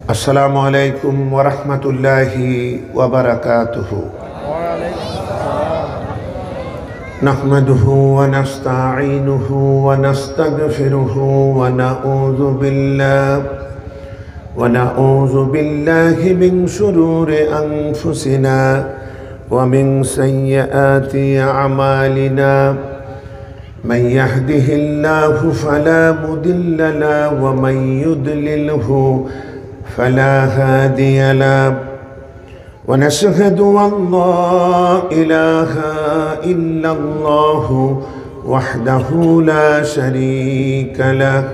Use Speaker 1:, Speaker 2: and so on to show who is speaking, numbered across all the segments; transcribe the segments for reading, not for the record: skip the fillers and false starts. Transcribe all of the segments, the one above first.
Speaker 1: अस्सलामु अलैकुम वरहमतुल्लाहि वबरकातुहु। नहमदुहु व नस्तईनुहु व नस्तगफिरुहु व नऊज़ु बिल्लाहि मिन शुरूरि अनफुसिना व मिन सय्यिआति अअमालिना। मन यहदिहिल्लाहु फला मुदिल्ल लहु व मन युद्लिलहु फला हादिय लहु। व नशहदु अल्ला इलाहा इल्लल्लाहु वहदहु ला शरीक लहु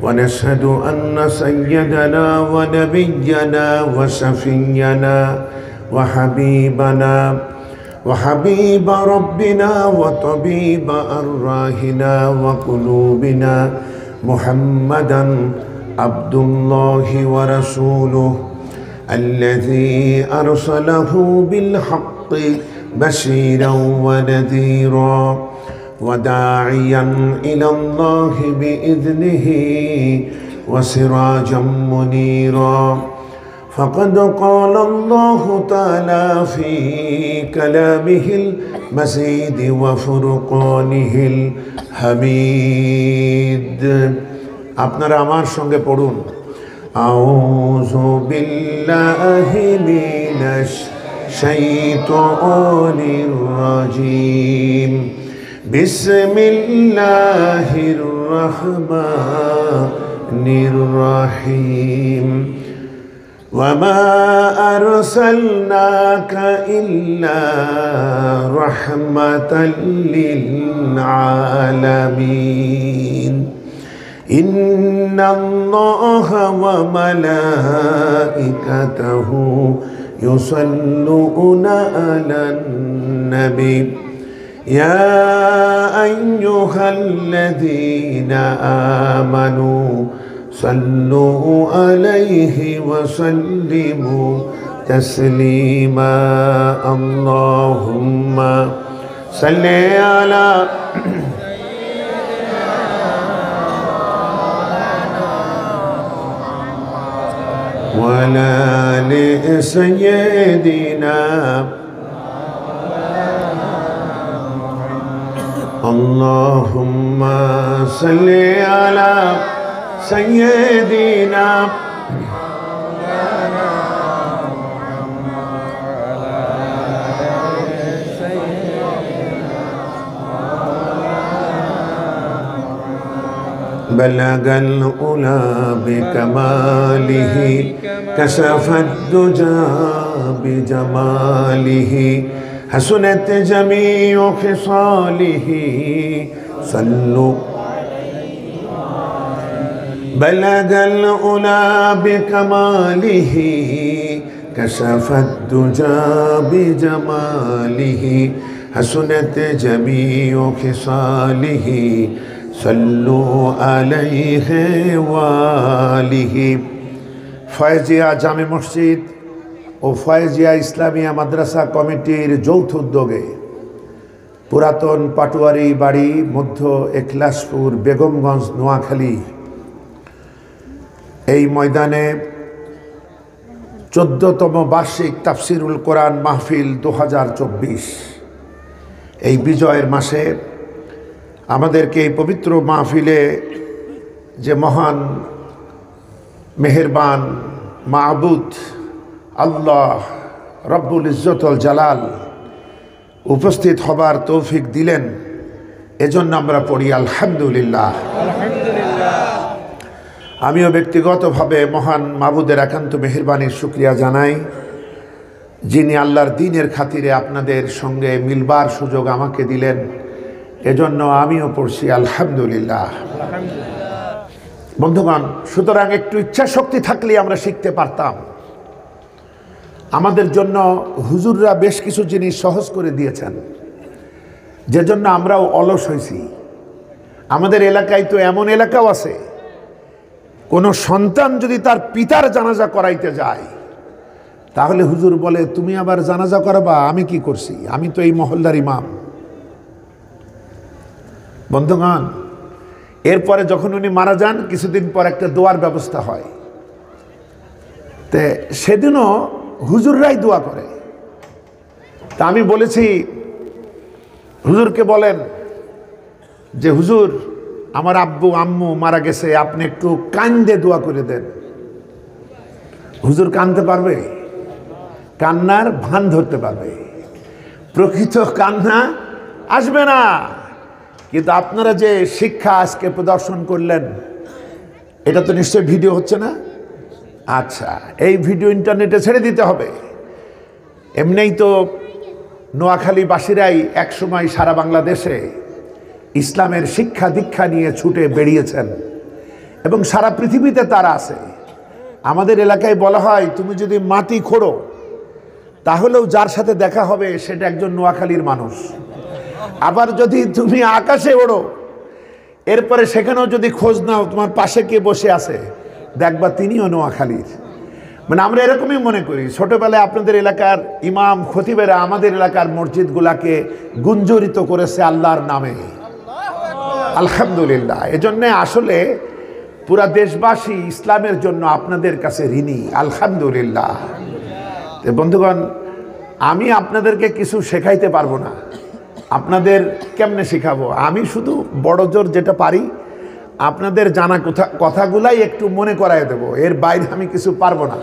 Speaker 1: व नशहदु अन्न सय्यदना व नबिय्यना व शफिय्यना व हबीबना व हबीब रब्बिना व तबीब अर्वाहिना व कुलूबिना मुहम्मदन अब्दुल्लाहि व रसूलुहु अल्लज़ी अरसलहु बिल हक़्क़ि बशीरन व नज़ीरा व दाइयन इलल्लाहि बिइज़्निहि व सिराजम मुनीरा। फ़क़द क़ाल अल्लाहु तआला फ़ी कलामिहिल मजीद व फ़ुरक़ानिहिल हमीद। আপনারা আমার সঙ্গে পড়ুন, আউযু বিল্লাহি মিনাশ শাইতানির রাজিম, বিসমিল্লাহির রহমানির রহিম। ওয়ামা আরসালনাকা ইল্লা রাহমাতাল লিল আলামিন। ইন্নাল্লাহা ওয়া মালাইকাতাহু ইউসাল্লুনা আলান নবী ইয়া আইয়ুহাল্লাযীনা আমানু সাল্লু আলাইহি ওয়া সাল্লিমু তাসলিমা। আল্লাহুম্মা সাল্লি আলা وعلى آل سيدنا اللهم صل على سيدنا بلغ العلا بكماله كشف الدجى بجماله حسنت جميع خصاله صلوا. بلغ العلا بكماله كشف الدجى بجماله حسنت جميع خصاله সল্লু আলাইহি ওয়ালিহি। ফয়েজিয়া জামে মসজিদ ও ফয়েজিয়া ইসলামিয়া মাদ্রাসা কমিটির যৌথ উদ্যোগে পুরাতন পাটুয়ারি বাড়ি মধ্য এখলাসপুর বেগমগঞ্জ নোয়াখালী এই ময়দানে 14তম বার্ষিক তাফসিরুল কোরআন মাহফিল 2024 এই বিজয়ের মাসে আমাদেরকে এই পবিত্র মাহফিলে যে মহান মেহেরবান মাবুদ আল্লাহ রব্বুল ইজ্জতুল জালাল উপস্থিত হবার তৌফিক দিলেন, এজন্য আমরা পড়ি আলহামদুলিল্লাহ। আমিও ব্যক্তিগতভাবে মহান মাবুদের একান্ত মেহেরবানির শুকরিয়া জানাই, যিনি আল্লাহর দ্বীনের খাতিরে আপনাদের সঙ্গে মিলবার সুযোগ আমাকে দিলেন, এজন্য আমিও পড়ছি আলহামদুলিল্লাহ। বন্ধুগণ, সুতরাং একটু ইচ্ছা শক্তি থাকলে আমরা শিখতে পারতাম। আমাদের জন্য হুজুররা বেশ কিছু জিনিস সহজ করে দিয়েছেন, যে জন্য আমরাও অলস হয়েছি। আমাদের এলাকায় তো এমন এলাকাও আছে, কোনো সন্তান যদি তার পিতার জানাজা করাইতে যায়, তাহলে হুজুর বলে, তুমি আবার জানাজা করাবা? আমি কি করছি? আমি তো এই মহল্লার ইমাম। বন্ধুগণ, এরপরে যখন উনি মারা যান কিছুদিন পর একটা দোয়ার ব্যবস্থা হয়। তে সেদিনও হুজুররাই দোয়া করে। তা আমি বলেছি হুজুরকে বলেন যে হুজুর আমার আব্বু আম্মু মারা গেছে, আপনি একটু কান্দে দোয়া করে দেন। হুজুর কানতে পারবে? কান্নার ভান ধরতে পারবে, প্রকৃত কান্না আসবে না। কিন্তু আপনারা যে শিক্ষা আজকে প্রদর্শন করলেন, এটা তো নিশ্চয়ই ভিডিও হচ্ছে না? আচ্ছা, এই ভিডিও ইন্টারনেটে ছেড়ে দিতে হবে। এমনিই তো নোয়াখালীবাসীরাই একসময় সারা বাংলাদেশে ইসলামের শিক্ষা দীক্ষা নিয়ে ছুটে বেরিয়েছেন এবং সারা পৃথিবীতে তারা আছে। আমাদের এলাকায় বলা হয়, তুমি যদি মাটি খোঁড়ো তাহলেও যার সাথে দেখা হবে সেটা একজন নোয়াখালীর মানুষ। আবার যদি তুমি আকাশে ওড়ো, এরপরে সেখানেও যদি খোঁজ নাও তোমার পাশে কে বসে আছে, দেখবা তিনিও নোয়াখালীর। মানে আমরা এরকমই মনে করি। ছোটবেলায় আপনাদের এলাকার ইমাম খতিবেরা আমাদের এলাকার মসজিদগুলাকে গুঞ্জরিত করেছে আল্লাহর নামে, আলহামদুলিল্লাহ। এজন্য আসলে পুরা দেশবাসী ইসলামের জন্য আপনাদের কাছে ঋণী, আলহামদুলিল্লাহ। বন্ধুগণ, আমি আপনাদেরকে কিছু শেখাইতে পারবো না। আপনাদের কেমনে শেখাবো? আমি শুধু বড় জোর যেটা পারি আপনাদের জানা কথাগুলাই একটু মনে করায় দেব, এর বাইরে আমি কিছু পারবো না।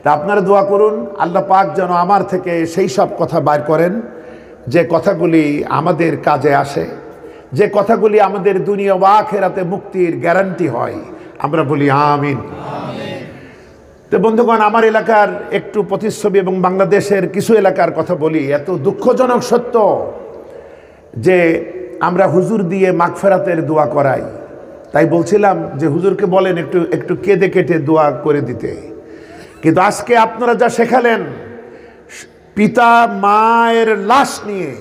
Speaker 1: তা আপনারা দোয়া করুন আল্লাহ পাক যেন আমার থেকে সেই সব কথা বাইর করেন যে কথাগুলি আমাদের কাজে আসে, যে কথাগুলি আমাদের দুনিয়া ওয়া আখিরাতে মুক্তির গ্যারান্টি হয়। আমরা বলি আমিন। তো বন্ধুগণ, আমার এলাকার একটু প্রতিচ্ছবি এবং বাংলাদেশের কিছু এলাকার কথা বলি। এত দুঃখজনক সত্য যে আমরা হুজুর দিয়ে মাগফিরাতের দোয়া করাই। তাই বলছিলাম যে হুজুরকে বলেন একটু কেঁদে কেটে দোয়া করে দিতে। কিন্তু আজকে আপনারা যা শেখালেন, পিতা মায়ের লাশ নিয়ে,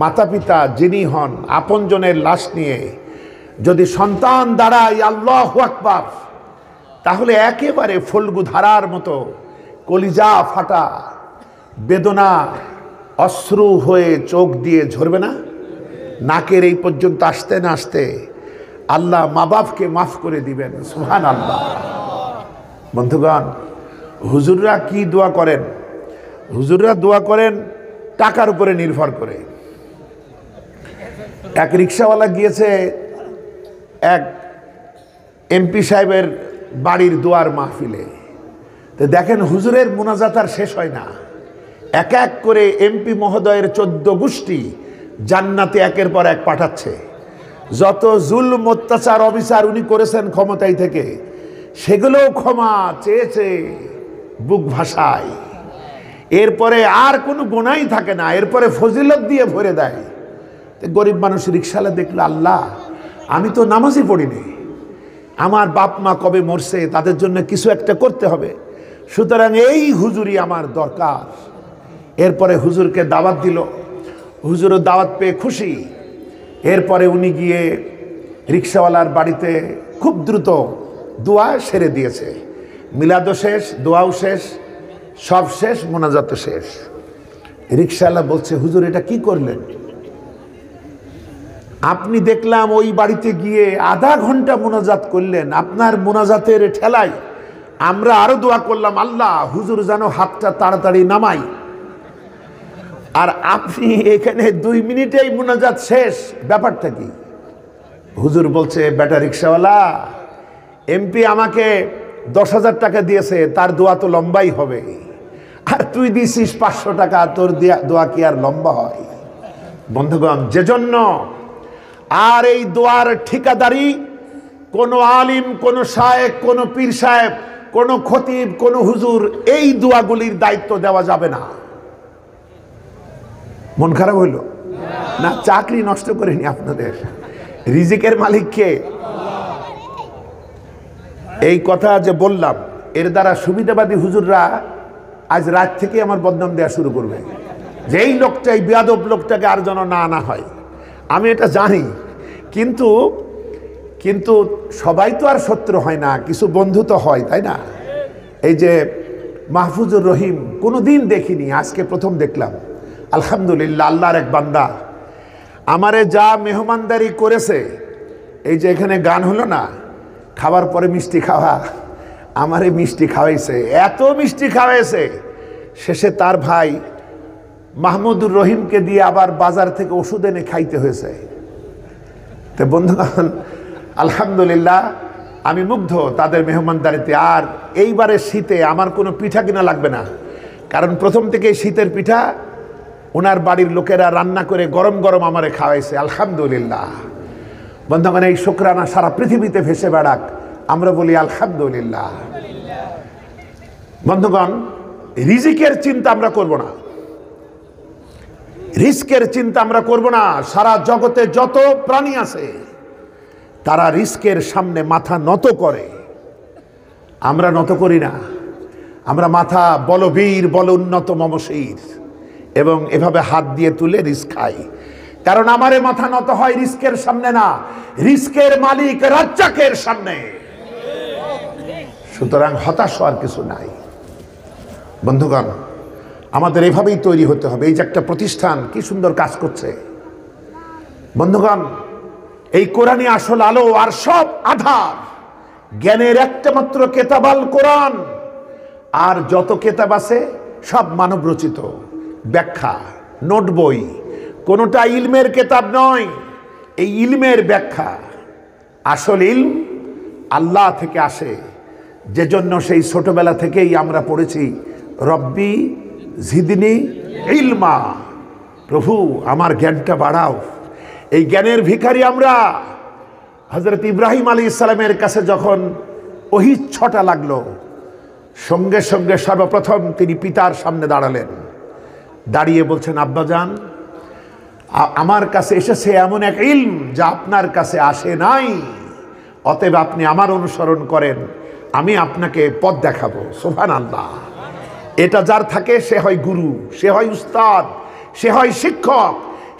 Speaker 1: মাতা পিতা যিনি হন আপনজনের লাশ নিয়ে যদি সন্তান দাঁড়ায় আল্লাহু আকবার, তাহলে একেবারে ফল্গু ধারার মতো কলিজা ফাটা বেদনা অশ্রু হয়ে চোখ দিয়ে ঝরবে না? নাকের এই পর্যন্ত আসতে না আসতে আল্লাহ মা বাপকে মাফ করে দিবেন, সুবহানাল্লাহ। বন্ধুগণ, হুজুররা কি দোয়া করেন? হুজুররা দোয়া করেন টাকার উপরে নির্ভর করে। এক রিক্সাওয়ালা গিয়েছে এক এমপি সাহেবের বাড়ির দোয়ার মাহফিলে। তো দেখেন হুজুরের মুনাজাত আর শেষ হয় না। এক এক করে এমপি মহোদয়ের 14 গোষ্ঠী জান্নাতে একের পর এক পাঠাচ্ছে। যত জুলম অত্যাচার অবিচার উনি করেছেন ক্ষমতায় থেকে, সেগুলোও ক্ষমা চেয়েছে বুক ভাষায়। এরপরে আর কোনো গুনাই থাকে না, এরপরে ফজিলত দিয়ে ভরে দেয়। গরিব মানুষ রিক্সাওয়ালা দেখলো, আল্লাহ আমি তো নামাজই পড়িনি, আমার বাপ মা কবে মরছে, তাদের জন্য কিছু একটা করতে হবে, সুতরাং এই হুজুরই আমার দরকার। এরপরে হুজুরকে দাওয়াত দিল, হুজুরও দাওয়াত পেয়ে খুশি। এরপরে উনি গিয়ে রিক্সাওয়ালার বাড়িতে খুব দ্রুত দোয়া সেরে দিয়েছে। মিলাদও শেষ, দোয়াও শেষ, সব শেষ, মোনাজাতও শেষ। রিক্সাওয়ালা বলছে, হুজুর এটা কি করলেন? আপনি দেখলাম ওই বাড়িতে গিয়ে আধা ঘন্টা মোনাজাত করলেন, আপনার মোনাজাতের ঠেলায় আমরা আরো দোয়া করলাম, আল্লাহ হুজুর যেন হাতটা তাড়াতাড়ি নামাই, আর আপনি এখানে 2 মিনিটেই মোনাজাত শেষ, ব্যাপারটা কি? হুজুর বলছে, বেটা রিক্সাওয়ালা, এমপি আমাকে 10,000 টাকা দিয়েছে, তার দোয়া তো লম্বাই হবে, আর তুই দিছিস 500 টাকা, তোর দোয়া কি আর লম্বা হয়? বন্ধুগণ, যে জন্য আর এই দোয়ার ঠিকাদারি কোনো আলিম, কোনো শায়েখ, কোনো পীর সাহেব, কোনো খতিব, কোনো হুজুর এই দোয়াগুলির দায়িত্ব দেওয়া যাবে না। মন খারাপ হইল না? চাকরি নষ্ট করিনি আপনাদের, রিজিকের মালিক কে? এই কথা যে বললাম, এর দ্বারা সুবিধাবাদী হুজুররা আজ রাত থেকে আমার বদনাম দেওয়া শুরু করবে যে এই লোকটা, এই বেয়াদব লোকটাকে আর যেন না আনা হয়। আমি এটা জানি, কিন্তু সবাই তো আর শত্রু হয় না, কিছু বন্ধু তো হয়, তাই না? এই যে মাহফুজুর রহিম কোনোদিন দেখিনি, আজকে প্রথম দেখলাম। আলহামদুলিল্লাহ, আল্লাহর এক বান্দা আমারে যা মেহমানদারি করেছে। এই যে এখানে গান হলো না, খাবার পরে মিষ্টি খাওয়া, আমারে মিষ্টি খাওয়াইছে, এত মিষ্টি খাওয়াইছে, শেষে তার ভাই মাহমুদুর রহিমকে দিয়ে আবার বাজার থেকে ওষুধ এনে খাইতে হয়েছে। তো বন্ধুগণ, আলহামদুলিল্লাহ আমি মুগ্ধ তাদের মেহমানদারিতে। আর এইবারে শীতে আমার কোনো পিঠা কিনা লাগবে না, কারণ প্রথম থেকে শীতের পিঠা ওনার বাড়ির লোকেরা রান্না করে গরম গরম আমারে খাওয়াইছে। আলহামদুলিল্লাহ বন্ধুগণ, এই শুকরানা সারা পৃথিবীতে ভেসে বেড়াক, আমরা বলি আলহামদুলিল্লাহ। বন্ধুগণ, রিজিকের চিন্তা আমরা করব না, রিস্কের চিন্তা আমরা করব না। সারা জগতে যত প্রাণী আছে তারা রিস্কের সামনে মাথা নত করে, আমরা নত করি না। আমরা মাথা বলবীর বল উন্নত মমশীর, এবং এভাবে হাত দিয়ে তুলে রিস্ক খাই। কারণ আমারে মাথা নত হয় রিস্কের সামনে না, রিস্কের মালিক রাজ্জাকের সামনে। সুতরাং হতাশ হওয়ার কিছু নাই। বন্ধুগণ, আমাদের এভাবেই তৈরি হতে হবে। এই যে একটা প্রতিষ্ঠান কি সুন্দর কাজ করছে। বন্ধুগণ, এই কোরআনই আসল আলো, আর সব আধার। জ্ঞানের একটা মাত্র কেতাব আল কোরআন, আর যত কেতাব আছে সব মানব রচিত ব্যাখ্যা, নোট বই, কোনোটা ইলমের কেতাব নয়। এই ইলমের ব্যাখ্যা, আসল ইলম আল্লাহ থেকে আসে, যে জন্য সেই ছোটবেলা থেকেই আমরা পড়েছি রব্বি জিদনি ইলমা, প্রভু আমার জ্ঞানটা বাড়াও। এই জ্ঞানের ভিখারি আমরা। হযরত ইব্রাহিম আলাইহিস সালামের কাছে যখন ওহী ছটা লাগলো, সঙ্গে সঙ্গে সর্বপ্রথম তিনি পিতার সামনে দাঁড়ালেন, দাঁড়িয়ে বলছেন, আব্বাজান, আমার কাছে এসেছে এমন এক ইলম যা আপনার কাছে আসে নাই, অতএব আপনি আমার অনুসরণ করেন, আমি আপনাকে পথ দেখাবো। সুবহানাল্লাহ। এটা যার থাকে সে হয় গুরু, সে হয় উস্তাদ, সে হয় শিক্ষক,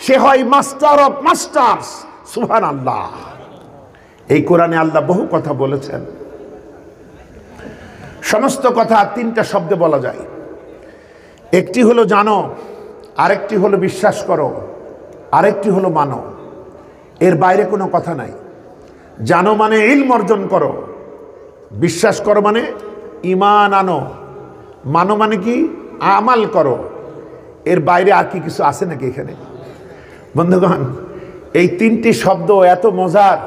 Speaker 1: সে হয় মাস্টার অফ মাস্টার্স। সুবহানাল্লাহ। এই কোরআনে আল্লাহ বহু কথা বলেছেন। সমস্ত কথা তিনটা শব্দে বলা যায়। একটি হলো জানো, আরেকটি হলো বিশ্বাস করো, আরেকটি হলো মানো। এর বাইরে কোনো কথা নাই। জানো মানে ইলম অর্জন করো, বিশ্বাস করো মানে ঈমান আনো, মানো মানে কি আমাল করো। এর বাইরে আর কি কিছু আছে নাকি এখানে? বন্ধুগণ, এই তিনটি শব্দ এত মজার।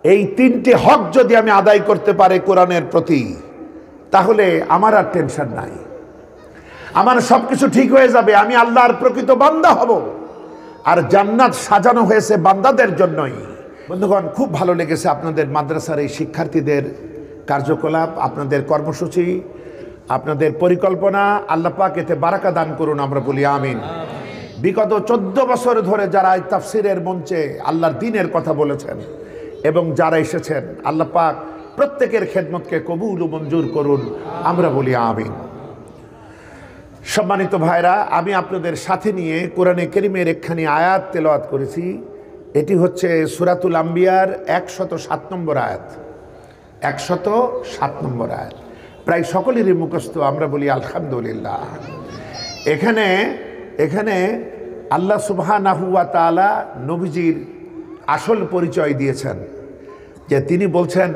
Speaker 1: এই তিনটি হক যদি আমি আদায় করতে পারি কোরআনের প্রতি, তাহলে আমার আর টেনশন নাই, আমার সবকিছু ঠিক হয়ে যাবে। আমি আল্লাহর প্রকৃত বান্দা হব, আর জান্নাত সাজানো হয়েছে বান্দাদের জন্যই। বন্ধুগণ, খুব ভালো লেগেছে আপনাদের মাদ্রাসার এই শিক্ষার্থীদের কার্যকলাপ, আপনাদের কর্মসূচি, আপনাদের পরিকল্পনা। আল্লাহ পাক এতে বারাকা দান করুন, আমরা বলি আমিন। বিগত 14 বছর ধরে যারা এই তাফসিরের মঞ্চে আল্লাহর দ্বীনের কথা বলেছেন এবং যারা এসেছেন, আল্লাহ পাক প্রত্যেকের খেদমতকে কবুল ও মঞ্জুর করুন, আমরা বলি আমিন। সম্মানিত ভাইরা, আমি আপনাদের সাথে নিয়ে কোরআনে কারীমের একখানি আয়াত তেলাওয়াত করেছি। এটি হচ্ছে সূরাতুল আম্বিয়ার 107 নম্বর আয়াত। 107 নম্বর আয়াত প্রায় সকলেরই মুখস্থ, আমরা বলি আলহামদুলিল্লাহ। এখানে আল্লাহ সুবহানাহু ওয়া তাআলা নবীজির আসল পরিচয় দিয়েছেন, যে তিনি বলছেন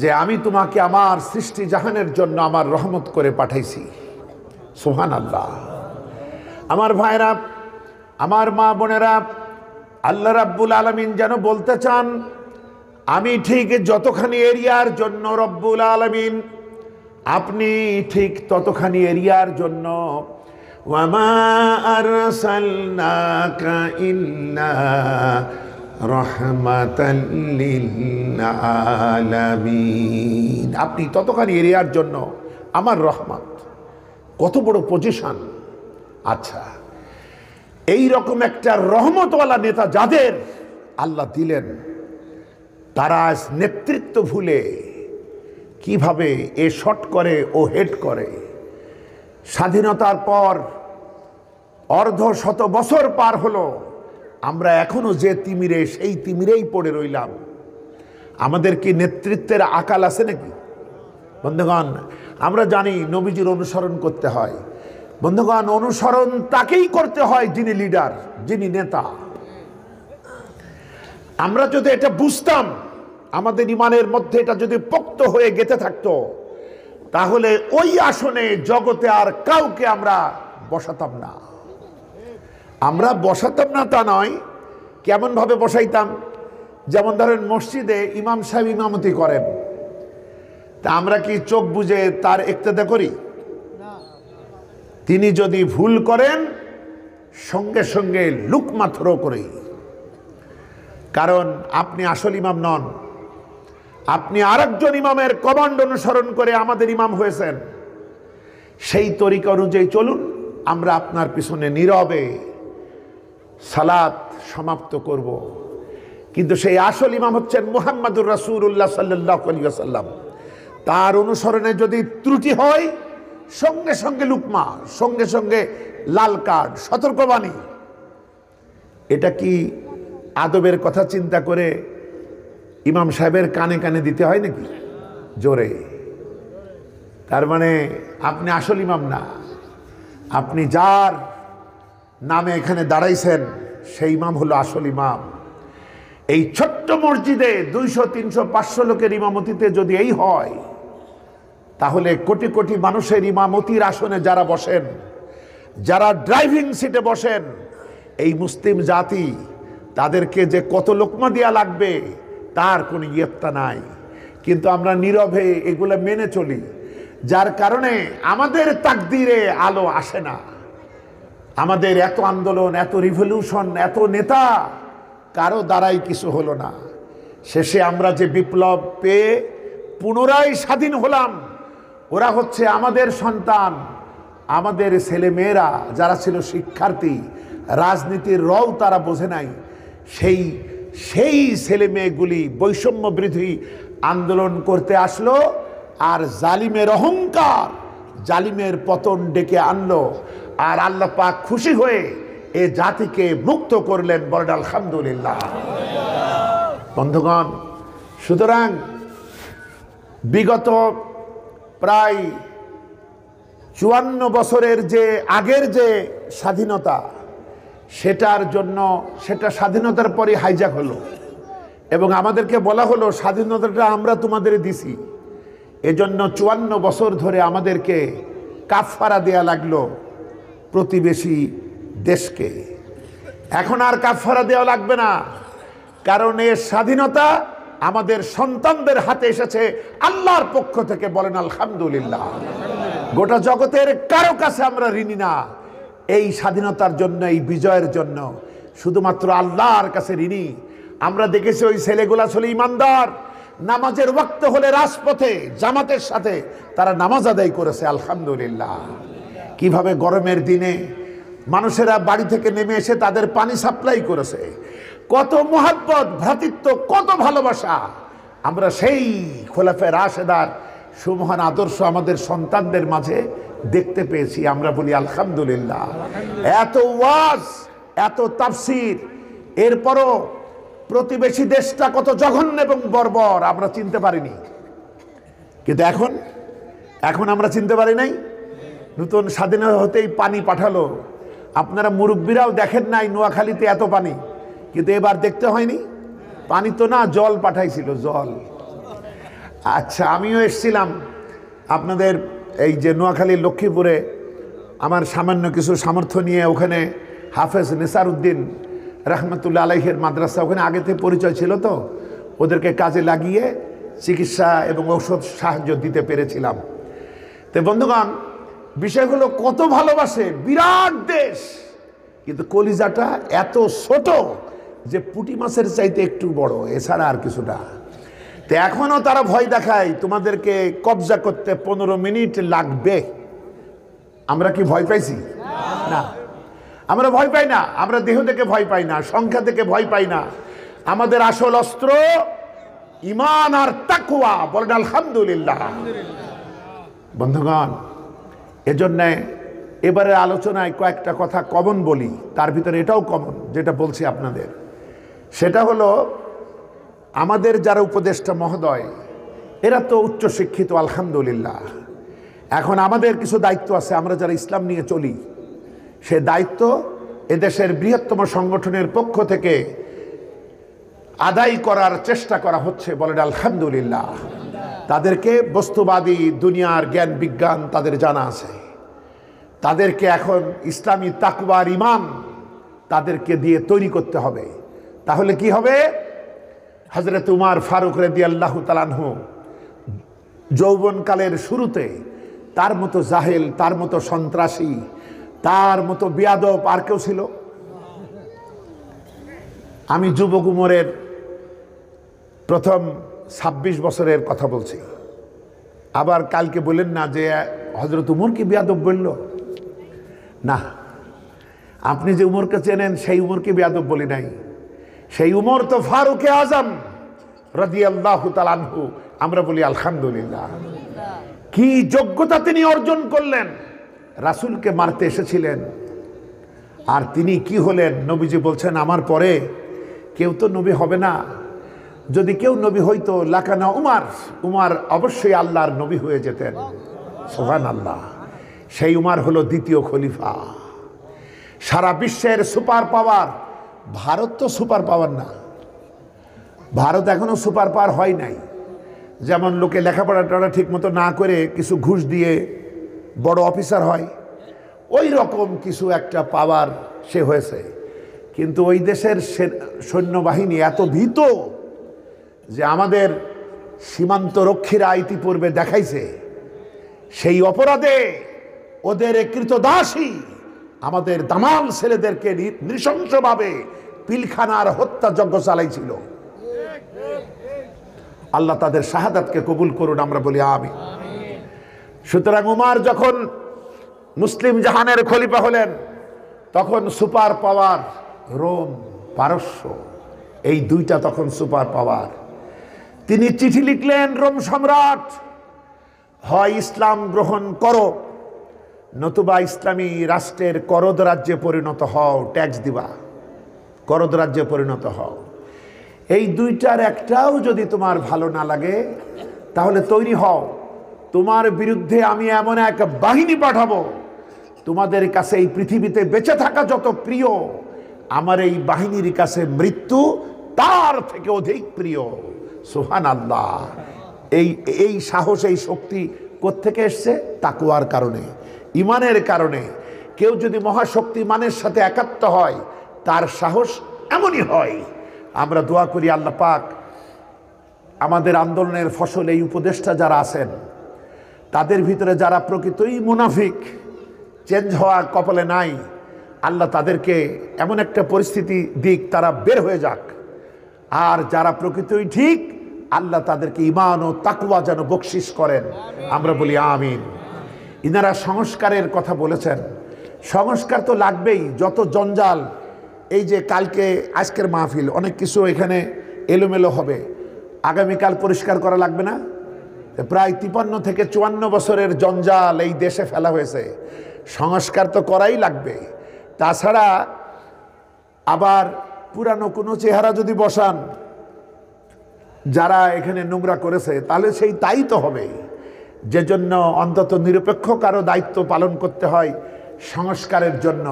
Speaker 1: যে আমি তোমাকে আমার সৃষ্টি জাহানের জন্য আমার রহমত করে পাঠাইছি। সুবহানাল্লাহ। আমার ভাইরা, আমার মা বোনেরা, আল্লাহ রাব্বুল আলামিন যেন বলতে চান, আমি ঠিক যতখানি এরিয়ার জন্য রব্বুল আলামিন, আপনি ঠিক ততখানি এরিয়ার জন্য। ওয়ামা আরসালনাকা ইল্লা রাহমাতাল লিল আলামিন, আপনি ততখানি এরিয়ার জন্য আমার রহমত। কত বড় পজিশন! আচ্ছা, এই রকম একটা রহমতওয়ালা নেতা যাদের আল্লাহ দিলেন, তারা আজ নেতৃত্ব ভুলে কিভাবে এ শট করে ও হেড করে। স্বাধীনতার পর অর্ধ শত বছর পার হলো, আমরা এখনো যে তিমিরে, সেই তিমিরেই পড়ে রইলাম। আমাদের কি নেতৃত্বের আকাল আছে নাকি? বন্ধুগণ, আমরা জানি নবীজির অনুসরণ করতে হয়। বন্ধুগণ, অনুসরণ তাকেই করতে হয় যিনি লিডার, যিনি নেতা। আমরা যদি এটা বুঝতাম, আমাদের ইমানের মধ্যে এটা যদি পোক্ত হয়ে গেঁথে থাকতো, তাহলে ওই আসনে জগতে আর কাউকে আমরা বসাতাম না। আমরা বসাতাম না তা নয়, কেমন ভাবে বসাইতাম? যেমন ধরেন মসজিদে ইমাম সাহেব ইমামতি করেন, তা আমরা কি চোখ বুজে তার ইক্তেদা করি? তিনি যদি ভুল করেন সঙ্গে সঙ্গে লুকমা থ্রো করি, কারণ আপনি আসল ইমাম নন। আপনি আরেকজন ইমামের কমান্ড অনুসরণ করে আমাদের ইমাম হয়েছেন, সেই তরিকা অনুযায়ী চলুন। আমরা আপনার পিছনে নীরবে সালাত সমাপ্ত করব। কিন্তু সেই আসল ইমাম হচ্ছেন মুহাম্মাদুর রাসূলুল্লাহ সাল্লাল্লাহু আলাইহি ওয়াসাল্লাম। তার অনুসরণে যদি ত্রুটি হয়, সঙ্গে সঙ্গে লুকমা, সঙ্গে সঙ্গে লাল কার্ড, সতর্কবাণী। এটা কি আদবের কথা চিন্তা করে ইমাম সাহেবের কানে কানে দিতে হয় নাকি জোরে? তার মানে আপনি আসল ইমাম না। আপনি যার নামে এখানে দাঁড়াইছেন সেই ইমাম হলো আসল ইমাম। এই ছোট্ট মসজিদে 200, 300, 500 লোকের ইমামতিতে যদি এই হয়, তাহলে কোটি কোটি মানুষের ইমামতির আসনে যারা বসেন, যারা ড্রাইভিং সিটে বসেন, এই মুসলিম জাতি, তাদেরকে যে কত লোকমা দেয়া লাগবে তার কোনো ইয়ত্তা নাই। কিন্তু আমরা নীরবে এগুলো মেনে চলি, যার কারণে আমাদের তাকদীরে আলো আসে না। আমাদের এত আন্দোলন, এত রিভলিউশন, এত নেতা, কারো দ্বারাই কিছু হলো না। শেষে আমরা যে বিপ্লব পেয়ে পুনরায় স্বাধীন হলাম, ওরা হচ্ছে আমাদের সন্তান, আমাদের ছেলে মেয়েরা যারা ছিল শিক্ষার্থী, রাজনীতির রও তারা বোঝে নাই, সেই ছেলে মেয়েগুলি বৈষম্য বিরোধী আন্দোলন করতে আসলো, আর জালিমের অহংকার জালিমের পতন ডেকে আনলো। আর আল্লাহ পাক খুশি হয়ে এ জাতিকে মুক্ত করলেন। বলেন আলহামদুলিল্লাহ। বন্ধুগণ, সুতরাং বিগত প্রায় 54 বছরের যে আগের যে স্বাধীনতা, সেটা স্বাধীনতার পরে হাইজ্যাক হলো এবং আমাদেরকে বলা হলো স্বাধীনতাটা আমরা তোমাদের দিছি। এজন্য 54 বছর ধরে আমাদেরকে কাফফারা দেয়া লাগলো প্রতিবেশী দেশকে। এখন আর কাফফারা দেওয়া লাগবে না, কারণ এর স্বাধীনতা আমাদের সন্তানদের হাতে এসেছে আল্লাহর পক্ষ থেকে। বলেন আলহামদুলিল্লাহ। গোটা জগতের কারো কাছে আমরা ঋণী না এই স্বাধীনতার জন্য, এই বিজয়ের জন্য, শুধুমাত্র আল্লাহর কাছে ঋণী। আমরা দেখেছি ওই ছেলেগুলা ছিল ইমানদার, নামাজের ওয়াক্ত হলে রাজপথে জামাতের সাথে তারা নামাজ আদায় করেছে। আলহামদুলিল্লাহ। কিভাবে গরমের দিনে মানুষেরা বাড়ি থেকে নেমে এসে তাদের পানি সাপ্লাই করেছে, কত মুহাব্বত, ভ্রাতৃত্ব, কত ভালোবাসা। আমরা সেই খোলাফে রাশেদার সুমহান আদর্শ আমাদের সন্তানদের মাঝে দেখতে পেয়েছি। আমরা বলি আলহামদুলিল্লাহ। এত ওয়াজ, এত তাফসীর, এরপরও প্রতিবেশী দেশটা কত জঘন্য এবং বর্বর আমরা চিনতে পারিনি। কিন্তু এখন আমরা চিনতে পারি নাই। নতুন স্বাধীনতা হতেই পানি পাঠালো। আপনারা মুরব্বীরাও দেখেন নাই নোয়াখালীতে এত পানি, কিন্তু এবার দেখতে হয়নি। পানি তো না, জল পাঠাইছিল, জল। আচ্ছা, আমিও এসছিলাম আপনাদের এই যে নোয়াখালীর লক্ষ্মীপুরে, আমার সামান্য কিছু সামর্থ্য নিয়ে ওখানে হাফেজ নেসার উদ্দিন রহমতুল্লাহ আলাইহের মাদ্রাসা, ওখানে আগে থেকে পরিচয় ছিল, তো ওদেরকে কাজে লাগিয়ে চিকিৎসা এবং ঔষধ সাহায্য দিতে পেরেছিলাম। তো বন্ধুগণ, বিষয়গুলো কত ভালোবাসে, বিরাট দেশ, কিন্তু কলিজাটা এত ছোট যে পুঁটি মাছের চাইতে একটু বড়, এছাড়া আর কিছুটা। তো এখনো তারা ভয় দেখায় তোমাদেরকে কবজা করতে 15 মিনিট লাগবে। আমরা কি ভয় পাইছি? না, আমরা ভয় পাই না। আমরা দেহ থেকে ভয় পাই না, সংখ্যা থেকে ভয় পাই না। আমাদের আসল অস্ত্র ঈমান আর তাকওয়া। বলেন আলহামদুলিল্লাহ। বন্ধুগণ, এজন্য এবারের আলোচনায় কয়েকটা কথা কমন বলি। তার ভিতরে এটাও কমন যেটা বলছি আপনাদের, সেটা হলো আমাদের যারা উপদেষ্টা মহোদয়, এরা তো উচ্চশিক্ষিত আলহামদুলিল্লাহ। এখন আমাদের কিছু দায়িত্ব আছে। আমরা যারা ইসলাম নিয়ে চলি, সে দায়িত্ব এদেশের বৃহত্তম সংগঠনের পক্ষ থেকে আদায় করার চেষ্টা করা হচ্ছে, বলেন আলহামদুলিল্লাহ। তাদেরকে বস্তুবাদী দুনিয়ার জ্ঞান বিজ্ঞান তাদের জানা আছে, তাদেরকে এখন ইসলামী তাকওয়ার ঈমান তাদেরকে দিয়ে তৈরি করতে হবে। তাহলে কি হবে? হযরত উমর ফারুক রাদিয়াল্লাহু তাআলা আনহু যৌবনকালের শুরুতে তার মতো জাহেল, তার মতো সন্ত্রাসী, তার মতো বিয়াদব আর কেউ ছিল? আমি যুবক উমরের প্রথম ২৬ বছরের কথা বলছি। আবার কালকে বলেন না যে হযরত উমর কি বিয়াদব বলল না। আপনি যে উমরকে চেনেন সেই উমরকে বিয়াদব বলি নাই। সেই উমর তো ফারুকে আজম রাদিয়াল্লাহু তাআলা আনহু। আমরা বলি আলহামদুলিল্লাহ। কি যোগ্যতা তিনি অর্জন করলেন! রাসূলকে মারতে এসেছিলেন, আর তিনি কি হলেন? নবীজি বলছেন আমার পরে কেউ তো নবী হবে না, যদি কেউ নবী হইতো লাকানা উমর, উমর অবশ্যই আল্লাহর নবী হয়ে যেতেন। সুবহানাল্লাহ। সেই উমর হলো দ্বিতীয় খলিফা। সারা বিশ্বের সুপার পাওয়ার। ভারত তো সুপার পাওয়ার না, ভারত এখনো সুপার পাওয়ার হয় নাই। যেমন লোকে লেখাপড়াটা ঠিক মতো না করে কিছু ঘুষ দিয়ে বড় অফিসার হয়, ওই রকম কিছু একটা পাওয়ার সে হয়েছে। কিন্তু ওই দেশের সৈন্যবাহিনী এত ভীত যে আমাদের সীমান্ত রক্ষীরা ইতিপূর্বে দেখাইছে, সেই অপরাধে ওদের কৃতদাসী আমাদের দামাল ছেলেদেরকে নৃশংসভাবে পিলখানার হত্যাযজ্ঞ চালাইছিল। আল্লাহ তাদের শাহাদাতকে কবুল করুন, আমরা বলি আমিন। সুতরাং উমর যখন মুসলিম জাহানের খলিফা হলেন, তখন সুপার পাওয়ার রোম, পারস্য, এই দুইটা তখন সুপার পাওয়ার। তিনি চিঠি লিখলেন, রোম সম্রাট, হয় ইসলাম গ্রহণ করো, নতুবা ইসলামী রাষ্ট্রের করদ রাজ্যে পরিণত হও, ট্যাক্স দিবা, করদ রাজ্যে পরিণত হও। এই দুইটার একটাও যদি তোমার ভালো না লাগে তাহলে তৈরি হও, তোমার বিরুদ্ধে আমি এমন এক বাহিনী পাঠাবো, তোমাদের কাছে এই পৃথিবীতে বেঁচে থাকা যত প্রিয়, আমার এই বাহিনীর কাছে মৃত্যু তার থেকে অধিক প্রিয়। সুবহানাল্লাহ। এই সাহস, এই শক্তি কোত্থেকে এসছে? তাকওয়ার কারণে, ইমানের কারণে। কেউ যদি মহাশক্তি মানের সাথে একাত্ম হয়, তার সাহস এমনই হয়। আমরা দোয়া করি আল্লাহ পাক আমাদের আন্দোলনের ফসল এই উপদেষ্টা যারা আছেন, তাদের ভিতরে যারা প্রকৃতই মুনাফিক, চেঞ্জ হওয়া কপালে নাই, আল্লাহ তাদেরকে এমন একটা পরিস্থিতি দিক, তারা বের হয়ে যাক। আর যারা প্রকৃতই ঠিক, আল্লাহ তাদেরকে ঈমান ও তাকওয়া যেন বকশিশ করেন, আমরা বলি আমিন। ইনারা সংস্কারের কথা বলেছেন, সংস্কার তো লাগবেই। যত জঞ্জাল, এই যে কালকে আজকের মাহফিল, অনেক কিছু এখানে এলোমেলো হবে, আগামীকাল পরিষ্কার করা লাগবে না? প্রায় 53 থেকে 54 বছরের জঞ্জাল এই দেশে ফেলা হয়েছে, সংস্কার তো করাই লাগবে। তাছাড়া আবার পুরানো কোনো চেহারা যদি বসান যারা এখানে নোংরা করেছে, তাহলে সেই তাই তো হবে। যে জন্য অন্তত নিরপেক্ষ কারো দায়িত্ব পালন করতে হয় সংস্কারের জন্য।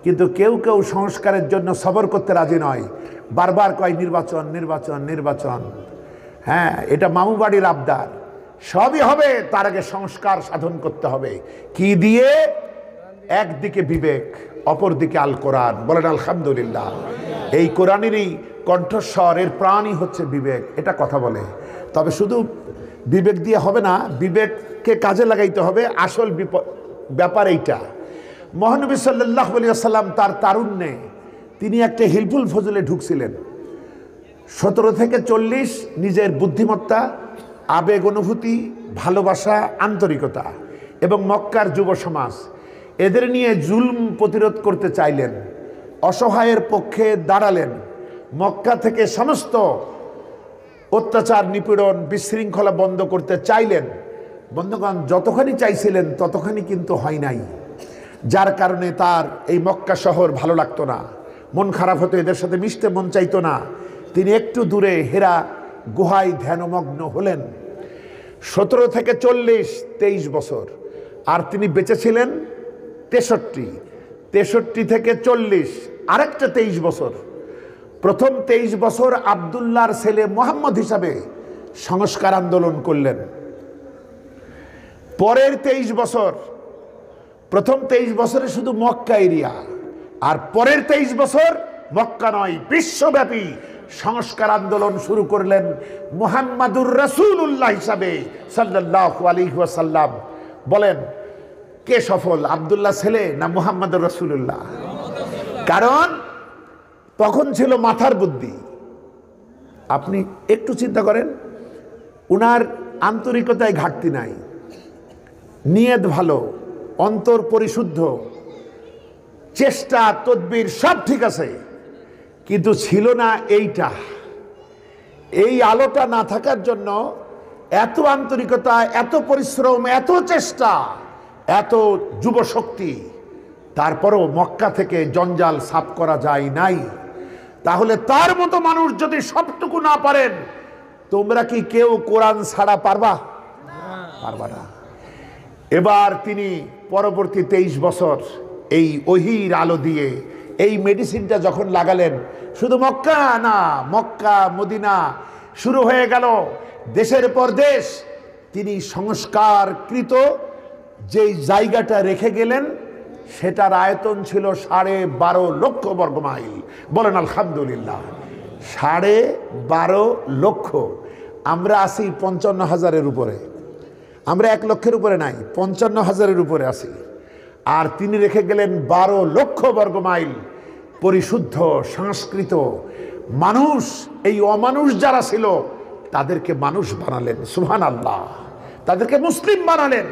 Speaker 1: কিন্তু কেউ কেউ সংস্কারের জন্য সবর করতে রাজি নয়, বারবার কয় নির্বাচন নির্বাচন নির্বাচন। হ্যাঁ, এটা মামু বাড়ির আবদার, সবই হবে, তার আগে সংস্কার সাধন করতে হবে। কি দিয়ে? একদিকে বিবেক, অপরদিকে আল কোরআন। বলেন আলহামদুলিল্লাহ। এই কোরআনেরই কণ্ঠস্বর, এর প্রাণই হচ্ছে বিবেক, এটা কথা বলে। তবে শুধু বিবেক দিয়ে হবে না, বিবেককে কাজে লাগাইতে হবে। আসল ব্যাপার এইটা। মহানবী সাল্লাল্লাহু আলাইহি ওয়াসাল্লাম তার তারুণ্যে তিনি একটা হিলফুল ফজলে ঢুকছিলেন। 17 থেকে 40 নিজের বুদ্ধিমত্তা, আবেগ, অনুভূতি, ভালোবাসা, আন্তরিকতা এবং মক্কার যুব সমাজ, এদের নিয়ে জুলম প্রতিরোধ করতে চাইলেন, অসহায়ের পক্ষে দাঁড়ালেন, মক্কা থেকে সমস্ত অত্যাচার, নিপীড়ন, বিশৃঙ্খলা বন্ধ করতে চাইলেন। বন্ধুগণ, যতখানি চাইছিলেন ততখানি কিন্তু হয় নাই, যার কারণে তার এই মক্কা শহর ভালো লাগতো না, মন খারাপ হতো, এদের সাথে মিশতে মন চাইতো না। তিনি একটু দূরে হেরা গুহায় ধ্যানমগ্ন হলেন। 17 থেকে 40, 23 বছর। আর তিনি বেঁচে ছিলেন 63 থেকে 40, আরেকটা 23 বছর। প্রথম 23 বছর আব্দুল্লাহর ছেলে মোহাম্মদ হিসাবে সংস্কার আন্দোলন করলেন। পরের 23 বছর, প্রথম 23 বছরে শুধু মক্কা এরিয়া, আর পরের 23 বছর মক্কা নয়, বিশ্বব্যাপী সংস্কার আন্দোলন শুরু করলেন মুহাম্মাদুর রাসূলুল্লাহ হিসাবে সাল্লাল্লাহু আলাইহি ওয়াসাল্লাম। বলেন কে সফল, আব্দুল্লাহ ছেলে না মুহাম্মাদুর রাসূলুল্লাহ? কারণ তখন ছিল মাথার বুদ্ধি। আপনি একটু চিন্তা করেন, উনার আন্তরিকতায় ঘাটতি নাই, নিয়ত ভালো, অন্তর পরিশুদ্ধ, চেষ্টা তদবির সব ঠিক আছে, কিন্তু ছিল না এইটা। এই আলোটা না থাকার জন্য এত আন্তরিকতা, এত পরিশ্রম, এত চেষ্টা, এত যুবশক্তি, তারপরও মক্কা থেকে জঞ্জাল সাফ করা যায় নাই। তাহলে তার মতো মানুষ যদি সবটুকু না পারেন, তোমরা কি কেউ কোরআন ছাড়া পারবা? পারবা না। এবার তিনি পরবর্তী 23 বছর এই ওহীর আলো দিয়ে এই মেডিসিনটা যখন লাগালেন, শুধু মক্কা না, মক্কা মদিনা শুরু হয়ে গেল দেশের পর দেশ। তিনি সংস্কারকৃত যেই জায়গাটা রেখে গেলেন, সেটার আয়তন ছিল 12.5 লক্ষ বর্গমাইল। বলেন আলহামদুলিল্লাহ। 12.5 লক্ষ। আমরা আছি 55,000-এর উপরে, আমরা 1 লক্ষের উপরে নাই, 55,000-এর উপরে আছি। আর তিনি রেখে গেলেন 12 লক্ষ বর্গমাইল পরিশুদ্ধ সংস্কৃত মানুষ। এই অমানুষ যারা ছিল তাদেরকে মানুষ বানালেন, সুবহানাল্লাহ, তাদেরকে মুসলিম বানালেন।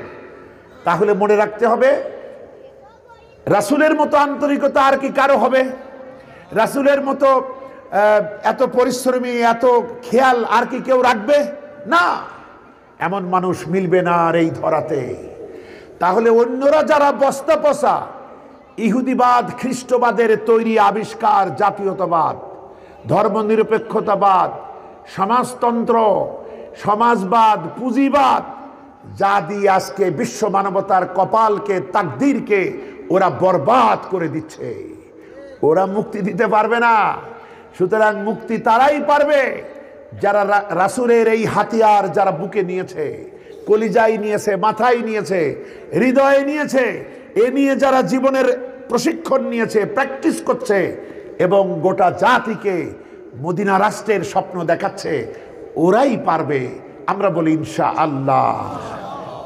Speaker 1: তাহলে মনে রাখতে হবে, রাসূলের মতো আন্তরিকতা আর কি কারো হবে? রাসূলের মতো এত পরিশ্রমী, এত খেয়াল আর কি কেউ রাখবে? না, এমন মানুষ মিলবে না আর এই ধরাতে। তাহলে অন্যরা যারা বস্তা পচা ইহুদিবাদ, খ্রিস্টবাদের তৈরি আবিষ্কার, জাতীয়তাবাদ, ধর্মনিরপেক্ষতাবাদ, সমাজতন্ত্র, সমাজবাদ, পুঁজিবাদ, যা দিয়ে আজকে বিশ্ব মানবতার কপালকে, তাকদীরকে ওরা বরবাদ করে দিচ্ছে, ওরা মুক্তি দিতে পারবে না। সুতরাং মুক্তি তারাই পারবে যারা রাসূলের এই হাতিয়ার যারা বুকে নিয়েছে, কলিজায় নিয়েছে, মাথায় নিয়েছে, হৃদয়ে নিয়েছে, এ নিয়ে যারা জীবনের প্রশিক্ষণ নিয়েছে, প্র্যাকটিস করছে এবং গোটা জাতিকে মদিনা রাষ্ট্রের স্বপ্ন দেখাচ্ছে, ওরাই পারবে। আমরা বলি ইনশাআল্লাহ।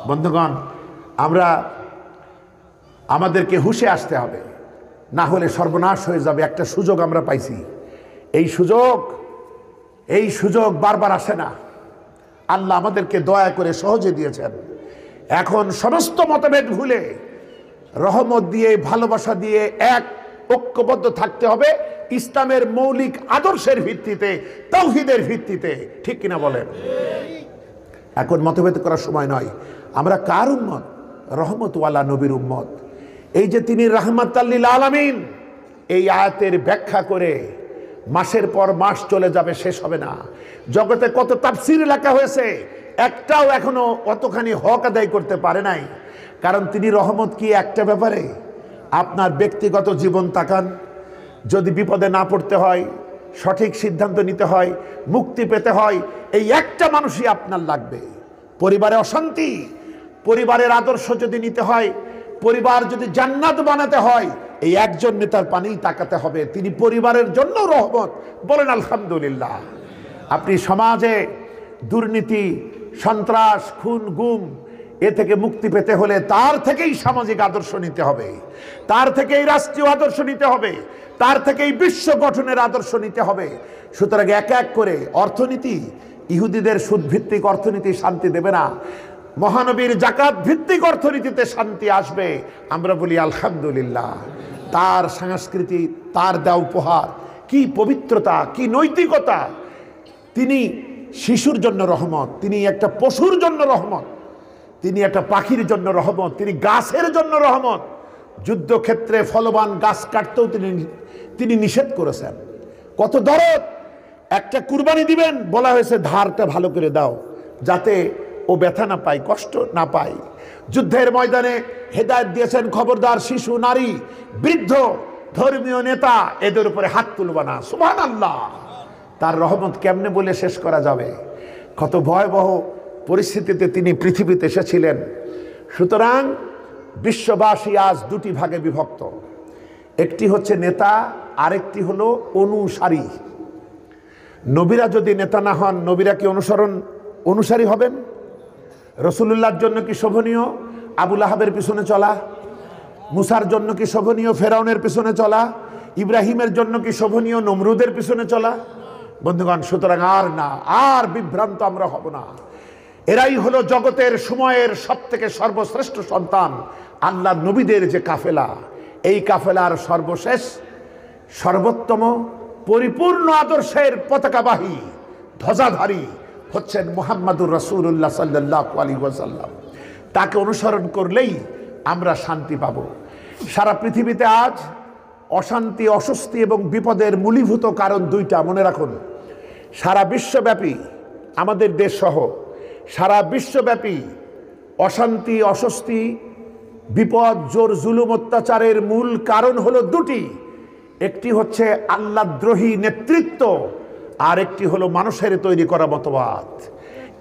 Speaker 1: বন্ধুগণ, আমাদেরকে হুঁশে আসতে হবে, না হলে সর্বনাশ হয়ে যাবে। একটা সুযোগ আমরা পাইছি, এই সুযোগ বারবার আসে না। আল্লাহ আমাদেরকে দয়া করে সহজে দিয়েছেন। এখন সমস্ত মতভেদ ভুলে রহমত দিয়ে, ভালোবাসা দিয়ে এক ঐক্যবদ্ধ থাকতে হবে ইসলামের মৌলিক আদর্শের ভিত্তিতে, তাওহীদের ভিত্তিতে। ঠিক কিনা বলেন? এখন মতভেদ করার সময় নয়। আমরা কার উম্মত? রহমতওয়ালা নবীর উম্মত। এই যে তিনি রাহমাতাল লিল আলামিন, এই আয়াতের ব্যাখ্যা করে মাসের পর মাস চলে যাবে, শেষ হবে না। জগতে কত তাফসীর লেখা হয়েছে, একটাও এখনো অতখানি হক আদায় করতে পারে নাই। কারণ তিনি রহমত কি একটা ব্যাপারে? আপনার ব্যক্তিগত জীবন তাকান, যদি বিপদে না পড়তে হয়, সঠিক সিদ্ধান্ত নিতে হয়, মুক্তি পেতে হয়, এই একটা মানুষই আপনার লাগবে। পরিবারে অশান্তি, পরিবারের আদর্শ যদি নিতে হয়, পরিবার যদি জান্নাত বানাতে হয়, এই একজন নেতার পানেই তাকাতে হবে, তিনি পরিবারের জন্য রহমত। বলেন আলহামদুলিল্লাহ। আপনি সমাজে দুর্নীতি, সন্ত্রাস, খুন, গুম, এ থেকে মুক্তি পেতে হলে তার থেকেই সামাজিক আদর্শ নিতে হবে, তার থেকেই রাষ্ট্রীয় আদর্শ নিতে হবে, তার থেকেই বিশ্ব গঠনের আদর্শ নিতে হবে। সুতরাং এক এক করে অর্থনীতি, ইহুদিদের সুদভিত্তিক অর্থনীতি শান্তি দেবে না, মহানবীর জাকাত ভিত্তিক অর্থনীতিতে শান্তি আসবে। আমরা বলি আলহামদুলিল্লাহ। তার সংস্কৃতি, তার দেওয়া উপহার, কি পবিত্রতা, কি নৈতিকতা। তিনি শিশুর জন্য রহমত, তিনি একটা পশুর জন্য রহমত, তিনি একটা পাখির জন্য রহমত, তিনি গাছের জন্য রহমত। যুদ্ধক্ষেত্রে ফলবান গাছ কাটতেও তিনি নিষেধ করেছেন। কত দরদ! একটা কুরবানি দিবেন, বলা হয়েছে ধারটা ভালো করে দাও, যাতে ও ব্যথা না পায়, কষ্ট না পায়। যুদ্ধের ময়দানে হেদায়েত দিয়েছেন, খবরদার শিশু, নারী, বৃদ্ধ ধর্মীয় নেতা, এদের উপরে হাত তুলবা না। সুবহানাল্লাহ। তার রহমত কেমনে বলে শেষ করা যাবে? কত ভয়াবহ পরিস্থিতিতে তিনি পৃথিবীতে এসেছিলেন। সুতরাং বিশ্ববাসী আজ দুটি ভাগে বিভক্ত, একটি হচ্ছে নেতা, আরেকটি হলো অনুসারী। নবীরা যদি নেতা না হন, নবীরা কি অনুসারী হবেন? রাসূলুল্লাহর জন্য কি শোভনীয় আবু লাহাবের পিছনে চলা? মুসার জন্য কি শোভনীয় ফেরাউনের পিছনে চলা? ইব্রাহিমের জন্য কি শোভনীয় নমরুদের পিছনে চলা? বন্ধুগণ, সুতরাং আর বিভ্রান্ত আমরা হব না। এরাই হলো জগতের সময়ের সবথেকে সর্বশ্রেষ্ঠ সন্তান, আল্লাহর নবীদের যে কাফেলা, এই কাফেলার সর্বশেষ সর্বোত্তম পরিপূর্ণ আদর্শের পতাকাবাহী ধ্বজাধারী হচ্ছেন মুহাম্মাদুর রাসূলুল্লাহ সাল্লাল্লাহু আলাইহি ওয়াসাল্লাম। তাকে অনুসরণ করলেই আমরা শান্তি পাব। সারা পৃথিবীতে আজ অশান্তি, অস্বস্তি এবং বিপদের মূলীভূত কারণ দুইটা, মনে রাখুন। সারা বিশ্বব্যাপী, আমাদের দেশ সহ সারা বিশ্বব্যাপী অশান্তি, অস্বস্তি, বিপদ, জোর, জুলুম, অত্যাচারের মূল কারণ হলো দুটি। একটি হচ্ছে আল্লাহদ্রোহী নেতৃত্ব, আর একটি হলো মানুষের তৈরি করা মতবাদ।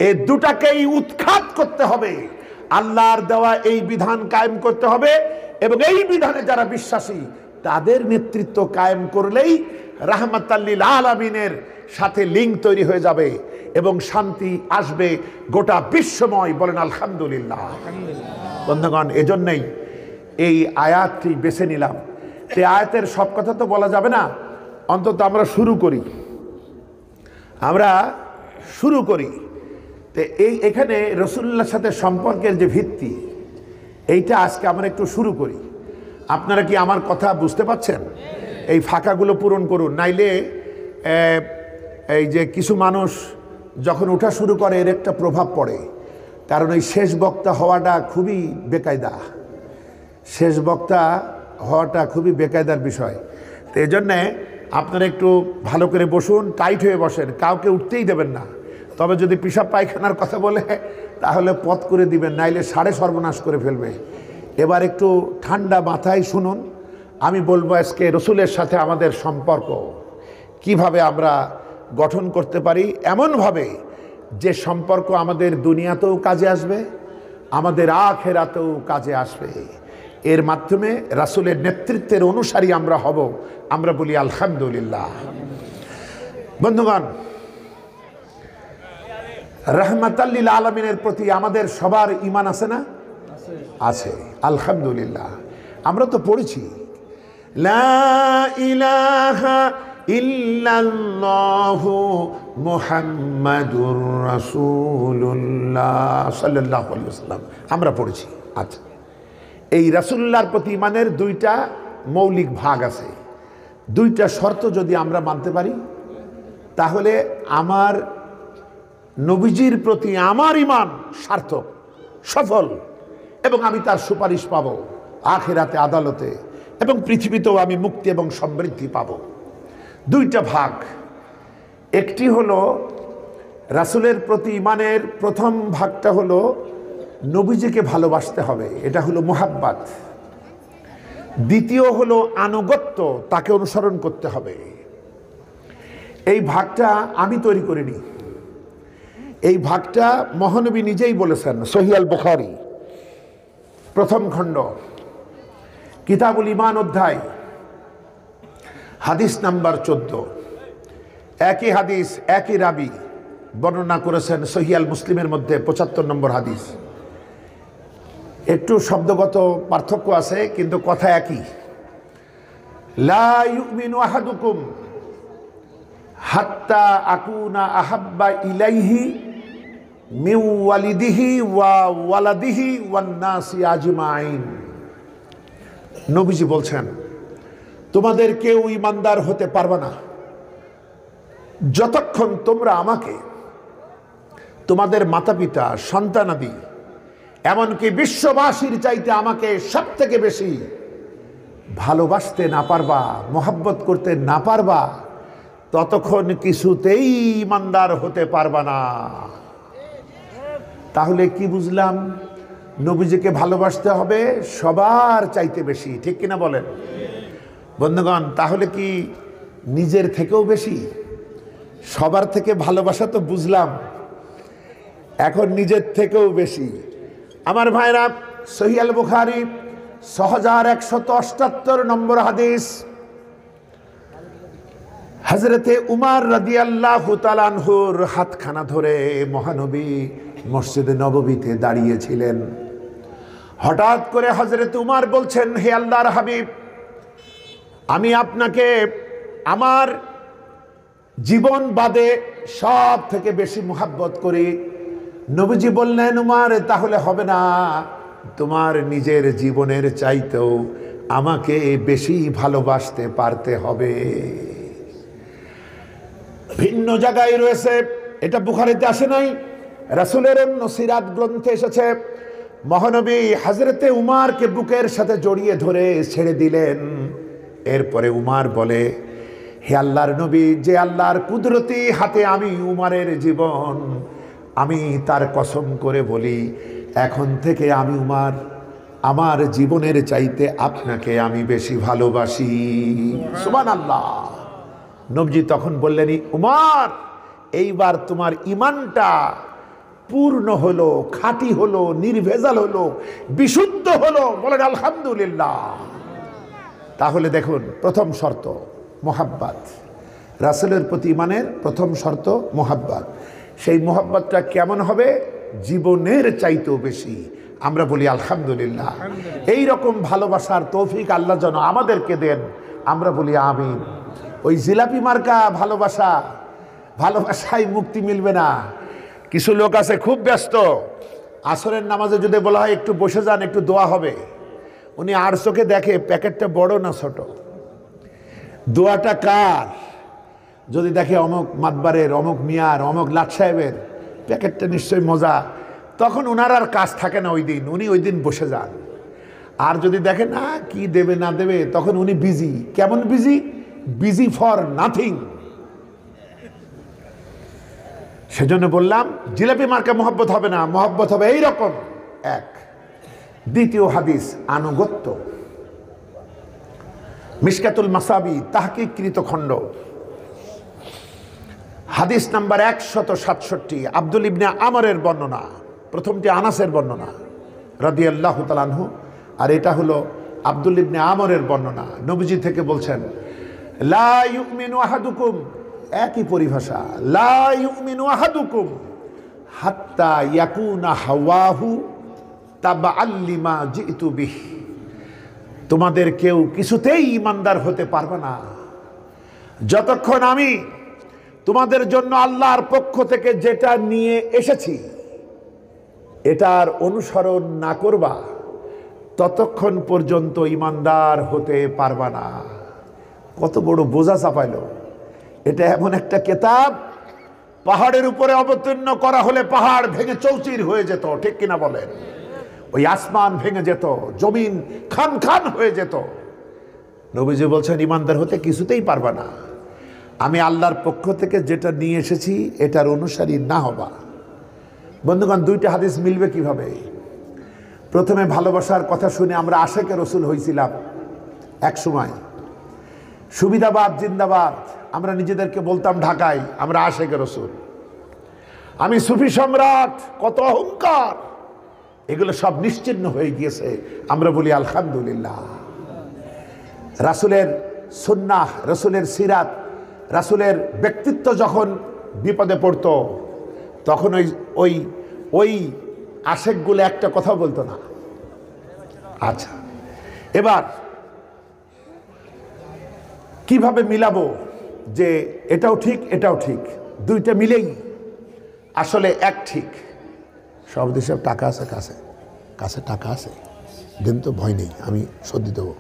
Speaker 1: এই দুটাকেই উৎখাত করতে হবে, আল্লাহর দেওয়া এই বিধান কায়েম করতে হবে, এবং এই বিধানে যারা বিশ্বাসী তাদের নেতৃত্ব কায়েম করলেই রাহমাতাল লিল আলামিনের সাথে লিঙ্ক তৈরি হয়ে যাবে এবং শান্তি আসবে গোটা বিশ্বময়। বলেন আলহামদুলিল্লাহ। বন্ধুগণ, এজন্যই এই আয়াতটি বেছে নিলাম। এই আয়াতের সব কথা তো বলা যাবে না, অন্তত আমরা শুরু করি। তো এখানে রাসূলুল্লাহর সাথে সম্পর্কের যে ভিত্তি, এইটা আজকে আমরা একটু শুরু করি। আপনারা কি আমার কথা বুঝতে পাচ্ছেন? এই ফাঁকাগুলো পূরণ করুন, নাইলে এই যে কিছু মানুষ যখন ওঠা শুরু করে এর একটা প্রভাব পড়ে। কারণ এই শেষ বক্তা হওয়াটা খুবই বেকায়দার বিষয়। তো এই জন্যে আপনারা একটু ভালো করে বসুন, টাইট হয়ে বসেন, কাউকে উঠতেই দেবেন না। তবে যদি পেশাব পায়খানার কথা বলে তাহলে পথ করে দিবেন, নাইলে সাড়ে সর্বনাশ করে ফেলবে। এবার একটু ঠান্ডা মাথায় শুনুন। আমি বলবো আজকে রসুলের সাথে আমাদের সম্পর্ক কিভাবে আমরা গঠন করতে পারি, এমনভাবে যে সম্পর্ক আমাদের দুনিয়াতেও কাজে আসবে, আমাদের আখিরাতেও কাজে আসবে। এর মাধ্যমে রাসূলের নেতৃত্বের অনুসারী আমরা হব। আমরা বলি আলহামদুলিল্লাহ। বন্ধুগণ, রাহমাতাল লিল আলামিনের প্রতি আমাদের সবার ঈমান আছে না? আছে, আলহামদুলিল্লাহ। আমরা তো পড়েছি লা ইলাহা ইল্লাল্লাহু মুহাম্মাদুর রাসূলুল্লাহ সাল্লাল্লাহু আলাইহি ওয়াসাল্লাম, আমরা পড়েছি। আচ্ছা, এই রাসূলুল্লাহর প্রতি ঈমানের দুইটা মৌলিক ভাগ আছে। দুইটা শর্ত যদি আমরা মানতে পারি, তাহলে আমার নবীজির প্রতি আমার ঈমান সার্থক, সফল, এবং আমি তার সুপারিশ পাবো আখিরাতে, আদালতে, এবং পৃথিবীতেও আমি মুক্তি এবং সমৃদ্ধি পাব। দুইটা ভাগ। একটি হলো রাসূলের প্রতি ঈমানের প্রথম ভাগটা হলো নবীজিকে ভালোবাসতে হবে, এটা হলো মুহাব্বত। দ্বিতীয় হলো আনুগত্য, তাকে অনুসরণ করতে হবে। এই ভাগটা আমি তৈরি করিনি, এই ভাগটা মহানবী নিজেই বলেছেন। সহিহ আল বুখারী প্রথম খণ্ড, কিতাবুল ঈমান অধ্যায়, হাদিস নাম্বার 14। একই হাদিস, একই রাবী বর্ণনা করেছেন সহিহ আল মুসলিমের মধ্যে 75 নম্বর হাদিস। একটু শব্দগত পার্থক্য আছে, কিন্তু কথা একই। লা ইউমিনু আহাদুকুম হাত্তা আকুনা আহাব্বা ইলাইহি মিন ওয়ালিদিহি ওয়া ওয়ালাদিহি ওয়ান নাসি আজমাইন। নবীজি বলছেন, তোমাদের কেউ ঈমানদার হতে পারবে না যতক্ষণ তোমরা আমাকে, তোমাদের মাতা পিতা, সন্তানাদি, এমনকি বিশ্ববাসীর চাইতে আমাকে সব থেকে বেশি ভালোবাসতে না পারবা, মোহাব্বত করতে না পারবা, ততক্ষণ কিছুতেই ঈমানদার হতে পারবা না। তাহলে কি বুঝলাম? নবীজিকে ভালোবাসতে হবে সবার চাইতে বেশি, ঠিক কিনা বলেন? বন্ধুগণ, তাহলে কি নিজের থেকেও বেশি? সবার থেকে ভালোবাসা তো বুঝলাম, এখন নিজের থেকেও বেশি। আমার ভাইরা, সহিহ আল বুখারী 6178 নম্বর হাদিস, হযরতে উমর রাদিয়াল্লাহু তাআলা আনহুর হাতখানা ধরে মহানবী মসজিদে নববীতে দাঁড়িয়েছিলেন। হঠাৎ করে হযরতে উমর বলছেন, হে আল্লাহর হাবিব, আমি আপনাকে আমার জীবন বাদে সব থেকে বেশি মুহাব্বত করি। নবীজি বললেন, উমর তাহলে হবে না, তোমার নিজের জীবনের চাইতেও আমাকে বেশি ভালোবাসতে পারতে হবে। ভিন্ন জায়গায় রয়েছে, এটা বুখারীতে আসে নাই, রাসূলের অন্য সিরাত গ্রন্থে এসেছে। মহানবী হযরতে উমরকে বুকের সাথে জড়িয়ে ধরে ছেড়ে দিলেন। এরপরে উমর বলে, হে আল্লাহর নবী, যে আল্লাহর কুদরতি হাতে আমি উমরের জীবন, আমি তার কসম করে বলি, এখন থেকে আমি উমর আমার জীবনের চাইতে আপনাকে আমি বেশি ভালোবাসি। সুবহানাল্লাহ। নবীজি তখন বললেন, উমর, এইবার তোমার ঈমানটা পূর্ণ হলো, খাঁটি হলো, নির্ভেজাল হলো, বিশুদ্ধ হলো। বলেন আলহামদুলিল্লাহ। তাহলে দেখুন, প্রথম শর্ত মোহাব্বত, রাসূলের প্রতি ঈমানের প্রথম শর্ত মোহাব্বত। সেই মোহাব্বতটা কেমন হবে? জীবনের চাইতেও বেশি। আমরা বলি আলহামদুলিল্লাহ। এই রকম ভালোবাসার তৌফিক আল্লাহ যেন আমাদেরকে দেন, আমরা বলি আমিন। ওই জিলাপি মার্কা ভালোবাসায় মুক্তি মিলবে না। কিছু লোক আছে খুব ব্যস্ত, আসরের নামাজে যদি বলা হয় একটু বসে যান, একটু দোয়া হবে, উনি আর চোখে দেখে প্যাকেটটা বড় না ছোট, দোয়াটা কার। যদি দেখে অমুক মাতবারের, অমুক মিয়ার, অমুক লাট সাহেবের, প্যাকেটটা নিশ্চয়ই মজা, তখন ওনার আর কাজ থাকে না ওই দিন, উনি ওই দিন বসে যান। আর যদি দেখে না কি দেবে না দেবে, তখন উনি বিজি। কেমন বিজি? Busy for nothing. সেজন্য বললাম, জিলাপি মার্কা মোহাব্বত হবে না, মোহাব্বত হবে এইরকম এক। দ্বিতীয় হাদিস, আনুগত্য। মিশকাতুল মাসাবি তাহকিককৃত খণ্ড, হাদিস নাম্বার 167, আব্দুল ইবনে আমরের বর্ণনা। প্রথমটি আনাসের বর্ণনা রাদিয়াল্লাহু তাআলা আনহু, আর এটা হলো আব্দুল ইবনে আমরের বর্ণনা। নবীজি থেকে বলছেন, লা ইউমিনু আহাদুকুম, একই পরিভাষা, লা ইউমিনু আহাদুকুম হাত্তা ইয়াকুনা হাওয়াহু তাবআল লিমা জিতু বিহি। তোমাদের কেউ কিছুতেই ঈমানদার হতে পারবে না যতক্ষণ আমি তোমাদের জন্য আল্লাহর পক্ষ থেকে যেটা নিয়ে এসেছি এটার অনুসরণ না করবা, ততক্ষণ পর্যন্ত ঈমানদার হতে পারবা না। কত বড় বোঝা চাপাইল! এটা এমন একটা কিতাব, পাহাড়ের উপরে অবতীর্ণ করা হলে পাহাড় ভেঙে চৌচির হয়ে যেত, ঠিক কিনা বলেন? ওই আসমান ভেঙে যেত, জমিন খান খান হয়ে যেত। নবীজি বলছেন, ঈমানদার হতে কিছুতেই পারবা না আমি আল্লাহর পক্ষ থেকে যেটা নিয়ে এসেছি এটার অনুসারী না হবা। বন্ধুগণ, দুইটা হাদিস মিলবে কিভাবে? প্রথমে ভালোবাসার কথা শুনে আমরা আশেকে রসুল হয়েছিলাম এক সময়, সুবিধাবাদ জিন্দাবাদ, আমরা নিজেদেরকে বলতাম ঢাকায় আমরা আশেকে রসুল, আমি সুফি সম্রাট, কত অহংকার, এগুলো সব নিশ্চিহ্ন হয়ে গিয়েছে। আমরা বলি আলহামদুলিল্লাহ। রাসূলের সুন্নাহ, রাসূলের সিরাত, রাসূলের ব্যক্তিত্ব যখন বিপদে পড়তো তখন ওই ওই আশেকগুলো একটা কথা বলতো না। আচ্ছা, এবার কিভাবে মিলাবো যে এটাও ঠিক এটাও ঠিক? দুইটা মিলেই আসলে এক ঠিক। সব দেশে টাকা আছে, কাছে টাকা আছে, দেন তো, ভয় নেই, আমি সর্দি দেবো,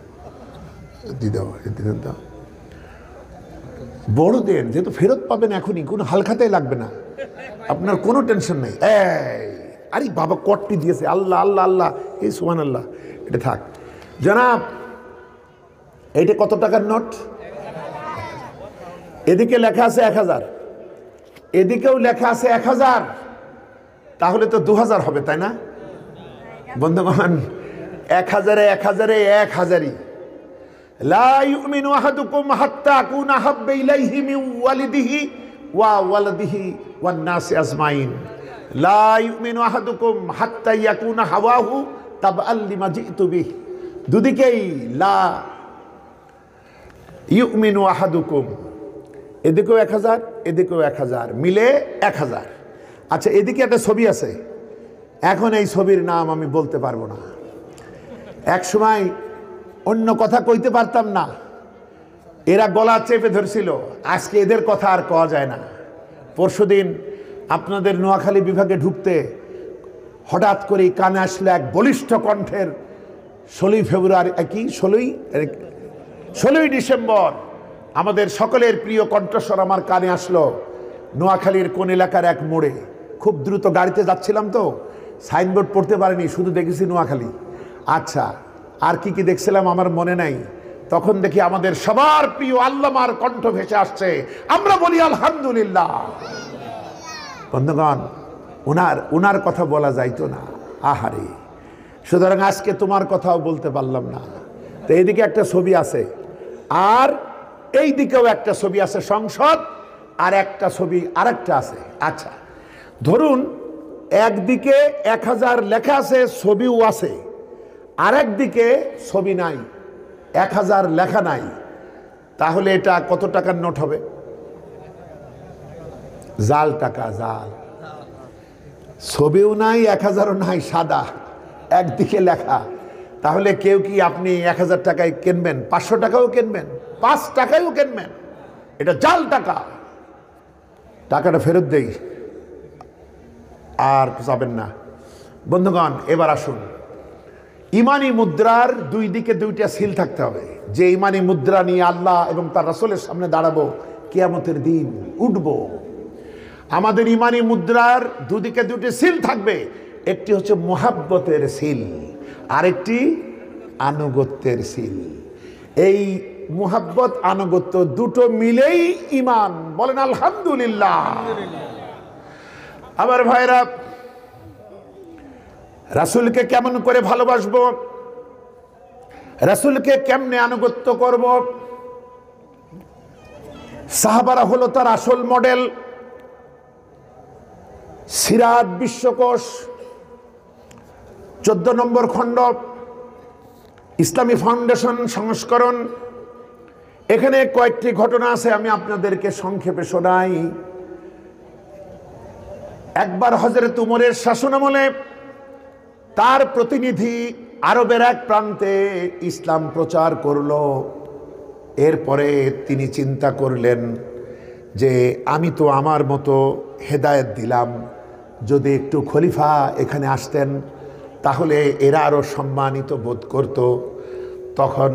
Speaker 1: দিয়ে দেবো, দেন তো, বড় দেন, যেহেতু ফেরত পাবেন এখনই, কোনো হালখাতেই লাগবে না, আপনার কোনো টেনশন নেই। আরে বাবা কটটি দিয়েছে, আল্লাহ আল্লাহ আল্লাহ, এই সুবহানাল্লাহ, এটা থাক। জনাব, এইটা কত টাকার নোট? এদিকে লেখা আছে 1000, এদিকেও লেখা আছে 1000, তাহলে তো 2000 হবে, তাই না বন্ধুগণ? 1000-এ 1000-এ 1000ই, লা ইউমিনু আহাদুকুম হাত্তা আকুনা আহাব্বা ইলাইহি মিন ওয়ালিদিহি ওয়া ওয়ালাদিহি ওয়ান নাসি আজমাইন। লা ইউমিনু আহাদুকুম হাত্তা ইয়াকুনা হাওয়াহু তাবআল লিমা জিতু বিহি। দুদিকেই লা ইউমিনু আহাদুকুম, এদিকেও 1000 এদিকেও 1000, মিলে 1000। আচ্ছা, এদিকে একটা ছবি আছে, এখন এই ছবির নাম আমি বলতে পারবো না। এক সময় অন্য কথা কইতে পারতাম না, এরা গলা চেপে ধরছিল, আজকে এদের কথা আর কওয়া যায় না। পরশুদিন আপনাদের নোয়াখালী বিভাগে ঢুকতে হঠাৎ করেই কানে আসলো এক বলিষ্ঠ কণ্ঠের 16 ফেব্রুয়ারি কি 16ই ডিসেম্বর আমাদের সকলের প্রিয় কণ্ঠস্বর আমার কানে আসলো নোয়াখালীর কোন এলাকার এক মোড়ে। খুব দ্রুত গাড়িতে যাচ্ছিলাম তো সাইনবোর্ড পড়তে পারিনি, শুধু দেখেছি নোয়াখালী। আচ্ছা, আর কি কি দেখছিলাম আমার মনে নাই। তখন দেখি আমাদের সবার প্রিয় আল্লামার কণ্ঠ ভেসে আসছে, আমরা বলি আলহামদুলিল্লাহ। বন্ধুগণ, উনার কথা বলা যাইতো না, আহারে। সুতরাং আজকে তোমার কথাও বলতে পারলাম না। তো এইদিকে একটা ছবি আছে, আর এই দিকেও একটা ছবি আছে সংসদ, আর একটা ছবি আরেকটা আছে। আচ্ছা, ধরুন একদিকে 1000 লেখা আছে, ছবিও আছে, আরেকদিকে ছবি নাই, 1000 লেখা নাই, তাহলে এটা কত টাকার নোট হবে? জাল টাকা, জাল। ছবিও নাই, 1000ও নাই, সাদা, একদিকে লেখা। তাহলে কেউ কি আপনি 1000 টাকায় কিনবেন? 500 টাকাও কিনবেন, 5 টাকায়ও কিনবেন, এটা জাল টাকা। টাকাটা ফেরত দেই, আর যাবেন না। বন্ধুগণ, এবার আসুন, ইমানি মুদ্রার দুই দিকে দুইটা সিল থাকতে হবে। যে ইমানি মুদ্রা নিয়ে আল্লাহ এবং তার রাসূলের সামনে দাঁড়াবো, কিয়ামতের দিন উঠব, আমাদের ইমানি মুদ্রার দুদিকে দুটি সিল থাকবে। একটি হচ্ছে মুহাব্বতের সিল, আরেকটি আনুগত্যের সিল। এই মুহাব্বত আনুগত্য দুটো মিলেই ইমান, বলেন আলহামদুলিল্লাহ। আমার ভাইরা, রাসূলকে কেমন করে ভালোবাসবো, রাসূলকে কেমনে আনুগত্য করব? সাহাবারা হলো তার আসল মডেল। সিরাত বিশ্বকোষ 14 নম্বর খণ্ড, ইসলামী ফাউন্ডেশন সংস্করণ। এখানে কয়েকটি ঘটনা আছে, আমি আপনাদেরকে সংক্ষেপে শোনাই। একবার হযরত উমরের শাসনামলে তার প্রতিনিধি আরবের এক প্রান্তে ইসলাম প্রচার করলো। এরপরে তিনি চিন্তা করলেন যে আমি তো আমার মতো হেদায়েত দিলাম, যদি একটু খলিফা এখানে আসতেন তাহলে এরা আরও সম্মানিত বোধ করত। তখন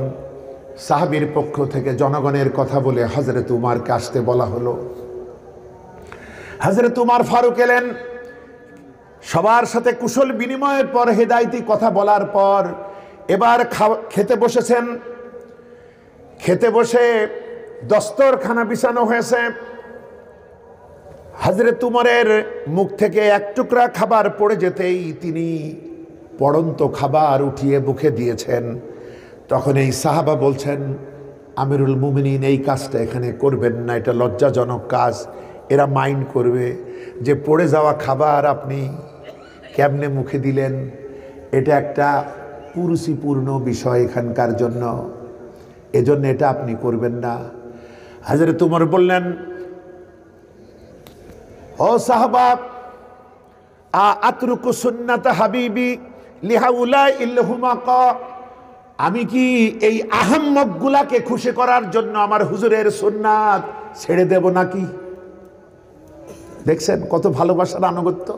Speaker 1: সাহাবীর পক্ষ থেকে জনগণের কথা বলে হযরত উমরকে আসতে বলা হলো। হযরত উমর ফারুক এলেন, সবার সাথে কুশল বিনিময়ের পর, হেদায়েতি কথা বলার পর এবার খেতে বসেছেন। খেতে বসে দস্তরখানা বিছানো হয়েছে। হযরত উমরের মুখ থেকে এক টুকরা খাবার পড়ে যেতেই তিনি পড়ন্ত খাবার উঠিয়ে মুখে দিয়েছেন। তখন এই সাহাবা বলছেন, আমিরুল মুমিনিন, এই কাজটা এখানে করবেন না, এটা লজ্জাজনক কাজ, এরা মাইন্ড করবে যে পড়ে যাওয়া খাবার আপনি কেমনে মুখে দিলেন। এটা একটা পুরুষিপূর্ণ বিষয় এখানকার জন্য, এজন্য এটা আপনি করবেন না। হযরত উমর বললেন, ও সাহাবা, আতরুকু সুন্নাত হাবিবি লিহাউলা ইল্লাহুমাকা, আমি কি এই আহাম্মকগুলাকে খুশি করার জন্য আমার হুজুরের সুন্নাত ছেড়ে দেব নাকি? দেখছেন কত ভালোবাসার আনুগত্য।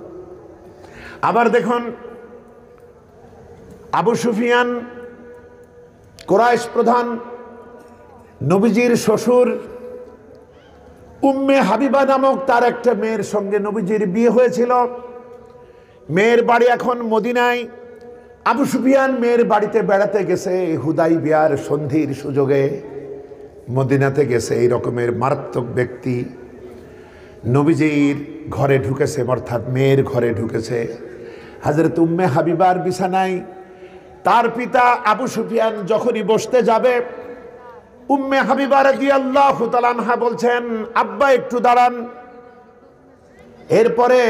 Speaker 1: আবার দেখুন, আবু সুফিয়ান কুরাইশ প্রধান, নবীজির শ্বশুর উম্মে হাবিবা নামক তার একটা মেয়ের সঙ্গে নবীজির বিয়ে হয়েছিল। মেয়ের বাড়ি এখন মদিনায়। আবু সুফিয়ান মেয়ের বাড়িতে বেড়াতে গেছে, হুদাইবিয়ার সন্ধির সুযোগে মদিনাতে গেছে। এই রকমের মারাত্মক ব্যক্তি নবীজির ঘরে ঢুকেছে, অর্থাৎ মেয়ের ঘরে ঢুকেছে। হযরত উম্মে হাবিবার বিছানায় তার পিতা আবু সুফিয়ান যখনই বসতে যাবে, উম্মে হাবিবা রাদিয়াল্লাহু তাআলা আনহা বলছেন, আব্বা একটু দাঁড়ান। এরপরে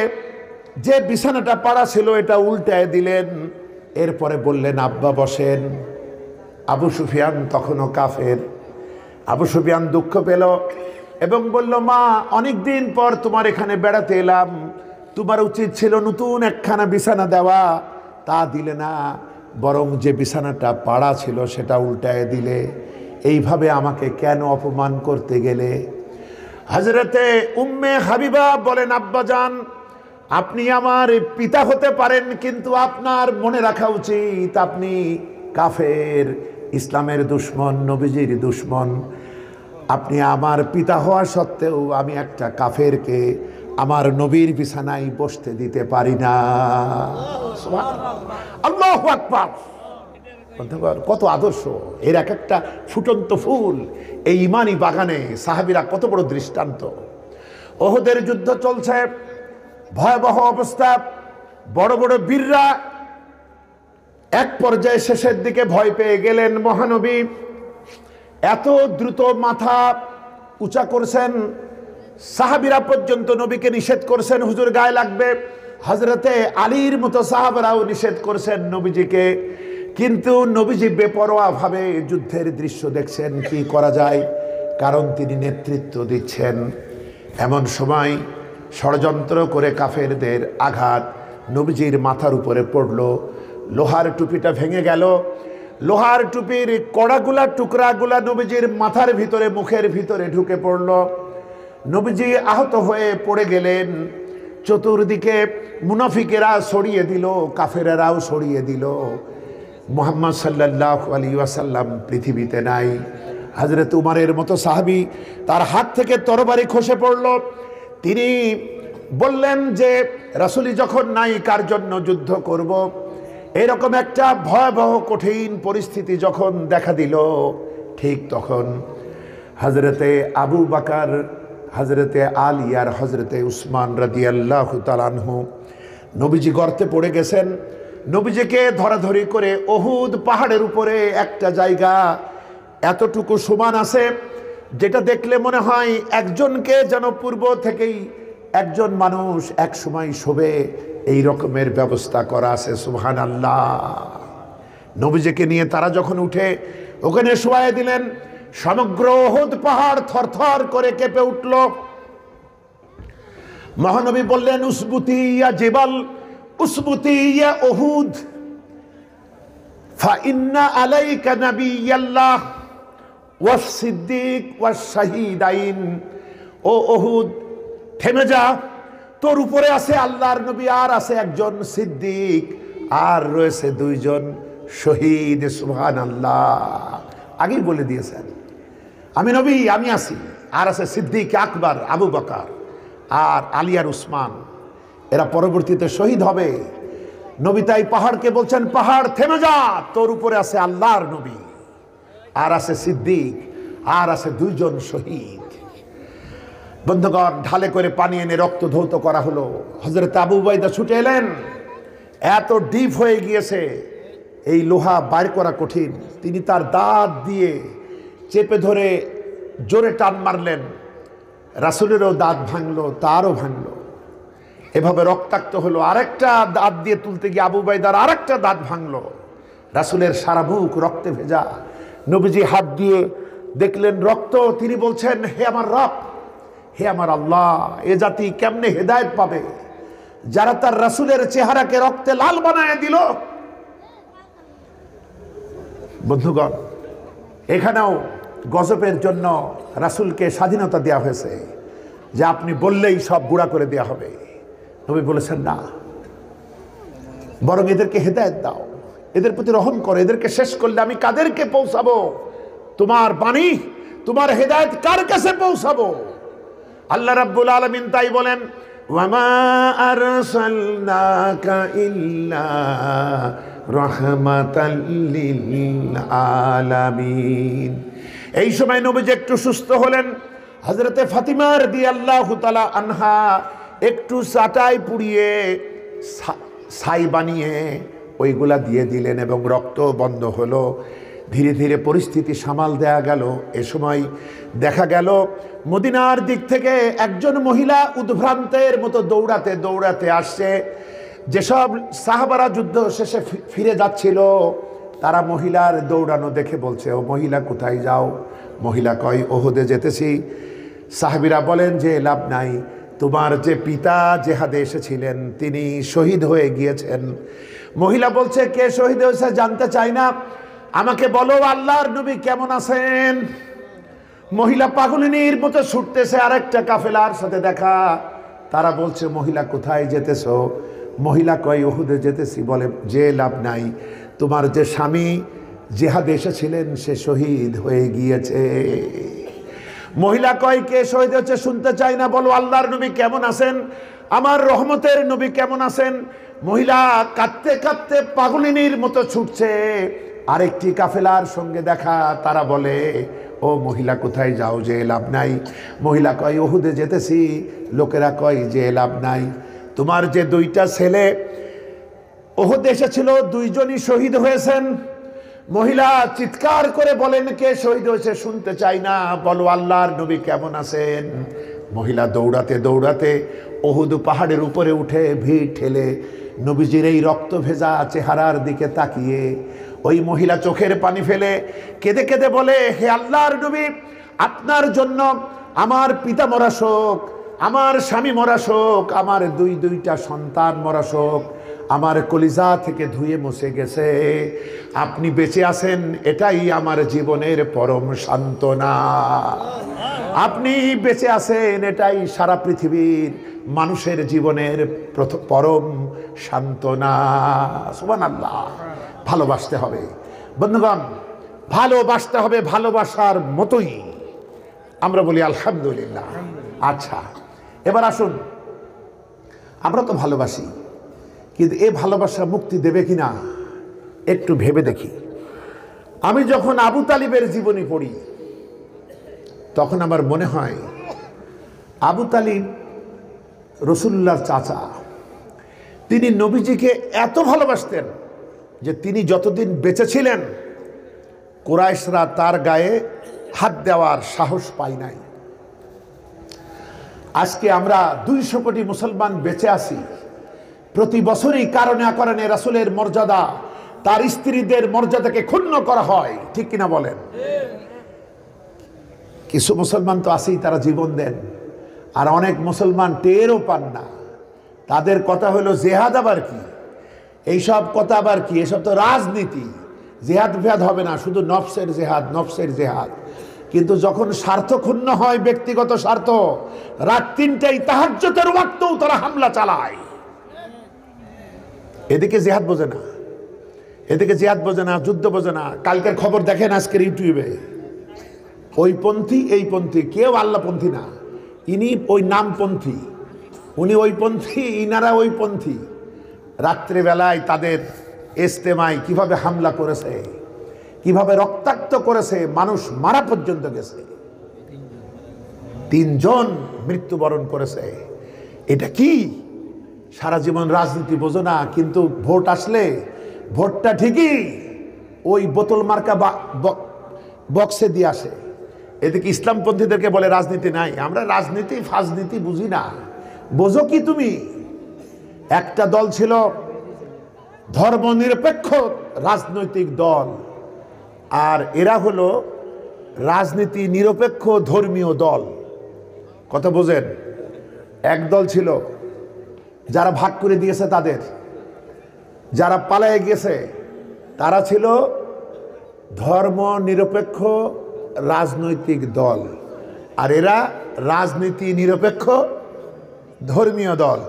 Speaker 1: যে বিছানাটা পাড়া ছিল এটা উল্টায় দিলেন। এরপরে বললেন, আব্বা বসেন। আবু সুফিয়ান তখনও কাফের। আবু সুফিয়ান দুঃখ পেল এবং বলল, মা, অনেকদিন পর তোমার এখানে বেড়াতে এলাম, তোমার উচিত ছিল নতুন একখানা বিছানা দেওয়া, তা দিলে না, বরং যে বিছানাটা পাড়া ছিল সেটা উল্টায় দিলে। এইভাবে আমাকে কেন অপমান করতে গেলে? হযরতে উম্মে হাবিবা বলেন, আব্বাজান, আপনি আমার পিতা হতে পারেন, কিন্তু আপনার মনে রাখা উচিত আপনি কাফের, ইসলামের দুশমন, নবীজির দুশমন। আপনি আমার পিতা হওয়া সত্ত্বেও আমি একটা কাফেরকে আমার নবীর বিছানায় বসতে দিতে পারি না। আল্লাহু আকবার। কত আদর্শ, এর এক একটা ফুটন্ত ফুল এই ইমানি বাগানে। সাহাবীরা কত বড় দৃষ্টান্ত। ওহদের যুদ্ধ চলছে, ভয়াবহ অবস্থা, বড় বড় বীররা এক পর্যায়ে শেষের দিকে ভয় পেয়ে গেলেন। মহানবী এত দ্রুত মাথা উঁচা করছেন, সাহাবীরা পর্যন্ত নবীকে নিষেধ করছেন হুজুর গায়ে লাগবে। হযরতে আলীর মতো সাহাবারাও নিষেধ করছেন নবীজিকে, কিন্তু নবীজি বেপরোয়া ভাবে যুদ্ধের দৃশ্য দেখছেন। কি করা যায়, কারণ তিনি নেতৃত্ব দিচ্ছেন। এমন সময় ষড়যন্ত্র করে কাফেরদের আঘাত নবীজির মাথার উপরে পড়ল। লোহার টুপিটা ভেঙে গেল। লোহার টুপির কড়াগুলা টুকরাগুলা নবীজির মাথার ভিতরে, মুখের ভিতরে ঢুকে পড়ল। নবীজি আহত হয়ে পড়ে গেলেন। চতুর্দিকে মুনাফিকেরা ছড়িয়ে দিল, কাফেরেরাও ছড়িয়ে দিল। মুহাম্মদ সাল্লাল্লাহু আলাইহি ওয়াসাল্লাম পৃথিবীতে নাই। হযরত উমরের মতো সাহাবী, তার হাত থেকে তরবারি খসে পড়ল। তিনি বললেন যে, রাসূলই যখন নাই, কার জন্য যুদ্ধ করব? এরকম একটা ভয়াবহ কঠিন পরিস্থিতি যখন দেখা দিল, ঠিক তখন হযরতে আবু বকর, হযরতে আলী আর হযরতে উসমান রাদিয়াল্লাহু তাআলা আনহু নবীজি গর্তে পড়ে গেছেন। নবীজিকে ধরাধরি করে উহুদ পাহাড়ের উপরে একটা জায়গা এতটুকু সমান আছে, যেটা দেখলে মনে হয় একজনকে যেন পূর্ব থেকেই একজন মানুষ এক সময় শোবে, এই রকমের ব্যবস্থা করা আছে। সুবহানাল্লাহ। নবীজিকে নিয়ে তারা যখন উঠে ওখানে শোয়ায় দিলেন, সমগ্র উহুদ পাহাড় থরথর করে কেঁপে উঠল। মহানবী বললেন, উসবুতি ইয়া জিবাল, উসবুতি ইয়া উহুদ, ফা ইন্না আলাইকা নাবিয়াল্লাহ ওয়াস সিদ্দিক ওয়াস শাহিদাইন। ও উহুদ, থেমে যা, তোর উপরে আছে আল্লাহর নবী, আর আছে একজন সিদ্দিক, আর রয়েছে দুইজন শহীদ। সুবহানাল্লাহ। আগেই বলে দিয়েছেন, আমি নবী, আমি আছি, আর আছে সিদ্দিক আকবর আবু বকর আর আলী আর উসমান, এরা পরবর্তীতে শহীদ হবে। নবী তাই পাহাড়কে বলছেন, পাহাড় থেমে যা, তোর উপরে আছে আল্লাহর নবী, আর আছে সিদ্দিক, আর আছে দুইজন শহীদ। বন্ধুগণ, ঢালে করে পানি এনে রক্ত ধৌত করা হলো। হযরত আবু উবাইদা ছুটে এলেন। এত ডিপ হয়ে গিয়েছে, এই লোহা বাইর করা কঠিন। তিনি তার দাঁত দিয়ে চেপে ধরে জোরে টান মারলেন। রাসূলেরও দাঁত ভাঙলো, তারও ভাঙলো। এভাবে রক্তাক্ত হলো। আরেকটা দাঁত দিয়ে তুলতে গিয়ে আবু উবাইদার আরেকটা দাঁত ভাঙলো। রাসূলের সারা মুখ রক্তে ভেজা। নবীজি হাত দিয়ে দেখলেন রক্ত। তিনি বলছেন, হে আমার রব, হে আমার আল্লাহ, এ জাতি কেমনে হেদায়েত পাবে যারা তার রাসূলের চেহারাকে রক্তে লাল বানায় দিল। বন্ধুগণ, এখানেও গজবের জন্য রাসূলকে স্বাধীনতা দেওয়া হয়েছে, যে আপনি বললেই সব গুঁড়া করে দেওয়া হবে। নবী বলেছেন, না, বরং এদেরকে হেদায়েত দাও, এদের প্রতি রহম করো। এদেরকে শেষ করলে আমি কাদেরকে পৌঁছাবো? তোমার বাণী, তোমার হেদায়েত কার কাছে পৌঁছাবো? আল্লাহ রাব্বুল আলামিন তাই বলেন, ওয়ামা আরসালনাকা ইল্লা রাহমাতাল লিল আলামিন। এই সময় নবীজি একটু সুস্থ হলেন। হযরতে ফাতিমা রাদিয়াল্লাহু তাআলা আনহা একটু চাটাই পুড়িয়ে ছাই বানিয়ে ওইগুলা দিয়ে দিলেন এবং রক্ত বন্ধ হলো। ধীরে ধীরে পরিস্থিতি সামাল দেয়া গেল। এ সময় দেখা গেল মদিনার দিক থেকে একজন মহিলা উদ্ভ্রান্তের মতো দৌড়াতে দৌড়াতে আসছে। যেসব সাহাবারা যুদ্ধ শেষে ফিরে যাচ্ছিল তারা মহিলার দৌড়ানো দেখে বলছে, ও মহিলা কোথায় যাও? মহিলা কয়, ওহদে যেতেছি। সাহাবীরা বলেন যে লাভ নাই, তোমার যে পিতা জেহাদে এসেছিলেন তিনি শহীদ হয়ে গিয়েছেন। মহিলা বলছে, কে শহীদ হয়েছে জানতে চাই না, আমাকে বলো আল্লাহর নবী কেমন আছেন। মহিলা পাগলিনীর মতো ছুটতেছে, আরেকটা কাফেলার সাথে দেখা। তারা বলছে, মহিলা কোথায় যেতেছো? মহিলা কয়, উহুদে যেতেছি। বলে, যে লাভ নাই, তোমার যে স্বামী জেহাদে এসেছিলেন সে শহীদ হয়ে গিয়েছে। মহিলা কয়, কে শহীদ হচ্ছে শুনতে চাই না, বলো আল্লাহর নবী কেমন আছেন, আমার রহমতের নবী কেমন আছেন। মহিলা কাঁদতে কাঁদতে পাগলিনীর মতো ছুটছে। আরেকটি কাফেলার সঙ্গে দেখা। তারা বলে, ও মহিলা কোথায় যাও, যে লাভ নাই। মহিলা কয়, উহুদে যেতেছি। লোকেরা কয়, যে লাভ নাই, তোমার যে দুইটা ছেলে উহুদে এসেছিল দুইজনই শহীদ হয়েছেন। মহিলা চিৎকার করে বলেন, কে শহীদ হয়েছে শুনতে চাই না, বলো আল্লাহর নবী কেমন আছেন। মহিলা দৌড়াতে দৌড়াতে উহুদ পাহাড়ের উপরে উঠে ভিড় ঠেলে নবীজির এই রক্ত ভেজা চেহারার দিকে তাকিয়ে ওই মহিলা চোখের পানি ফেলে কেঁদে কেঁদে বলে, হে আল্লাহর নবী, আপনার জন্য আমার পিতা মরা শোক, আমার স্বামী মরা শোক, আমার দুইটা সন্তান মরা শোক আমার কলিজা থেকে ধুয়ে মুছে গেছে। আপনি বেঁচে আছেন এটাই আমার জীবনের পরম সান্ত্বনা। আপনি বেঁচে আছেন এটাই সারা পৃথিবীর মানুষের জীবনের পরম সান্ত্বনা। সুবহানাল্লাহ। ভালোবাসতে হবে বন্ধুগণ, ভালোবাসতে হবে, ভালোবাসার মতোই। আমরা বলি আলহামদুলিল্লাহ। আচ্ছা, এবার আসুন, আমরা তো ভালোবাসি, কিন্তু এ ভালোবাসা মুক্তি দেবে কিনা একটু ভেবে দেখি। আমি যখন আবু তালিবের জীবনী পড়ি তখন আমার মনে হয় আবু তালিব রাসূলুল্লাহর চাচা, তিনি নবীজিকে এত ভালোবাসতেন যে তিনি যতদিন বেঁচে ছিলেন কুরাইশরা তার গায়ে হাত দেওয়ার সাহস পায় নাই। আজকে আমরা 200 কোটি মুসলমান বেঁচে আছি, প্রতি বছরই কারণে অকারণে রাসূলের মর্যাদা, তার স্ত্রীদের মর্যাদাকে ক্ষুণ্ণ করা হয়, ঠিক কিনা বলেন? কিছু মুসলমান তো আছেই, তারা জীবন দেন, আর অনেক মুসলমান টেরও পান না। তাদের কথা হলো জেহাদ আবার কি, এইসব কথা আবার কি, এসব তো রাজনীতি, জেহাদ ফেহাদ হবে না, শুধু নফসের জেহাদ, নফসের জেহাদ। কিন্তু যখন স্বার্থ ক্ষুণ্ণ হয়, ব্যক্তিগত স্বার্থ, রাত 3টায় তাহাজ্জুদের ওয়াক্তেও তারা হামলা চালায়। এদিকে জিহাদ বোঝে না, এদিকে জিহাদ বোঝে না, যুদ্ধ বোঝে না। কালকের খবর দেখেন আজকের ইউটিউবে, ওই পন্থী এই পন্থী, কেউ আল্লাহপন্থী না, ইনি ওই নামপন্থী, উনি ওই পন্থী, ইনারা ওই পন্থী। রাত্রেবেলায় তাদের ইজতেমায় কিভাবে হামলা করেছে, কিভাবে রক্তাক্ত করেছে, মানুষ মারা পর্যন্ত গেছে, 3 জন মৃত্যুবরণ করেছে। এটা কি? সারা জীবন রাজনীতি বোঝো না, কিন্তু ভোট আসলে ভোটটা ঠিকই ওই বোতল মার্কা বক্সে দিয়ে আসে। এদিকে ইসলামপন্থীদেরকে বলে রাজনীতি নাই। আমরা রাজনীতি ফাজনীতি বুঝি না। বোঝো কি তুমি? একটা দল ছিল ধর্মনিরপেক্ষ রাজনৈতিক দল, আর এরা হলো রাজনীতি নিরপেক্ষ ধর্মীয় দল। কথা বোঝেন? এক দল ছিল যারা ভাগ করে দিয়েছে তাদের, যারা পালায়ে গেছে তারা ছিল ধর্ম নিরপেক্ষ রাজনৈতিক দল, আর এরা রাজনীতি নিরপেক্ষ ধর্মীয় দল।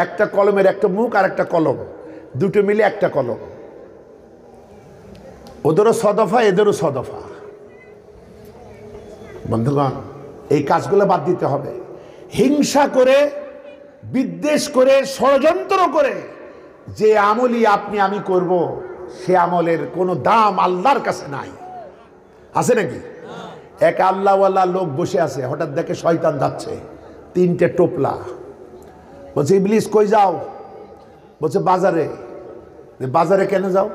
Speaker 1: একটা কলমের একটা মুখ আর একটা কলম, দুটো মিলে একটা কলম। ওদেরও সদফা, এদেরও সদফা। বন্ধুগণ, এই কাজগুলো বাদ দিতে হবে। হিংসা করে, বিদ্বেষ করে, ষড়যন্ত্র করে যে আমলই আপনি আমি করব, সে আমলের কোনো দাম আল্লাহর কাছে নাই। আছে নাকি? এক আল্লাহওয়ালা লোক বসে আছে, হঠাৎ দেখে শয়তান যাচ্ছে, 3টে টোপলা। বলছে, ইবলিস কই যাও? বলছে, বাজারে। বাজারে কেন যাও?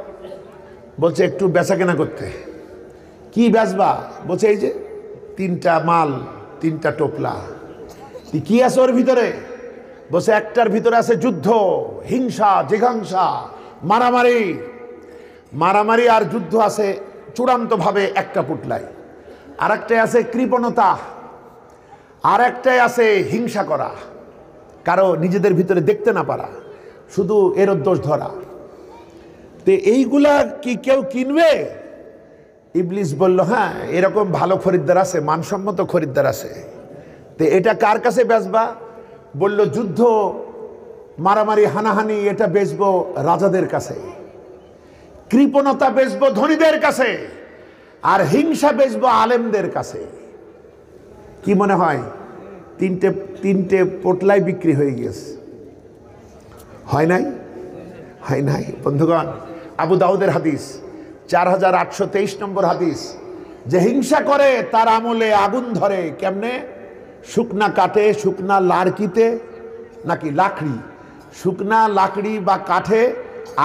Speaker 1: বলছে, একটু বেচা কেনা করতে। কি বেচবা? বলছে এই যে 3টা মাল, 3টা টোপলা। কি আছে ওর ভিতরে? বলছে একটার ভিতরে আছে যুদ্ধ, হিংসা, জিঘাংসা, মারামারি। মারামারি আর যুদ্ধ আছে চূড়ান্তভাবে একটা পুটলায়। আর একটাই আছে কৃপণতা, আর একটাই আছে হিংসা করা, কারো নিজেদের ভিতরে দেখতে না পারা, শুধু এর দোষ ধরা। তো এইগুলা কি কেউ কিনবে? ইবলিস বলল, হ্যাঁ, এরকম ভালো খরিদ্দার আছে, মানসম্মত খরিদ্দার আছে। তো এটা কার কাছে বেচবা? বলল যুদ্ধ, মারামারি, হানাহানি এটা বেচবো রাজাদের কাছে, কৃপণতা বেচবো ধনীদের কাছে, আর হিংসা বেচবো আলেমদের কাছে। কি মনে হয়? তিনটে পোটলাই বিক্রি হয়ে গিয়েছে। হয় নাই? হয় নাই বন্ধুগণ। আবু দাউদের হাদিস 4823 নম্বর হাদিস, যে হিংসা করে তার আমলে আগুন ধরে। কেমনে? শুকনা কাঠে, শুকনা লাড়কিতে, নাকি লাকড়ি, শুকনা লাকড়ি বা কাঠে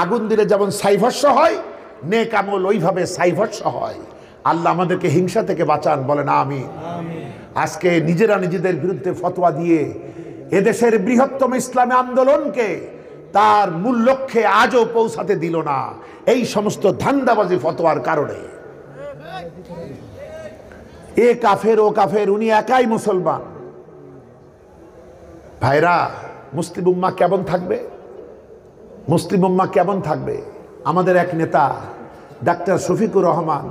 Speaker 1: আগুন দিলে যেমন ছাইভস্য হয়, নেক আমল ওইভাবে ছাইভস্য হয়। আল্লাহ আমাদেরকে হিংসা থেকে বাঁচান, বলেন আমিন। আজকে নিজেরা নিজেদের বিরুদ্ধে ফতোয়া দিয়ে এদেশের বৃহত্তম ইসলামী আন্দোলনকে তার মূল লক্ষ্যে আজও পৌঁছাতে দিল না, এই সমস্ত ধান্দাবাজি ফতোয়ার কারণে। এ কাফের, ও কাফের, উনি একাই মুসলমান। ভাইরা, মুসলিম উম্মাহ কেমন থাকবে? মুসলিম উম্মাহ কেমন থাকবে? আমাদের এক নেতা ডাক্তার শফিকুর রহমান,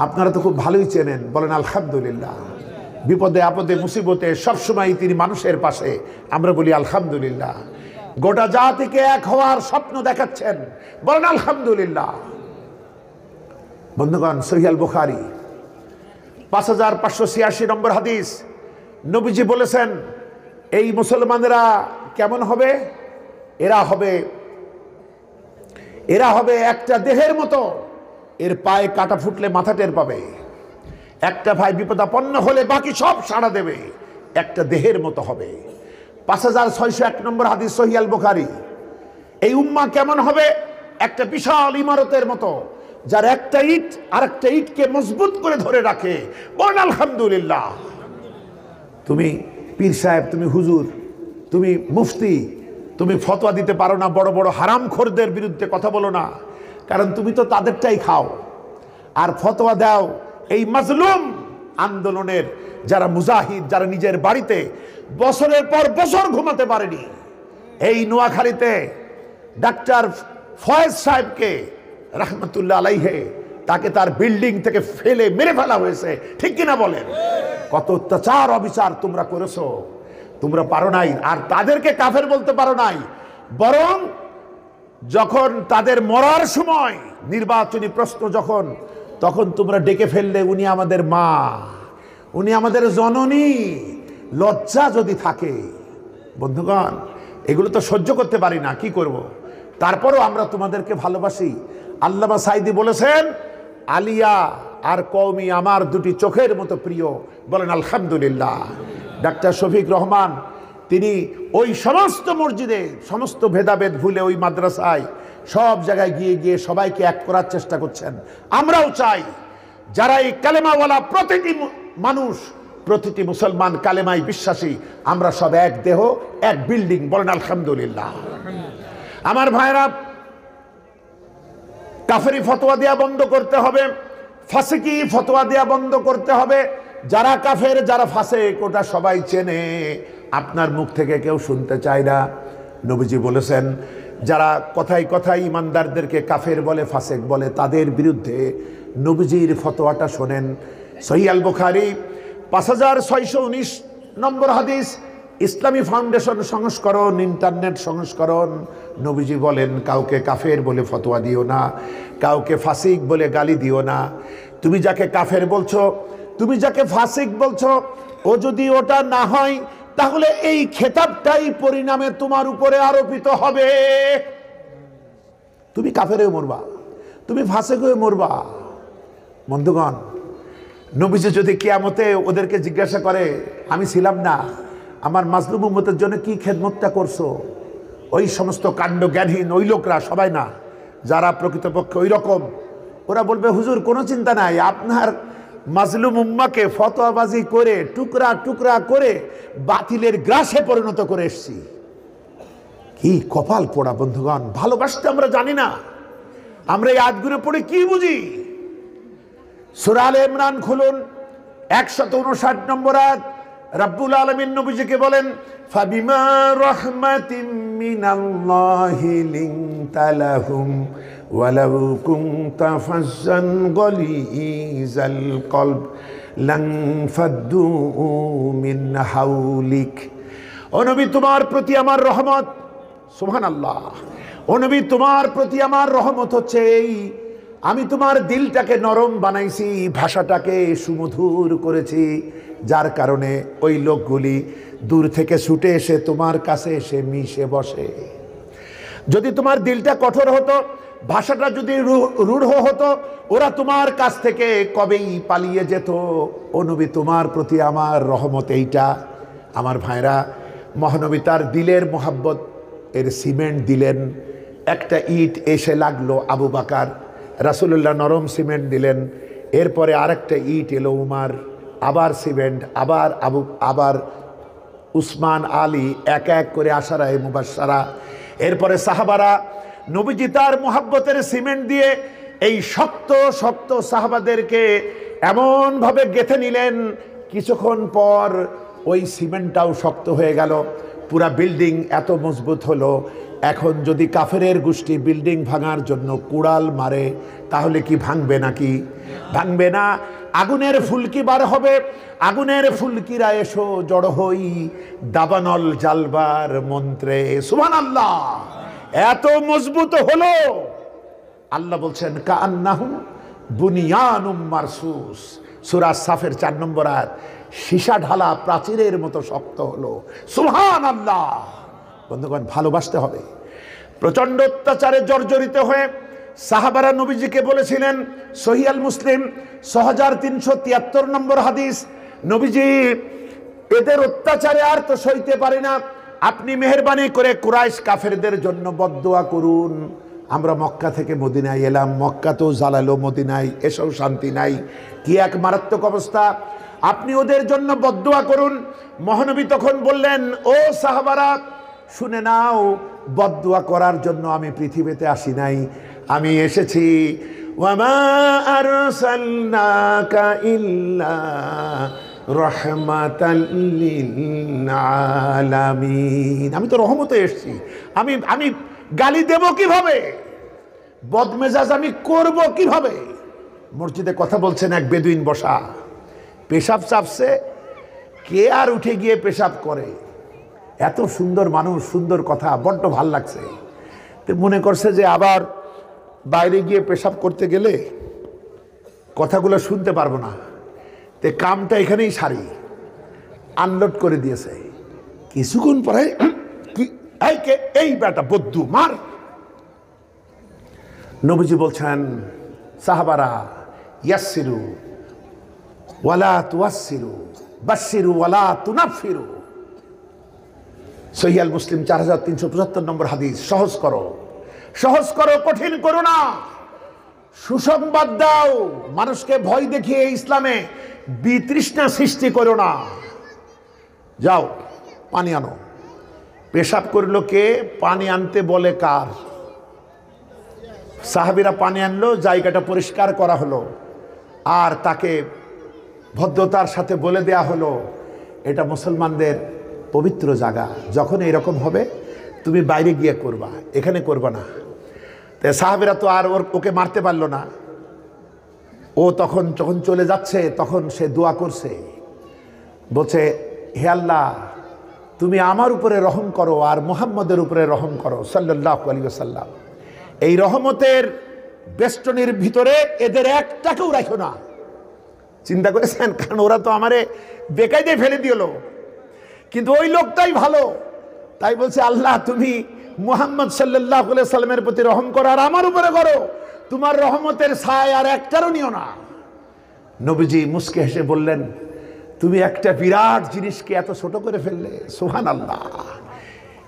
Speaker 1: আপনারা তো খুব ভালোই চেনেন, বলেন আলহামদুলিল্লাহ। বিপদে আপদে মুসিবতে সবসময় তিনি মানুষের পাশে, আমরা বলি আলহামদুলিল্লাহ। গোটা জাতিকে এক হওয়ার স্বপ্ন দেখাচ্ছেন, বলেন আলহামদুলিল্লাহ। বন্ধুগণ, সহিহ আল বুখারী 5586 নম্বর হাদিস, নবীজি বলেছেন এই মুসলমানেরা কেমন হবে? এরা হবে একটা দেহের মতো, এর পায়ে কাটা ফুটলে মাথা টের পাবে, একটা ভাই বিপদাপন্ন হলে বাকি সব সাড়া দেবে, একটা দেহের মতো হবে। 5601 নম্বর হাদিস, সহিহ আল বুখারী। এই উম্মাহ কেমন হবে? একটা বিশাল ইমারতের মতো, যার একটা ইট আর একটা ইটকে মজবুত করে ধরে রাখে, বলেন আলহামদুলিল্লাহ। তুমি পীর সাহেব, তুমি হুজুর, তুমি মুফতি, তুমি ফতোয়া দিতে পারো না, বড় বড় হারামখোরদের বিরুদ্ধে কথা বলো না, কারণ তুমি তো তাদেরটাই খাও। আর ফতোয়া দাও এই মাজলুম আন্দোলনের যারা মুজাহিদ, যারা নিজের বাড়িতে বছরের পর বছর ঘুমাতে পারেনি। এই নোয়াখালীতে ডাক্তার ফয়েজ সাহেবকে রহমতুল্লাহ আলাইহে, তাকে তার বিল্ডিং থেকে ফেলে মেরে ফেলা হয়েছে, ঠিক কিনা বলেন? কত অত্যাচার অবিচার তোমরা করেছো, তোমরা পারো নাই। আর তাদেরকে কাফের বলতে পারো নাই, বরং যখন তাদের মরার সময় নির্বাচনী প্রশ্ন যখন, তখন তোমরা ডেকে ফেললে উনি আমাদের মা, উনি আমাদের জননী। লজ্জা যদি থাকে বন্ধুগণ, এগুলো তো সহ্য করতে পারি না, কি করব? তারপরও আমরা তোমাদেরকে ভালোবাসি। আল্লামা সাইদি বলেছেন, আলিয়া আর কওমি আমার দুটি চোখের মতো প্রিয়, বলেন আলহামদুলিল্লাহ। ডাক্তার শফিক রহমান, তিনি ওই সমস্ত মসজিদে সমস্ত ভেদাভেদ ভুলে ওই মাদ্রাসায় সব জায়গায় গিয়ে গিয়ে সবাইকে এক করার চেষ্টা করছেন। আমরাও চাই যারা এই কালেমাওয়ালা প্রতিটি মানুষ, প্রতিটি মুসলমান কালেমায় বিশ্বাসী, আমরা সব এক দেহ, এক বিল্ডিং, বলেন আলহামদুলিল্লাহ। আমার ভাইরা, কাফেরি ফতোয়া দেয়া বন্ধ করতে হবে, ফাসিকি ফতোয়া দেয়া বন্ধ করতে হবে। যারা কাফের, যারা ফাসিক, ওটা সবাই চেনে, আপনার মুখ থেকে কেউ শুনতে চায় না। নবীজি বলেছেন, যারা কথায় কথায় ইমানদারদেরকে কাফের বলে, ফাসিক বলে, তাদের বিরুদ্ধে নবীজির ফতোয়াটা শোনেন। সহিহ আল বুখারী 5619 নম্বর হাদিস, ইসলামী ফাউন্ডেশন সংস্করণ, ইন্টারনেট সংস্করণ। নবীজি বলেন, কাউকে কাফের বলে ফতোয়া দিও না, কাউকে ফাসিক বলে গালি দিও না। তুমি যাকে কাফের বলছো, তুমি যাকে ফাসিক বলছো, ও যদি ওটা না হয়, তাহলে এই খেতাবটাই পরিণামে তোমার উপরে আরোপিত হবে। তুমি কাফের হয়ে মরবা, তুমি ফাসিক হয়ে মরবা। বন্ধুগণ, নবীজি যদি কিয়ামতে ওদেরকে জিজ্ঞাসা করে, আমি ছিলাম না, আমার মাজলুম উম্মতের জন্য কি খেদমতটা করছো, ওই সমস্ত কাণ্ড জ্ঞানহীন ওই লোকরা, সবাই না, যারা প্রকৃতপক্ষে ওই রকম ওরা বলবে হুজুর কোনো চিন্তা নাই, আপনার মাজলুম উম্মাকে ফতোয়াবাজি করে টুকরা টুকরা করে বাতিলের গ্রাসে পরিণত করে এসেছি। কি কপাল পোড়া বন্ধুগণ, ভালোবাসতে আমরা জানি না। আমরা এই আয়াতগুলো পড়ে কি বুঝি? সূরা আলে ইমরান খুলুন, 159 নম্বর আয়াত। রব্বুল আলামিন নবীজিকে বলেন, ফাবিমা রাহমাতিম মিনাল্লাহি লিনতা লাহুম ওয়ালাউ কুনতা ফাজ্জান গলিজাল কলব লানফাদ্দু মিন হাওলিক। ও নবী, তোমার প্রতি আমার রহমত। সুবহানাল্লাহ। ও নবী, তোমার প্রতি আমার রহমত হচ্ছে এই, আমি তোমার দিলটাকে নরম বানাইছি, ভাষাটাকে সুমধুর করেছি, যার কারণে ওই লোকগুলি দূর থেকে ছুটে এসে তোমার কাছে এসে মিশে বসে। যদি তোমার দিলটা কঠোর হতো, ভাষাটা যদি রূঢ় হতো, ওরা তোমার কাছ থেকে কবেই পালিয়ে যেত। ও নবী, তোমার প্রতি আমার রহমত এইটা। আমার ভাইরা, মহানবী তার দিলের মোহাব্বত এর সিমেন্ট দিলেন। একটা ইট এসে লাগলো আবু বকর, রাসূলুল্লাহ নরম সিমেন্ট দিলেন। এরপরে আরেকটা ইট এলো উমার, আবার সিমেন্ট, আবার উসমান, আলী, এক এক করে আশারায়ে মুবাশশারা। এরপরে সাহাবারা। নবীজি তার মোহাব্বতের সিমেন্ট দিয়ে এই শক্ত শক্ত সাহাবাদেরকে এমনভাবে গেঁথে নিলেন, কিছুক্ষণ পর ওই সিমেন্টটাও শক্ত হয়ে গেল, পুরা বিল্ডিং এত মজবুত হলো। এখন যদি কাফেরের গোষ্ঠী বিল্ডিং ভাঙার জন্য কুড়াল মারে, তাহলে কি ভাঙবে নাকি? ভাঙবে না। আগুনের ফুলকি বার হবে, আগুনের ফুলকিরা এসো জড়ো হই দাবানল জ্বালবার মন্ত্রে। সুবহানাল্লাহ। এত মজবুত হলো, আল্লাহ বলছেন কাআন্নাহু বুনিয়ানুম মারসুস। সূরা সাফের 4 নম্বর আয়াত। সীসা ঢালা প্রাচীরের মতো শক্ত হলো। সুবহানাল্লাহ। বন্ধুগণ, ভালোবাসতে হবে। প্রচন্ড অত্যাচারে জর্জরিত হয়ে সাহাবারা নবীজিকে বলেছিলেন, সহিহ আল মুসলিম 6373 নম্বর হাদিস, নবীজি, এদের অত্যাচারে আর তো সইতে পারি না, আপনি মেহেরবানি করে কুরাইশ কাফেরদের জন্য বদদোয়া করুন। আমরা মক্কা থেকে মদিনায় এলাম, মক্কা তো জ্বালালো, মদিনায় এসেও শান্তি নাই, কি এক মারাত্মক অবস্থা, আপনি ওদের জন্য বদদোয়া করুন। মহানবী তখন বললেন, ও সাহাবারা শুনে নাও, বদদোয়া করার জন্য আমি পৃথিবীতে আসি নাই, আমি এসেছি ওয়ামা আরসালনাকা ইল্লা রাহমাতাল লিল আলামিন। আমি তো রহমতে এসেছি। আমি গালি দেব কিভাবে? বদমেজাজ আমি করব কিভাবে? মসজিদে কথা বলছেন এক বেদুইন বসা, পেশাব চাপছে, কে আর উঠে গিয়ে পেশাব করে? এত সুন্দর মানুষ, সুন্দর কথা, বড্ড ভাল লাগছে। তো মনে করছে যে আবার বাইরে গিয়ে পেশাব করতে গেলে কথাগুলো শুনতে পারবো না, তে কামটা এখানেই সারি, আনলোড করে দিয়েছে। কিছুক্ষণ পরে কি এই বেটা বদ্দু মার। নবীজি বলছেন, সাহাবারা ইয়াসসিরু ওয়ালা তুয়াসসিরু বাশশিরু ওয়ালা তুনাফিরু। সহিহ আল মুসলিম 4375 নম্বর হাদিস। সহজ করো, সহজ করো, কঠিন করো না। সুসংবাদ দাও, মানুষকে ভয় দেখিয়ে ইসলামে বিতৃষ্ণা সৃষ্টি করো না। যাও পানি আনো। পেশাব করলো কে? পানি আনতে বলে কার? সাহাবীরা পানি আনলো, জায়গাটা পরিষ্কার করা হলো, আর তাকে ভদ্রতার সাথে বলে দেয়া হলো, এটা মুসলমানদের পবিত্র জায়গা, যখন এরকম হবে তুমি বাইরে গিয়ে করবা, এখানে করবা না। তো সাহাবীরা তো আর ওকে মারতে পারলো না। ও তখন যখন চলে যাচ্ছে, তখন সে দোয়া করছে, বলছে, হে আল্লাহ, তুমি আমার উপরে রহম করো আর মুহাম্মদের উপরে রহম করো সাল্লাল্লাহু আলাইহি ওয়াসাল্লাম। এই রহমতের বেষ্টনীর ভিতরে এদের একটাকেও রাখো না। চিন্তা করেছেন? কারণ ওরা তো আমারে বেকায়দায় ফেলে দিল, কিন্তু ওই লোকটাই ভালো, তাই বলছে, আল্লাহ তুমি মুহাম্মদ সাল্লাল্লাহু আলাইহি ওয়াসাল্লামের প্রতি রহম করো আর আমার উপরে করো, তোমার রহমতের ছায়া আর একটারও নিও না। নবীজি মুস্কে হেসে বললেন, তুমি একটা বিরাট জিনিসকে এত ছোট করে ফেললে। সুবহানাল্লাহ।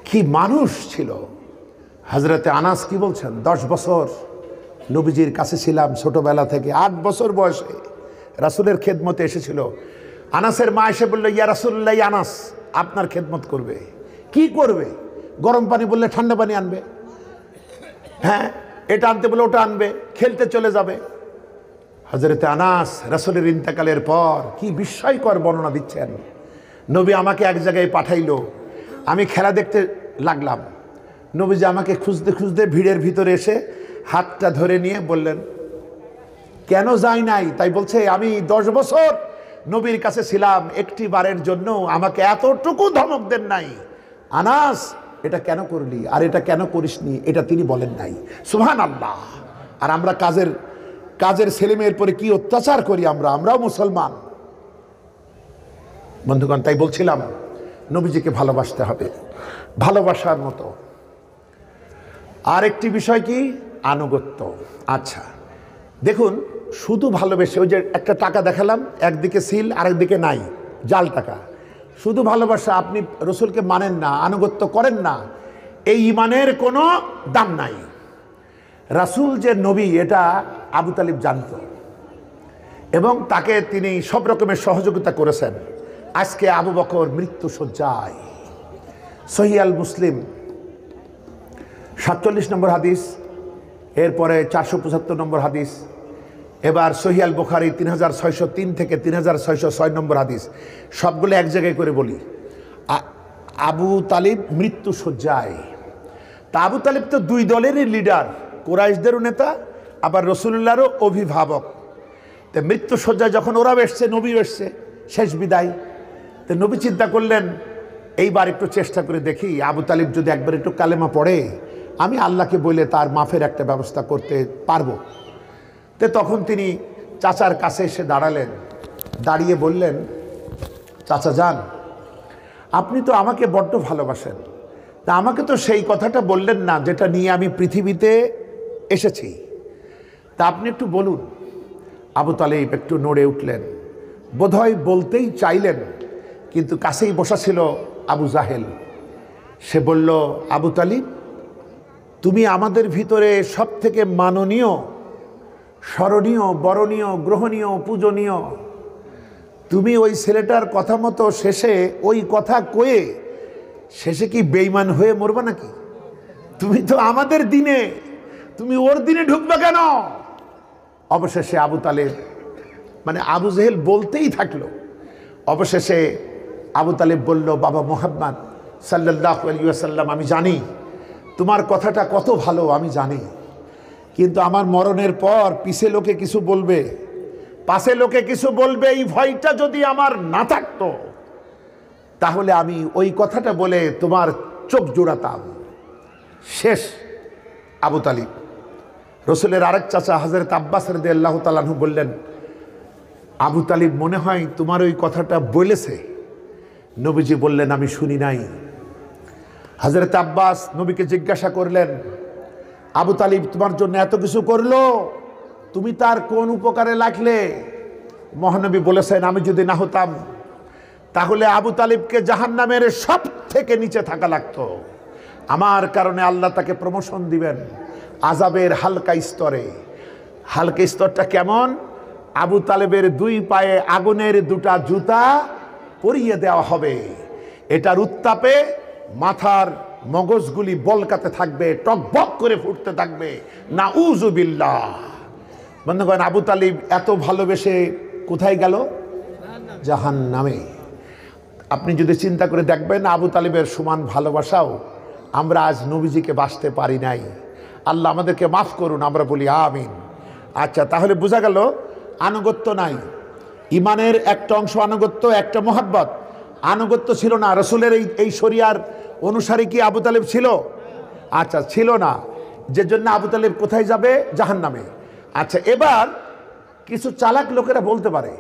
Speaker 1: কি মানুষ ছিল। হযরতে আনাস কি বলছেন, 10 বছর নবীজির কাছে ছিলাম ছোটবেলা থেকে, 8 বছর বয়সে রাসূলের খেদমতে এসেছিল। আনাসের মা এসে বলল, ইয়া রাসূলুল্লাহ, আনাস আপনার খেদমত করবে। কি করবে? গরম পানি বললে ঠান্ডা পানি আনবে, হ্যাঁ এটা আনতে বলে ওটা আনবে, খেলতে চলে যাবে। হযরতে আনাস রাসূলের ইন্তেকালের পর কি বিস্ময়কর বর্ণনা দিচ্ছেন। নবী আমাকে এক জায়গায় পাঠাইলো, আমি খেলা দেখতে লাগলাম। নবীজি আমাকে খুঁজতে খুঁজতে ভিড়ের ভিতরে এসে হাতটা ধরে নিয়ে বললেন, কেন যাই নাই? তাই বলছে, আমি 10 বছর নবীর কাছে ছিলাম, একটি বারের জন্য আমাকে এতটুকু ধমক দেন নাই, আনাস এটা কেন করলি আর এটা কেন করিসনি, এটা তিনি বলেন নাই। সুবহানাল্লাহ। আর আমরা কাজের ছেলেমেয়ের পরে কি অত্যাচার করি আমরাও মুসলমান। বন্ধুগণ, তাই বলছিলাম নবীজিকে ভালোবাসতে হবে ভালোবাসার মতো। আরেকটি বিষয় কি? আনুগত্য। আচ্ছা দেখুন, শুধু ভালোবেসে, ওই যে একটা টাকা দেখালাম, একদিকে সিল আরেকদিকে নাই, জাল টাকা, শুধু ভালোবাসা, আপনি রসুলকে মানেন না, আনুগত্য করেন না, এই ইমানের কোনো দাম নাই। রাসূল যে নবী এটা আবু তালিব জানত এবং তাকে তিনি সব রকমের সহযোগিতা করেছেন। আজকে আবু বকর মৃত্যু শয্যায়। সহিহ আল মুসলিম 47 নম্বর হাদিস, এরপরে 475 নম্বর হাদিস, এবার সহিহ আল বুখারী 3603 থেকে 3606 নম্বর হাদিস, সবগুলো এক জায়গায় করে বলি। আবু তালিব মৃত্যু শয্যায়। তা আবু তালিব তো 2 দলেরই লিডার, কুরাইশদেরও নেতা আবার রসুলুল্লাহরও অভিভাবক। তো মৃত্যু শয্যায় যখন ওরাও এসছে, নবীও এসছে, শেষ বিদায়। তো নবী চিন্তা করলেন, এইবার একটু চেষ্টা করে দেখি, আবু তালিব যদি একবার একটু কালেমা পড়ে, আমি আল্লাহকে বলে তার মাফের একটা ব্যবস্থা করতে পারবো। তো তখন তিনি চাচার কাছে এসে দাঁড়ালেন, দাঁড়িয়ে বললেন, চাচা যান, আপনি তো আমাকে বড্ড ভালোবাসেন, তা আমাকে তো সেই কথাটা বললেন না যেটা নিয়ে আমি পৃথিবীতে এসেছি, তা আপনি একটু বলুন। আবু তালিব একটু নড়ে উঠলেন, বোধহয় বলতেই চাইলেন, কিন্তু কাছেই বসা ছিল আবু জাহেল। সে বলল, আবু তালিব, তুমি আমাদের ভিতরে সব থেকে মাননীয়, স্মরণীয়, বরণীয়, গ্রহণীয়, পূজনীয়। তুমি ওই ছেলেটার কথা মতো শেষে ওই কথা কয়ে শেষে কি বেঈমান হয়ে মরবা নাকি? তুমি তো আমাদের দিনে, তুমি ওর দিনে ঢুকবে কেন? অবশেষে আবু তালেব, মানে আবু জেহেল বলতেই থাকলো। অবশেষে আবু তালেব বলল, বাবা মুহাম্মদ সাল্লাল্লাহু আলাইহি ওয়াসাল্লাম, আমি জানি তোমার কথাটা কত ভালো, আমি জানি, কিন্তু আমার মরণের পর পিছে লোকে কিছু বলবে, পাশে লোকে কিছু বলবে, এই ভয়টা যদি আমার না থাকতো তাহলে আমি ওই কথাটা বলে তোমার চোখ জোড়াতাম। শেষ আবু তালিব। রসুলের আরেক চাচা হযরত আব্বাস রাদিয়াল্লাহু তাআলা আনহু বললেন, আবু তালিব মনে হয় তোমার ওই কথাটা বলেছে। নবীজি বললেন, আমি শুনি নাই। হযরত আব্বাস নবীকে জিজ্ঞাসা করলেন, আবু তালিব তোমার জন্য এত কিছু করলো, তুমি তার কোন উপকারে লাগলে? মহানবী বলেছেন, আমি যদি না হতাম তাহলে আবু তালিবকে জাহান্নামের সব থেকে নিচে থাকা লাগতো, আমার কারণে আল্লাহ তাকে প্রমোশন দিবেন আযাবের হালকা স্তরে। হালকা স্তরটা কেমন? আবু তালেবের 2 পায়ে আগুনের 2টা জুতা পরিয়ে দেওয়া হবে, এটার উত্তাপে মাথার মগজগুলি বলকাতে থাকবে, টকবক করে ফুটতে থাকবে, নাউযুবিল্লাহ। বন্ধুগণ, আবু তালিব এত ভালোবেসে কোথায় গেল? জাহান্নামে। আপনি যদি চিন্তা করে দেখবেন, আবু তালিবের সমান ভালোবাসাও আমরা আজ নবীজিকে বাসতে পারি নাই। আল্লাহ আমাদেরকে মাফ করুন, আমরা বলি আমিন। আচ্ছা, তাহলে বোঝা গেল আনুগত্য নাই। ইমানের একটা অংশ আনুগত্য, একটা মোহাব্বত। আনুগত্য ছিল না। রসুলের এই শরিয়ার অনুসারী কি আবু তালেব ছিল? আচ্ছা, ছিল না, যে জন্য আবু তালেব কোথায় যাবে? জাহান্নামে। আচ্ছা, এবার কিছু চালাক লোকেরা বলতে পারে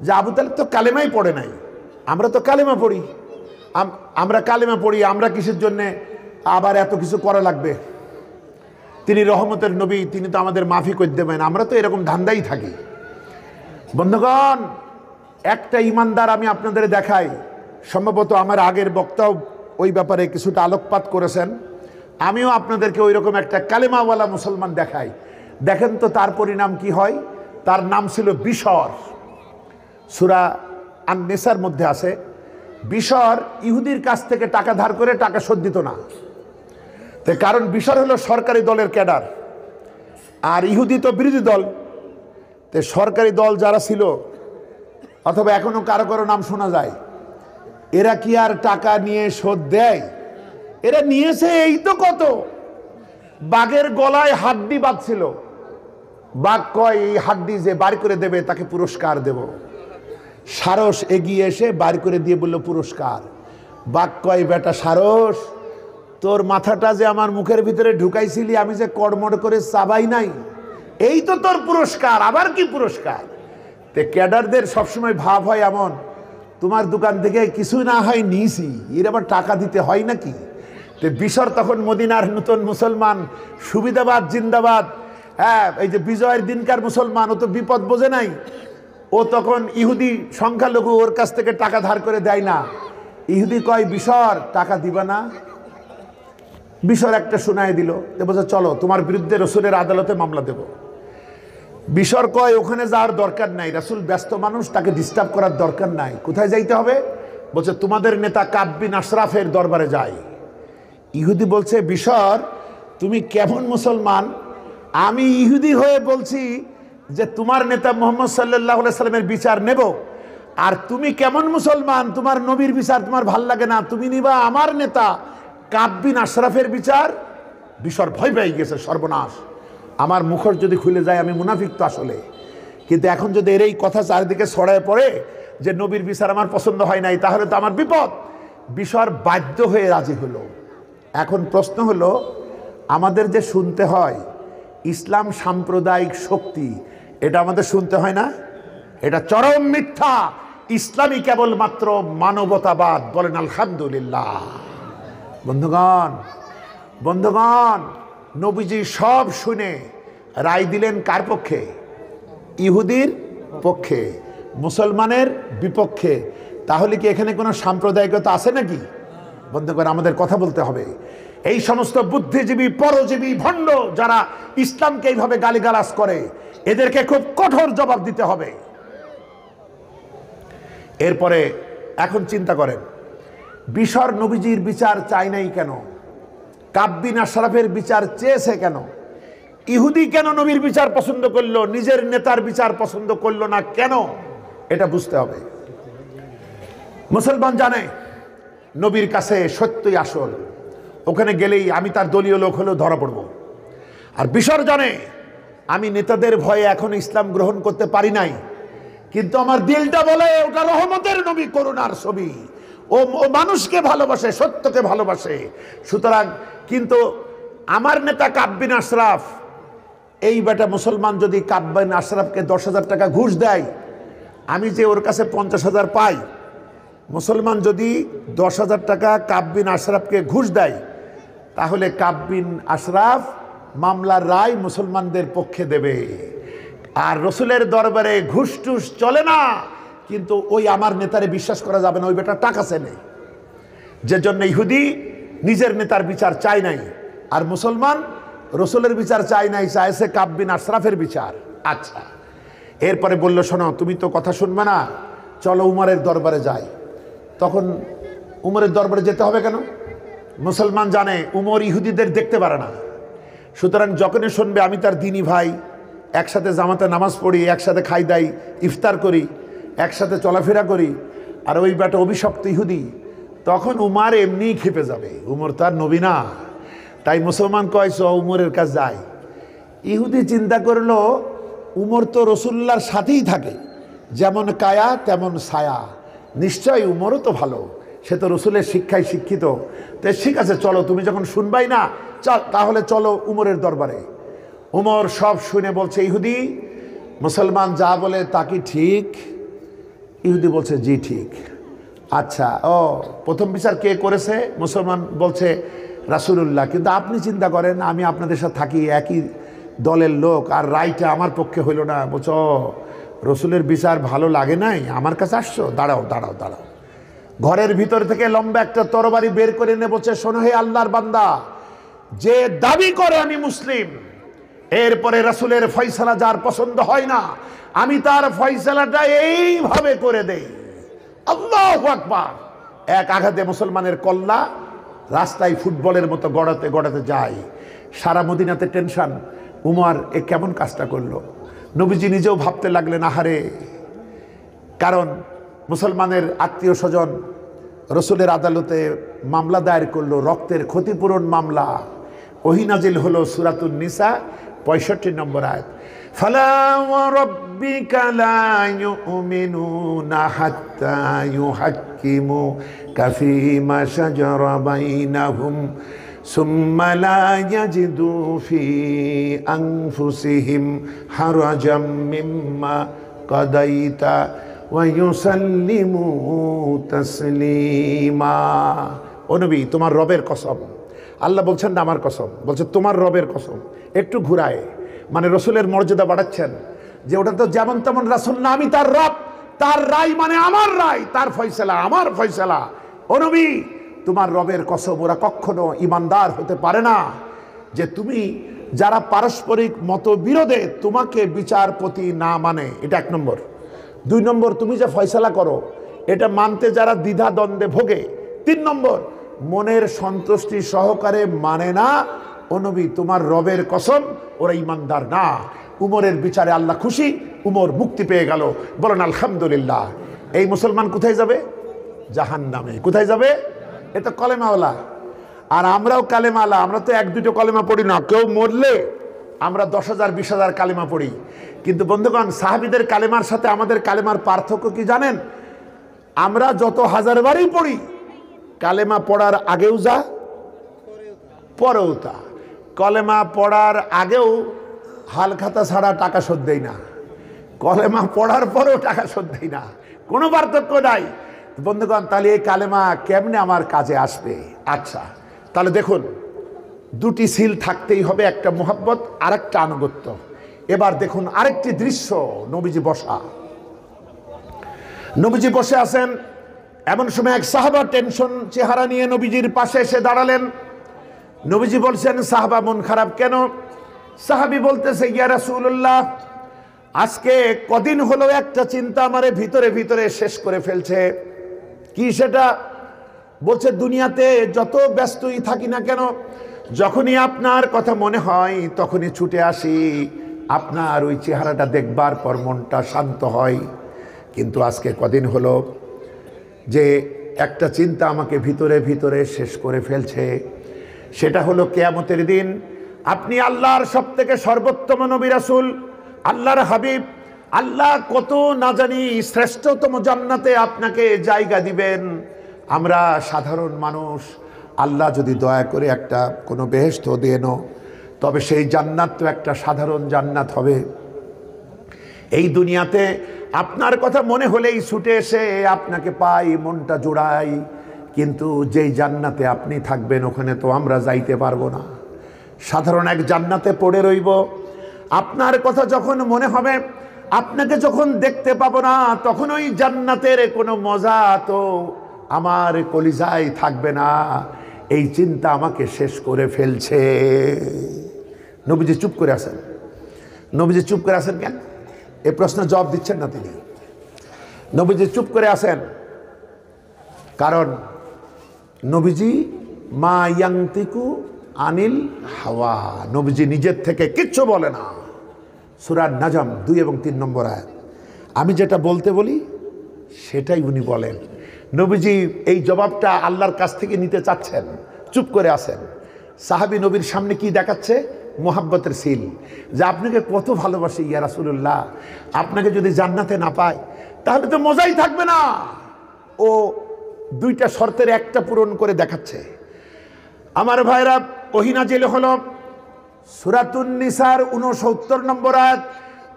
Speaker 1: যে আবু তালেব তো কালেমাই পড়ে নাই, আমরা তো কালেমা পড়ি, আমরা কালেমা পড়ি, আমরা কিসের জন্যে আবার এত কিছু করা লাগবে? তিনি রহমতের নবী, তিনি তো আমাদের মাফি করে দেবেন, আমরা তো এরকম ধান্দাই থাকি। বন্ধুগণ, একটা ইমানদার আমি আপনাদের দেখাই, সম্ভবত আমার আগের বক্তাও ওই ব্যাপারে কিছুটা আলোকপাত করেছেন, আমিও আপনাদেরকে ওই রকম একটা কালেমাওয়ালা মুসলমান দেখাই। দেখেন তো তার পরিণাম কি হয়। তার নাম ছিল বিশর, সূরা আন-নিসার মধ্যে আছে। বিশর ইহুদির কাছ থেকে টাকা ধার করে টাকা শোধ দিত না, কারণ বিশর হলো সরকারি দলের ক্যাডার, আর ইহুদি তো বিরোধী দল। সরকারি দল যারা ছিল, অথবা এখনো কারো কারো নাম শোনা যায়, এরা কি আর টাকা নিয়ে শোধ দেয়? এরা নিয়েছে এই তো কত, বাঘের গলায় হাড্ডি বাঁধছিল, বাঘ কয় এই হাড্ডি যে বার করে দেবে তাকে পুরস্কার দেব। সারস এগিয়ে এসে বার করে দিয়ে বলল পুরস্কার। বাঘ কয় বেটা সারস, তোর মাথাটা যে আমার মুখের ভিতরে ঢুকাইছিলি, আমি যে কড়মড় করে চাবাই নাই, এই তো তোর পুরস্কার, আবার কি পুরস্কার? ক্যাডারদের সবসময় ভাব হয় এমন, তোমার দোকান থেকে কিছু না হয় নিয়েছি, এর আবার টাকা দিতে হয় নাকি? বিশর তখন মদিনার নতুন মুসলমান, সুবিধাবাদ জিন্দাবাদ, হ্যাঁ, এই যে বিজয়ের দিনকার মুসলমান, ও তো বিপদ বোঝে নাই। ও তখন ইহুদি সংখ্যালঘু, ওর কাছ থেকে টাকা ধার করে দেয় না। ইহুদি কয় বিশর টাকা দিবা না? বিশর একটা শোনায় দিল, বলছে চলো তোমার বিরুদ্ধে রসুলের আদালতে মামলা দেব। বিশর কয় ওখানে যাওয়ার দরকার নাই, রাসূল ব্যস্ত মানুষ, তাকে ডিস্টার্ব করার দরকার নাই। কোথায় যাইতে হবে? বলছে তোমাদের নেতা কাব বিন আশরাফের দরবারে যায়। ইহুদি বলছে বিশর তুমি কেমন মুসলমান? আমি ইহুদি হয়ে বলছি যে তোমার নেতা মুহাম্মদ সাল্লাল্লাহু আলাইহি সাল্লামের বিচার নেব, আর তুমি কেমন মুসলমান? তোমার নবীর বিচার তোমার ভাল লাগে না, তুমি নিবা আমার নেতা কাব বিন আশরাফের বিচার? বিশর ভয় পেয়ে গেছে, সর্বনাশ, আমার মুখর যদি খুলে যায় আমি মুনাফিক তো আসলে, কিন্তু এখন যদি এর এই কথা চারিদিকে ছড়ায় পড়ে যে নবীর বিচার আমার পছন্দ হয় নাই, তাহলে তো আমার বিপদ। বিশর বাধ্য হয়ে রাজি হলো। এখন প্রশ্ন হলো, আমাদের যে শুনতে হয় ইসলাম সাম্প্রদায়িক শক্তি, এটা আমাদের শুনতে হয় না? এটা চরম মিথ্যা। ইসলামই কেবলমাত্র মানবতাবাদ। বলেন আলহামদুলিল্লাহ। বন্ধুগণ, বন্ধুগণ, নবীজি সব শুনে রায় দিলেন কার পক্ষে? ইহুদির পক্ষে, মুসলমানের বিপক্ষে। তাহলে কি এখানে কোনো সাম্প্রদায়িকতা আছে নাকি? বন্ধুগণ, আমাদের কথা বলতে হবে। এই সমস্ত বুদ্ধিজীবী, পরজীবী, ভণ্ড যারা ইসলামকে এইভাবে গালিগালাজ করে, এদেরকে খুব কঠোর জবাব দিতে হবে। এরপরে এখন চিন্তা করেন, বিশর নবীজির বিচার চাই নাই কেন? কাব বিন আশরাফের বিচার চেয়েছে কেন? ইহুদি কেন নবীর বিচার পছন্দ করলো, নিজের নেতার বিচার পছন্দ করলো না কেন? এটা বুঝতে হবে। মুসলমান জানে নবীর কাছে সত্যই আসল, ওখানে গেলেই আমি তার দলীয় লোক হলেও ধরা পড়ব। আর বিশর জানে আমি নেতাদের ভয়ে এখন ইসলাম গ্রহণ করতে পারি নাই, কিন্তু আমার দিলটা বলে ওটা রহমতের নবী, করুণার ছবি। ও মানুষকে ভালোবাসে, সত্যকে ভালোবাসে। সুতরাং কিন্তু আমার নেতা কাব বিন আশরাফ, এই বেটা মুসলমান যদি কাব বিন আশরাফকে 10,000 টাকা ঘুষ দেয়, আমি যে ওর কাছে 50,000 পাই, মুসলমান যদি 10,000 টাকা কাব বিন আশরাফকে ঘুষ দেয়, তাহলে কাব বিন আশরাফ মামলার রায় মুসলমানদের পক্ষে দেবে। আর রসুলের দরবারে ঘুষ টুস চলে না, কিন্তু ওই আমার নেতারে বিশ্বাস করা যাবে না, ওই বেটা টাকা চেনে। যে জন্য ইহুদি নিজের নেতার বিচার চায় নাই, আর মুসলমান রসুলের বিচার চায় নাই, চাইছে কাব বিন আশরাফের বিচার। আচ্ছা, এরপরে বলল শোনো, তুমি তো কথা শুনবে না, চলো উমরের দরবারে যাই। তখন উমরের দরবারে যেতে হবে কেন? মুসলমান জানে উমর ইহুদিদের দেখতে পারে না, সুতরাং যখনই শুনবে আমি তার দিনী ভাই, একসাথে জামাতে নামাজ পড়ি, একসাথে খাই দাই, ইফতার করি, একসাথে চলাফেরা করি, আর ওই বেটা অভিশপ্ত ইহুদি, তখন উমার এমনিই খেপে যাবে। উমর তার নবী না। তাই মুসলমান কয় চ উমরের কাছে যায়। ইহুদি চিন্তা করলো উমর তো রসুল্লাহর সাথেই থাকে, যেমন কায়া তেমন ছায়া, নিশ্চয়ই উমরও তো ভালো, সে তো রসুলের শিক্ষায় শিক্ষিত। তো ঠিক আছে, চলো, তুমি যখন শুনবাই না, চল তাহলে চলো উমরের দরবারে। উমর সব শুনে বলছে, ইহুদি মুসলমান যা বলে তা কি ঠিক? ইহুদি বলছে জি ঠিক। আচ্ছা, ও প্রথম বিচার কে করেছে? মুসলমান বলছে রাসূলুল্লাহ। কিন্তু আপনি চিন্তা করেন, আমি আপনাদের সাথে থাকি, একই দলের লোক, আর রায়টা আমার পক্ষে হইল না। বলছ রসুলের বিচার ভালো লাগে নাই, আমার কাছে আসছো? দাঁড়াও দাঁড়াও দাঁড়াও। ঘরের ভিতর থেকে লম্বা একটা তরবারি বের করে এনে বলছে, শোনো হে আল্লাহর বান্দা, যে দাবি করে আমি মুসলিম, এরপরে রাসূলের ফয়সালা যার পছন্দ হয় না, আমি তার ফয়সালাটা এইভাবে করে দেই। আল্লাহু আকবার। এক আঘাতে মুসলমানের কল্লা রাস্তায় ফুটবলের মতো গড়াতে গড়াতে যায়। সারা মদিনাতে টেনশন, উমর এ কেমন কাজটা করলো। নবীজি নিজেও ভাবতে লাগলেন, আহারে, কারণ মুসলমানের আত্মীয় স্বজন রসুলের আদালতে মামলা দায়ের করলো, রক্তের ক্ষতিপূরণ মামলা। ওহী নাজিল হলো সূরাতুন নিসা 65 নম্বর আয়াত, ফালা ওয়া রাব্বিকা লা ইউমিনুনা হাত্তা ইউহাক্কিমুকা ফীমা শাজারা বাইনাহুম সুম্মা লা ইয়াজিদু ফী আনফুসিহিম হারাজাম মিম্মা কাদাইতা ওয়া ইউসাল্লিমু তাসলিমা। ও নবী, তোমার রবের কসম, আল্লাহ বলছেন না আমার কসম, বলছে তোমার রবের কসম। একটু ঘুরায়, মানে রসুলের মর্যাদা বাড়াচ্ছেন, যে ওটা তো যেমন তেমন রাসূল না, আমি তার রব, তার রায় মানে আমার রায়, তার ফয়সালা আমার ফয়সালা। ও নবী, তোমার রবের কসম, ওরা কখনো ইমানদার হতে পারে না যে তুমি যারা পারস্পরিক মতবিরোধে তোমাকে বিচারপতি না মানে। এটা 1 নম্বর। 2 নম্বর, তুমি যে ফয়সালা করো এটা মানতে যারা দ্বিধা দ্বন্দ্বে ভোগে। 3 নম্বর, মনের সন্তুষ্টি সহকারে মানে না। ও নবী, তোমার রবের কসম, ওরা ইমানদার না। উমরের বিচারে আল্লাহ খুশি, উমর মুক্তি পেয়ে গেল। বলেন আলহামদুলিল্লাহ। এই মুসলমান কোথায় যাবে? জাহান্নামে। কোথায় যাবে? এটা কলেমাওয়ালা। আর আমরাও কালেমাওয়ালা। আমরা তো 1-2 কলেমা পড়ি না, কেউ মরলে আমরা 10,000 20,000 কালেমা পড়ি। কিন্তু বন্ধুগণ, সাহাবীদের কালেমার সাথে আমাদের কালেমার পার্থক্য কি জানেন? আমরা যত হাজার বারই পড়ি, কালেমা পড়ার আগেও যা, পরেও তা। কলেমা পড়ার আগেও হালখাতা ছাড়া টাকা শোধ দেই না, কলেমা পড়ার পরেও টাকা শোধ দেই না, কোনো পার্থক্য নাই। বন্ধুগণ, তাহলে এই কালেমা কেমনে আমার কাজে আসবে? আচ্ছা, তাহলে দেখুন, 2টি সিল থাকতেই হবে, একটা মোহাব্বত আর একটা আনুগত্য। এবার দেখুন আরেকটি দৃশ্য, নবীজি বসা। নবীজি বসে আছেন, এমন সময় এক সাহাবা টেনশন চেহারা নিয়ে নবীজির পাশে এসে দাঁড়ালেন। নবীজি বলছেন, সাহাবা মন খারাপ কেন? সাহাবী বলতেছে, ইয়া রাসূলুল্লাহ, আজকে কদিন হলো একটা চিন্তা আমারে ভিতরে ভিতরে শেষ করে ফেলছে। কি সেটা? বলছে, দুনিয়াতে যত ব্যস্তই থাকি না কেন, যখনই আপনার কথা মনে হয় তখনই ছুটে আসি, আপনার ওই চেহারাটা দেখবার পর মনটা শান্ত হয়। কিন্তু আজকে কদিন হলো যে একটা চিন্তা আমাকে ভিতরে ভিতরে শেষ করে ফেলছে। সেটা হলো কিয়ামতের দিন আপনি আল্লাহর সবথেকে সর্বোত্তম নবী রাসূল, আল্লাহর হাবিব, আল্লাহ কত না জানি শ্রেষ্ঠতম জান্নাতে আপনাকে জায়গা দিবেন। আমরা সাধারণ মানুষ, আল্লাহ যদি দয়া করে একটা কোনো বেহেশত দেন, তবে সেই জান্নাত তো একটা সাধারণ জান্নাত হবে। এই দুনিয়াতে আপনার কথা মনে হলেই ছুটে এসে আপনাকে পাই, মনটা জোড়াই, কিন্তু যেই জান্নাতে আপনি থাকবেন ওখানে তো আমরা যাইতে পারবো না। সাধারণ এক জান্নাতে পড়ে রইব। আপনার কথা যখন মনে হবে, আপনাকে যখন দেখতে পাবো না, তখন ওই জান্নাতের কোনো মজা তো আমার কলিজায় থাকবে না। এই চিন্তা আমাকে শেষ করে ফেলছে। নবীজি চুপ করে আছেন। নবীজি চুপ করে আছেন কেন? এই প্রশ্নের জবাব দিচ্ছেন না তিনি। নবীজি চুপ করে আছেন কারণ নবীজি মা ইয়ান্তিকু আনিল হাওয়া, নবীজি নিজের থেকে কিচ্ছু বলে না। সূরা নাজম 2 এবং 3 নম্বর আয়াত। আমি যেটা বলতে বলি সেটাই উনি বলেন। নবীজি এই জবাবটা আল্লাহর কাছ থেকে নিতে চাচ্ছেন, চুপ করে আছেন। সাহাবী নবীর সামনে কি দেখাচ্ছে? মোহাব্বতের সিল, যে আপনাকে কত ভালোবাসি ইয়া রাসূলুল্লাহ, আপনাকে যদি জান্নাতে না পায় তাহলে তো মজাই থাকবে না। ও 2টা শর্তের একটা পূরণ করে দেখাচ্ছে। আমার ভাইরা, ওহী নাজিল হলো সূরাতুন নিসার 69 নম্বর আয়াত,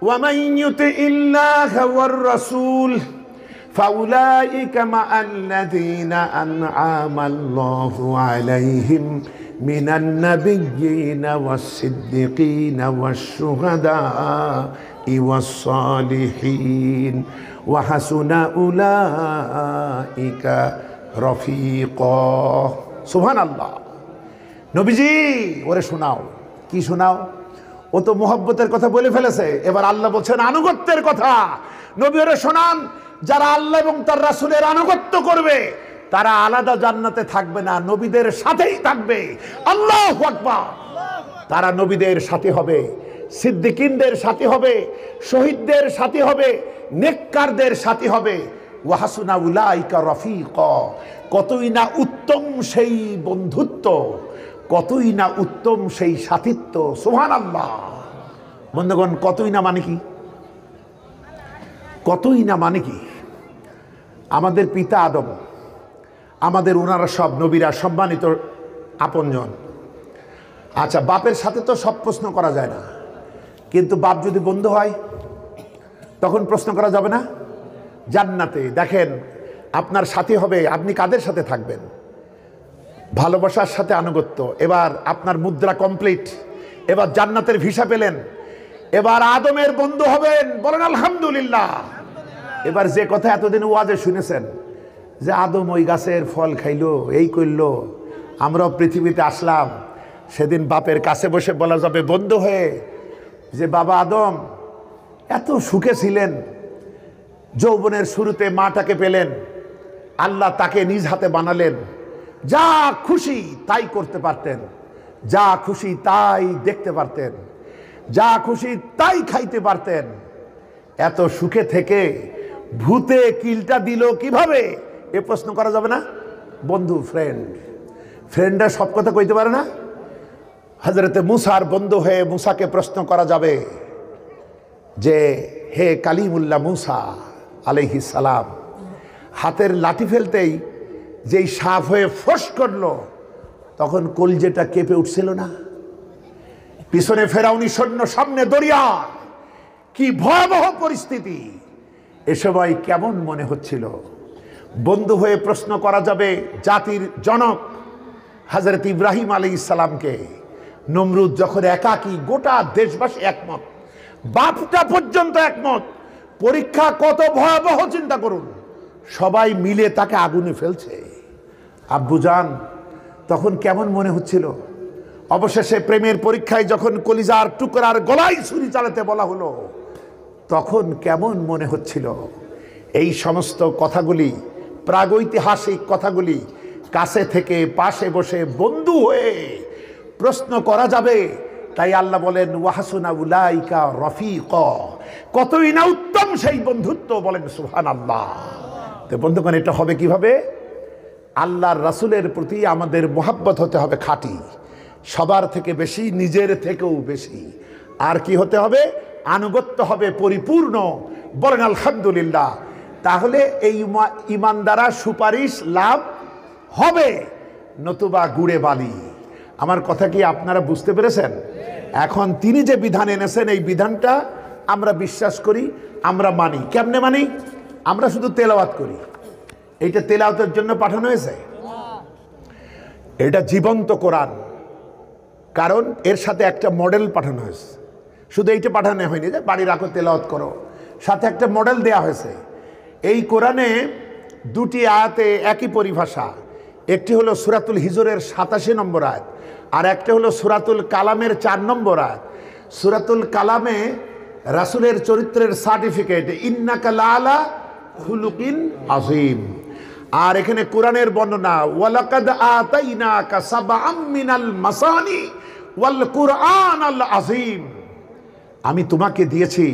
Speaker 1: ওয়া মান ইউতিইল্লাহা ওয়ার রাসূল ফাউলাইকা মাআল্লাযীনা আন'আমাল্লাহু আলাইহিম মিনান নাবিয়্যিনা ওয়াস-সিদ্দিকিনা ওয়াশ-শুহাদা'i ওয়াস-সালিহিন ওয়া হাসুনা উলাইকা রফিকা। সুবহানাল্লাহ। নবীজি ওরে শোনাও। কি শোনাও? ও তো মোহব্বতের কথা বলে ফেলেছে। এবার আল্লাহ বলছেন আনুগত্যের কথা। নবীরে শোনান, যারা আল্লাহ এবং তার রাসূলের আনুগত্য করবে তারা আলাদা জান্নাতে থাকবে না, নবীদের সাথেই থাকবে। আল্লাহু আকবার। তারা নবীদের সাথে হবে, সিদ্দিকিনদের সাথে হবে, শহীদদের সাথে হবে, নেককারদের সাথে হবে। ওয়া হাসুনা উলাইকা রফিকা। কতই না উত্তম সেই বন্ধুত্ব, কতই না উত্তম সেই সাথিত্ব। সুবহানাল্লাহ। বন্ধুগণ, কতই না মানে কি? কতই না মানে কি? আমাদের পিতা আদম, আমাদের ওনারা সব নবীরা সম্মানিত আপনজন। আচ্ছা, বাপের সাথে তো সব প্রশ্ন করা যায় না, কিন্তু বাপ যদি বন্ধু হয় তখন প্রশ্ন করা যাবে না? জান্নাতে দেখেন আপনার সাথী হবে, আপনি কাদের সাথে থাকবেন? ভালোবাসার সাথে আনুগত্য। এবার আপনার মুদ্রা কমপ্লিট, এবার জান্নাতের ভিসা পেলেন, এবার আদমের বন্ধু হবেন। বলেন আলহামদুলিল্লাহ। এবার যে কথা এতদিন ওয়াজে শুনেছেন যে আদম ওই গাছের ফল খাইলো, এই করলো, আমরাও পৃথিবীতে আসলাম, সেদিন বাপের কাছে বসে বলা যাবে বন্ধু হয়ে যে বাবা আদম এত সুখে ছিলেন, যৌবনের শুরুতে মাটাকে পেলেন, আল্লাহ তাকে নিজ হাতে বানালেন, যা খুশি তাই করতে পারতেন, যা খুশি তাই দেখতে পারতেন, যা খুশি তাই খাইতে পারতেন। এত সুখে থেকে ভূতে কিলটা দিল কিভাবে? এ প্রশ্ন করা যাবে না? বন্ধু, ফ্রেন্ডরা সব কথা কইতে পারে না। হযরতে মুসার বন্ধু হয়ে মুসাকে প্রশ্ন করা যাবে যে হে কালিমুল্লাহ মুসা আলাইহিস সালাম, হাতের লাঠি ফেলতেই যেই সাপ হয়ে ফোঁস করলো, তখন কলজেটা কেঁপে উঠছিল না? পিছনে ফেরাউনি সৈন্য, সামনে দরিয়া, কি ভয়াবহ পরিস্থিতি। এ সময় কেমন মনে হচ্ছিল? বন্ধু হয়ে প্রশ্ন করা যাবে জাতির জনক হযরত ইব্রাহিম আলাইহিস সালামকে। নমরুদ যখন একাকী, গোটা দেশবাসী একমত, বাপটা পর্যন্ত একমত, পরীক্ষা কত ভয়াবহ চিন্তা করুন, সবাই মিলে তাকে আগুনে ফেলছে। আব্বুজান তখন কেমন মনে হচ্ছিল? অবশেষে প্রেমের পরীক্ষায় যখন কলিজার টুকরার গলায় ছুরি চালাতে বলা হলো, তখন কেমন মনে হচ্ছিল? এই সমস্ত কথাগুলি, প্রাগৈতিহাসিক কথাগুলি কাছে থেকে পাশে বসে বন্ধু হয়ে প্রশ্ন করা যাবে। তাই আল্লাহ বলেন ওয়াহাসুনা উলাইকা রফিকা। কতই না উত্তম সেই বন্ধুত্ব। বলেন সুবহানাল্লাহ। তো বন্ধুগণ, এটা হবে কিভাবে? আল্লাহর রাসূলের প্রতি আমাদের মোহাব্বত হতে হবে খাঁটি, সবার থেকে বেশি, নিজের থেকেও বেশি। আর কি হতে হবে? আনুগত্য হবে পরিপূর্ণ। বলেন আলহামদুলিল্লাহ। তাহলে এই ঈমান দ্বারা সুপারিশ লাভ হবে, নতুবা গুড়ে বালি। আমার কথা কি আপনারা বুঝতে পেরেছেন? এখন তিনি যে বিধান এনেছেন, এই বিধানটা আমরা বিশ্বাস করি, আমরা মানি। কেমনে মানি? আমরা শুধু তেলাওয়াত করি। এইটা তেলাওয়াতের জন্য পাঠানো হয়েছে? এটা জীবন্ত কোরআন, কারণ এর সাথে একটা মডেল পাঠানো হয়েছে। শুধু এইটা পাঠানো হয়নি যে বাড়ি রাখো তেলাওয়াত করো, সাথে একটা মডেল দেয়া হয়েছে। এই কোরআনে দুটি আয়াতে একই পরিভাষা। একটি হলো সূরাতুল হিজরের 87 নম্বর আয়াত, আর একটা হলো সূরাতুল কালামের 4 নম্বর আয়াত। সূরাতুল কালামে রাসূলের চরিত্রের সার্টিফিকেট, ইন্নাকা লাআলা খুলুকিন আযীম। আর এখানে কোরআনের বর্ণনা, ওয়ালাকাদ আতাইনাকা সাবআম মিনাল মাসানি ওয়াল কুরআনাল আযীম। আমি তোমাকে দিয়েছি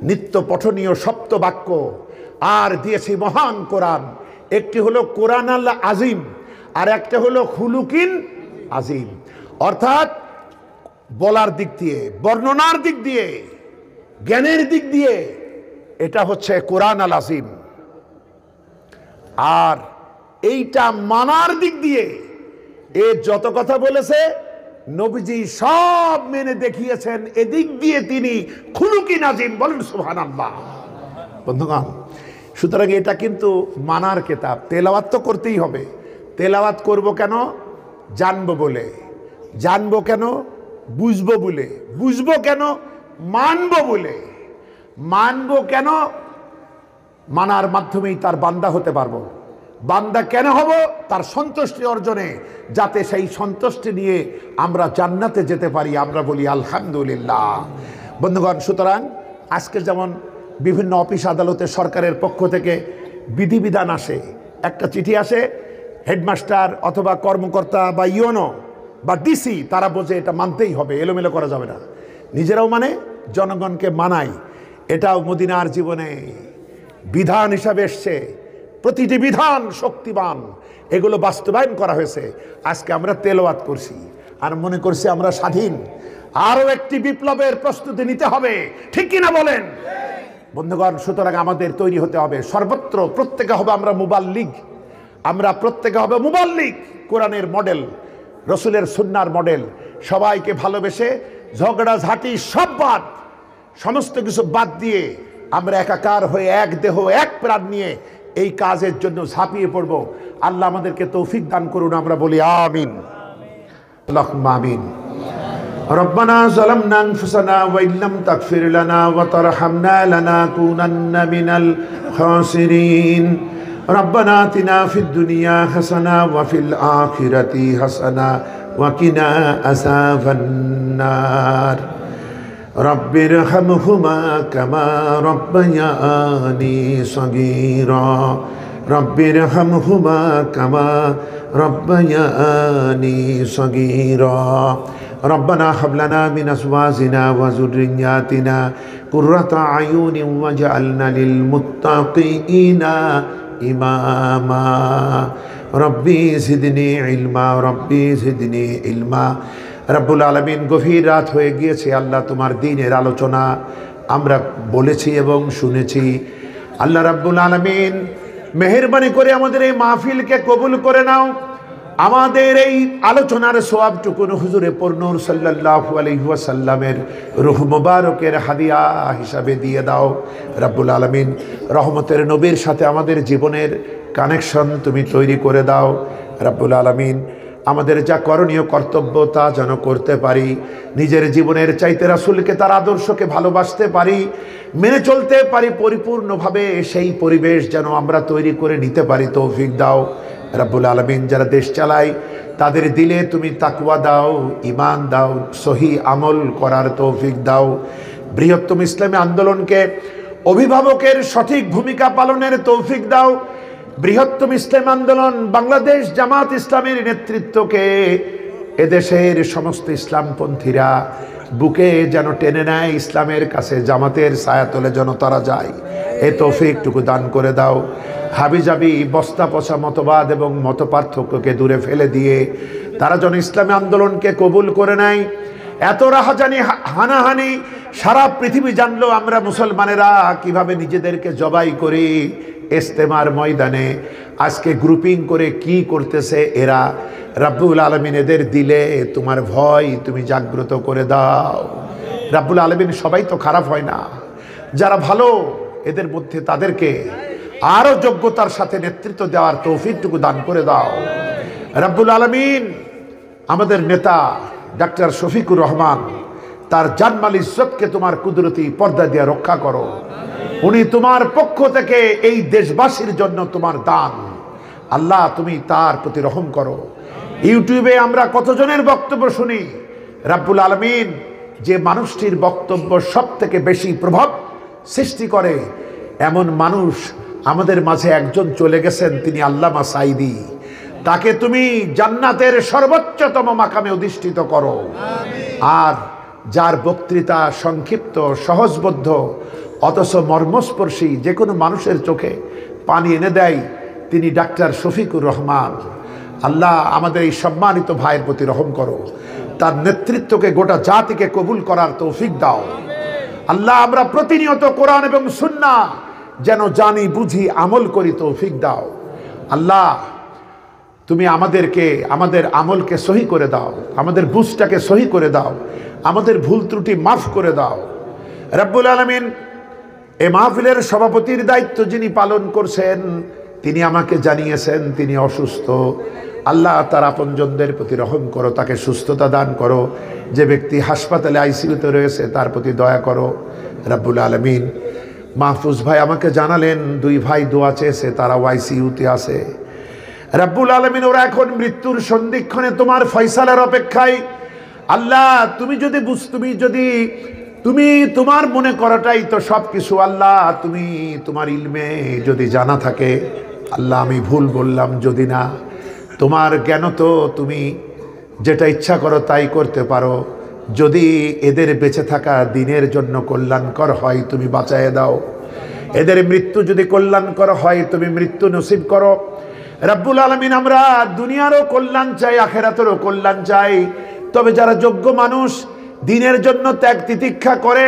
Speaker 1: নিত্য পঠনীয় সপ্ত বাক্য, আর দিয়েছি মহান কোরআন। একটি হলো কোরআনাল আযীম, আর একটা হলো খুলুকিন আযীম। অর্থাৎ বলার দিক দিয়ে, বর্ণনার দিক দিয়ে, জ্ঞানের দিক দিয়ে এটা হচ্ছে কোরআন আল আযীম। আর এইটা মানার দিক দিয়ে এ যত কথা বলেছে নবীজি সব মেনে দেখিয়েছেন, এদিক দিয়ে তিনি খুলুকিন আযীম। বলেন সুবহানাল্লাহ। বন্ধুগণ, সুতরাং এটা কিন্তু মানার কিতাব। তেলাওয়াত তো করতেই হবে। তেলাওয়াত করব কেন? জানবো বলে। জানবো কেন? বুঝবো বলে। বুঝবো কেন? মানবো বলে। মানবো কেন? মানার মাধ্যমেই তার বান্দা হতে পারবো। বান্দা কেন হব? তার সন্তুষ্টি অর্জনে, যাতে সেই সন্তুষ্টি নিয়ে আমরা জান্নাতে যেতে পারি। আমরা বলি আলহামদুলিল্লাহ। বন্ধুগণ, সুতরাং আজকে যেমন বিভিন্ন অফিস আদালতে সরকারের পক্ষ থেকে বিধিবিধান আসে, একটা চিঠি আসে, হেডমাস্টার অথবা কর্মকর্তা বা ইউনো বা ডিসি তারা বোঝে এটা মানতেই হবে, এলোমেলো করা যাবে না, নিজেরাও মানে জনগণকে মানায়। এটাও মদিনার জীবনে বিধান হিসাবে এসছে। প্রতিটি বিধান শক্তিবান, এগুলো বাস্তবায়ন করা হয়েছে। আজকে আমরা তেলাওয়াত করছি আর মনে করছি আমরা স্বাধীন। আরও একটি বিপ্লবের প্রস্তুতি নিতে হবে, ঠিক কিনা বলেন বন্ধুগণ? সুতরাং আমাদের তৈরি হতে হবে সর্বত্র, প্রত্যেকে হবে আমরা মুবাল্লিগ, আমরা প্রত্যেকে হবে মুবাল্লিগ, কোরআনের মডেল, রসুলের সুন্নার মডেল। সবাইকে ভালোবেসে ঝগড়া ঝাঁটি সব বাদ, সমস্ত কিছু বাদ দিয়ে আমরা একাকার হয়ে এক দেহ এক প্রাণ নিয়ে এই কাজের জন্য ঝাঁপিয়ে পড়ব। আল্লাহ আমাদেরকে তৌফিক দান করুন, আমরা বলি আমিন, আল্লাহুম্মা আমিন। রব্বানা যালামনা আনফুসানা ওয়া ইল্লাম তাগফির লানা ওয়া তারহামনা লানাকুনান্না মিনাল খাসিরিন। রব্বানা আতিনা ফিদ দুনিয়া হাসানা ওয়া ফিল আখিরাতি হাসানা ওয়া কিনা আযাবান নার। রব্বিরহামহুমা কামা রব্বায়ানি সগীরা। রব্বিরহামহুমা কামা রব্বায়ানি সগীরা। রব্বানা হাব লানা মিন আজওয়াজিনা ওয়া যুররিয়াতিনা কুররাতা আয়ুনিন ওয়াজআলনা লিল মুত্তাকিনা ইমামা। রব্বি জিদনি ইলমা, রব্বি জিদনি ইলমা। রব্বুল আলামিন, গভীর রাত হয়ে গিয়েছে আল্লাহ, তোমার দ্বীনের আলোচনা আমরা বলেছি এবং শুনেছি। আল্লাহ রাব্বুল আলামিন মেহেরবানি করে আমাদের এই মাহফিলকে কবুল করে নাও। আমাদের এই আলোচনার সওয়াবটুকুন হুজুরে পূর্ণুর সাল্লাল্লাহু আলাইহি ওয়াসাল্লামের রূহ মুবারকের হাদিয়া হিসাবে দিয়ে দাও। রাব্বুল আলামিন, রহমতের নবীর সাথে আমাদের জীবনের কানেকশন তুমি তৈরি করে দাও। রাব্বুল আলামিন, আমাদের যা করণীয় কর্তব্য তা যেন করতে পারি, নিজের জীবনের চাইতে রাসূলকে, তার আদর্শকে ভালোবাসতে পারি, মেনে চলতে পারি পরিপূর্ণভাবে, সেই পরিবেশ যেন আমরা তৈরি করে নিতে পারি, তৌফিক দাও। রাব্বুল আলামিন, যারা দেশ চালায় তাদের দিলে তুমি তাকওয়া দাও, ঈমান দাও, সহি আমল করার তৌফিক দাও। বৃহত্তম ইসলামী আন্দোলনকে অভিভাবকের সঠিক ভূমিকা পালনের তৌফিক দাও। বৃহত্তম ইসলাম আন্দোলন বাংলাদেশ জামাত ইসলামের নেতৃত্বকে এদেশের সমস্ত ইসলামপন্থীরা বুকে যেন টেনে নেয়, ইসলামের কাছে জামাতের ছায়াতলে যেন তারা যায়, এ তৌফিকটুকু দান করে দাও। হাবিজাবি বস্তা পচা মতবাদ এবং মতপার্থক্যকে দূরে ফেলে দিয়ে তারা যেন ইসলামী আন্দোলনকে কবুল করে নেয়। এত রাহাজানি হানাহানি সারা পৃথিবী জানলো আমরা মুসলমানেরা কিভাবে নিজেদেরকে জবাই করি। ইস্তেমার ময়দানে আজকে গ্রুপিং করে কি করতেছে এরা, রাব্বুল আলামিন এদের দিলে তোমার ভয় তুমি জাগ্রত করে দাও। রাব্বুল আলামিন, সবাই তো খারাপ হয় না, যারা ভালো এদের মধ্যে তাদেরকে আরো যোগ্যতার সাথে নেতৃত্ব দেওয়ার তৌফিকটুকু দান করে দাও। রাব্বুল আলামিন, আমাদের নেতা ডাক্তার শফিকুর রহমান, তার জানমাল ইজ্জতকে তোমার কুদরতি পর্দা দিয়ে রক্ষা করো। উনি তোমার পক্ষ থেকে এই দেশবাসীর জন্য তোমার দান, আল্লাহ তুমি তার প্রতি রহম করো। ইউটিউবে আমরা কতজনের বক্তব্য শুনি, রাব্বুল আলামিন, যে মানুষটির বক্তব্য সব থেকে বেশি প্রভাব সৃষ্টি করে এমন মানুষ আমাদের মাঝে একজন চলে গেছেন, তিনি আল্লামা সাঈদী। তাকে তুমি জান্নাতের সর্বোচ্চতম মাকামে অধিষ্ঠিত করো। আর যার বক্তৃতা সংক্ষিপ্ত, সহজবোধ্য, অথচ মর্মস্পর্শী, যে কোনো মানুষের চোখে পানি এনে দেয়, তিনি ডাক্তার শফিকুর রহমান। আল্লাহ আমাদের এই সম্মানিত ভাইয়ের প্রতি রহম করো, তার নেতৃত্বকে গোটা জাতিকে কবুল করার তৌফিক দাও। আল্লাহ, আমরা প্রতিনিয়ত কোরআন এবং সুন্নাহ যেন জানি, বুঝি, আমল করি, তৌফিক দাও। আল্লাহ, তুমি আমাদেরকে, আমাদের আমলকে সহি করে দাও, আমাদের বুঝটাকে সহি করে দাও, আমাদের ভুল ত্রুটি মাফ করে দাও। রাব্বুল আলামিন, এ মাহফিলের সভাপতির দায়িত্ব যিনি পালন করছেন, তিনি আমাকে জানিয়েছেন তিনি অসুস্থ। আল্লাহ, তার আপনজনদের প্রতি রহম করো, তাকে সুস্থতা দান করো। যে ব্যক্তি হাসপাতালে আইসিইউতে রয়েছে তার প্রতি দয়া করো। রাব্বুল আলামিন, মাহফুজ ভাই আমাকে জানালেন 2 ভাই দোয়া চেয়েছে, তারাও আইসিইউতে আছে। রব্বুল আলামিন ওরা এখন মৃত্যুর সন্ধিক্ষণে তোমার ফয়সালার অপেক্ষায়। আল্লাহ তুমি তোমার মনে করাটাই তো সব কিছু। আল্লাহ তুমি তোমার ইলমে যদি জানা থাকে, আল্লাহ আমি ভুল বললাম যদি না, তোমার জ্ঞান তো তুমি যেটা ইচ্ছা করো তাই করতে পারো। যদি এদের বেঁচে থাকা দিনের জন্য কল্যাণকর হয় তুমি বাঁচাইয়ে দাও, এদের মৃত্যু যদি কল্যাণকর হয় তুমি মৃত্যু নসিব করো। রব্বুল আলামিন আমরা দুনিয়ারও কল্যাণ চাই, আখিরাতেরও কল্যাণ চাই। তবে যারা যোগ্য মানুষ দিনের জন্য ত্যাগ তিতিক্ষা করে,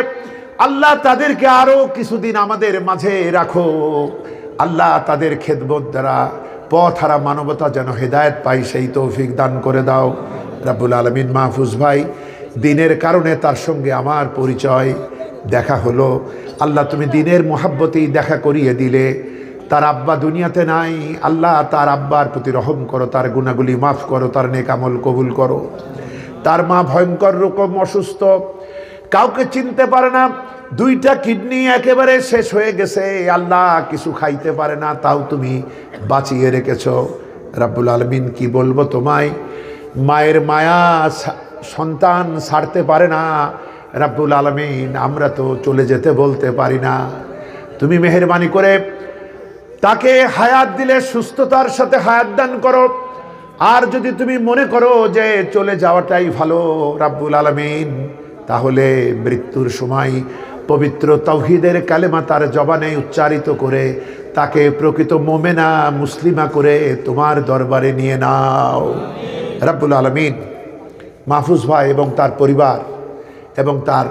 Speaker 1: আল্লাহ তাদেরকে আরো কিছুদিন আমাদের মাঝে রাখো। আল্লাহ তাদের খেদমত দ্বারা পথ হারা মানবতা যেন হেদায়েত পাই সেই তৌফিক দান করে দাও। রব্বুল আলামিন মাহফুজ ভাই দিনের কারণে তার সঙ্গে আমার পরিচয় দেখা হলো। আল্লাহ তুমি দিনের মোহাব্বতেই দেখা করিয়ে দিলে। তার আব্বা দুনিয়াতে নাই, আল্লাহ তার আব্বার প্রতি রহম করো, তার গুনাহগুলি মাফ করো, তার নেক আমল কবুল করো। তার মা ভয়ঙ্কর রকম অসুস্থ, কাউকে চিনতে পারে না, দুইটা কিডনি একেবারে শেষ হয়ে গেছে। আল্লাহ কিছু খাইতে পারে না, তাও তুমি বাঁচিয়ে রেখেছো। রব্বুল আলামিন কি বলবো তোমায়, মায়ের মায়া সন্তান ছাড়তে পারে না। রব্বুল আলামিন আমরা তো চলে যেতে বলতে পারি না। তুমি মেহেরবানি করে তাকে হায়াত দিলে সুস্থতার সাথে হায়াত দান করো। আর যদি তুমি মনে করো যে চলে যাওয়াটাই ভালো রব্বুল আলামিন, তাহলে মৃত্যুর সময় পবিত্র তাওহীদের কালেমা তার জবানে উচ্চারিত করে তাকে প্রকৃত মোমেনা মুসলিমা করে তোমার দরবারে নিয়ে নাও। রব্বুল আলামিন মাহফুজ ভাই এবং তার পরিবার এবং তার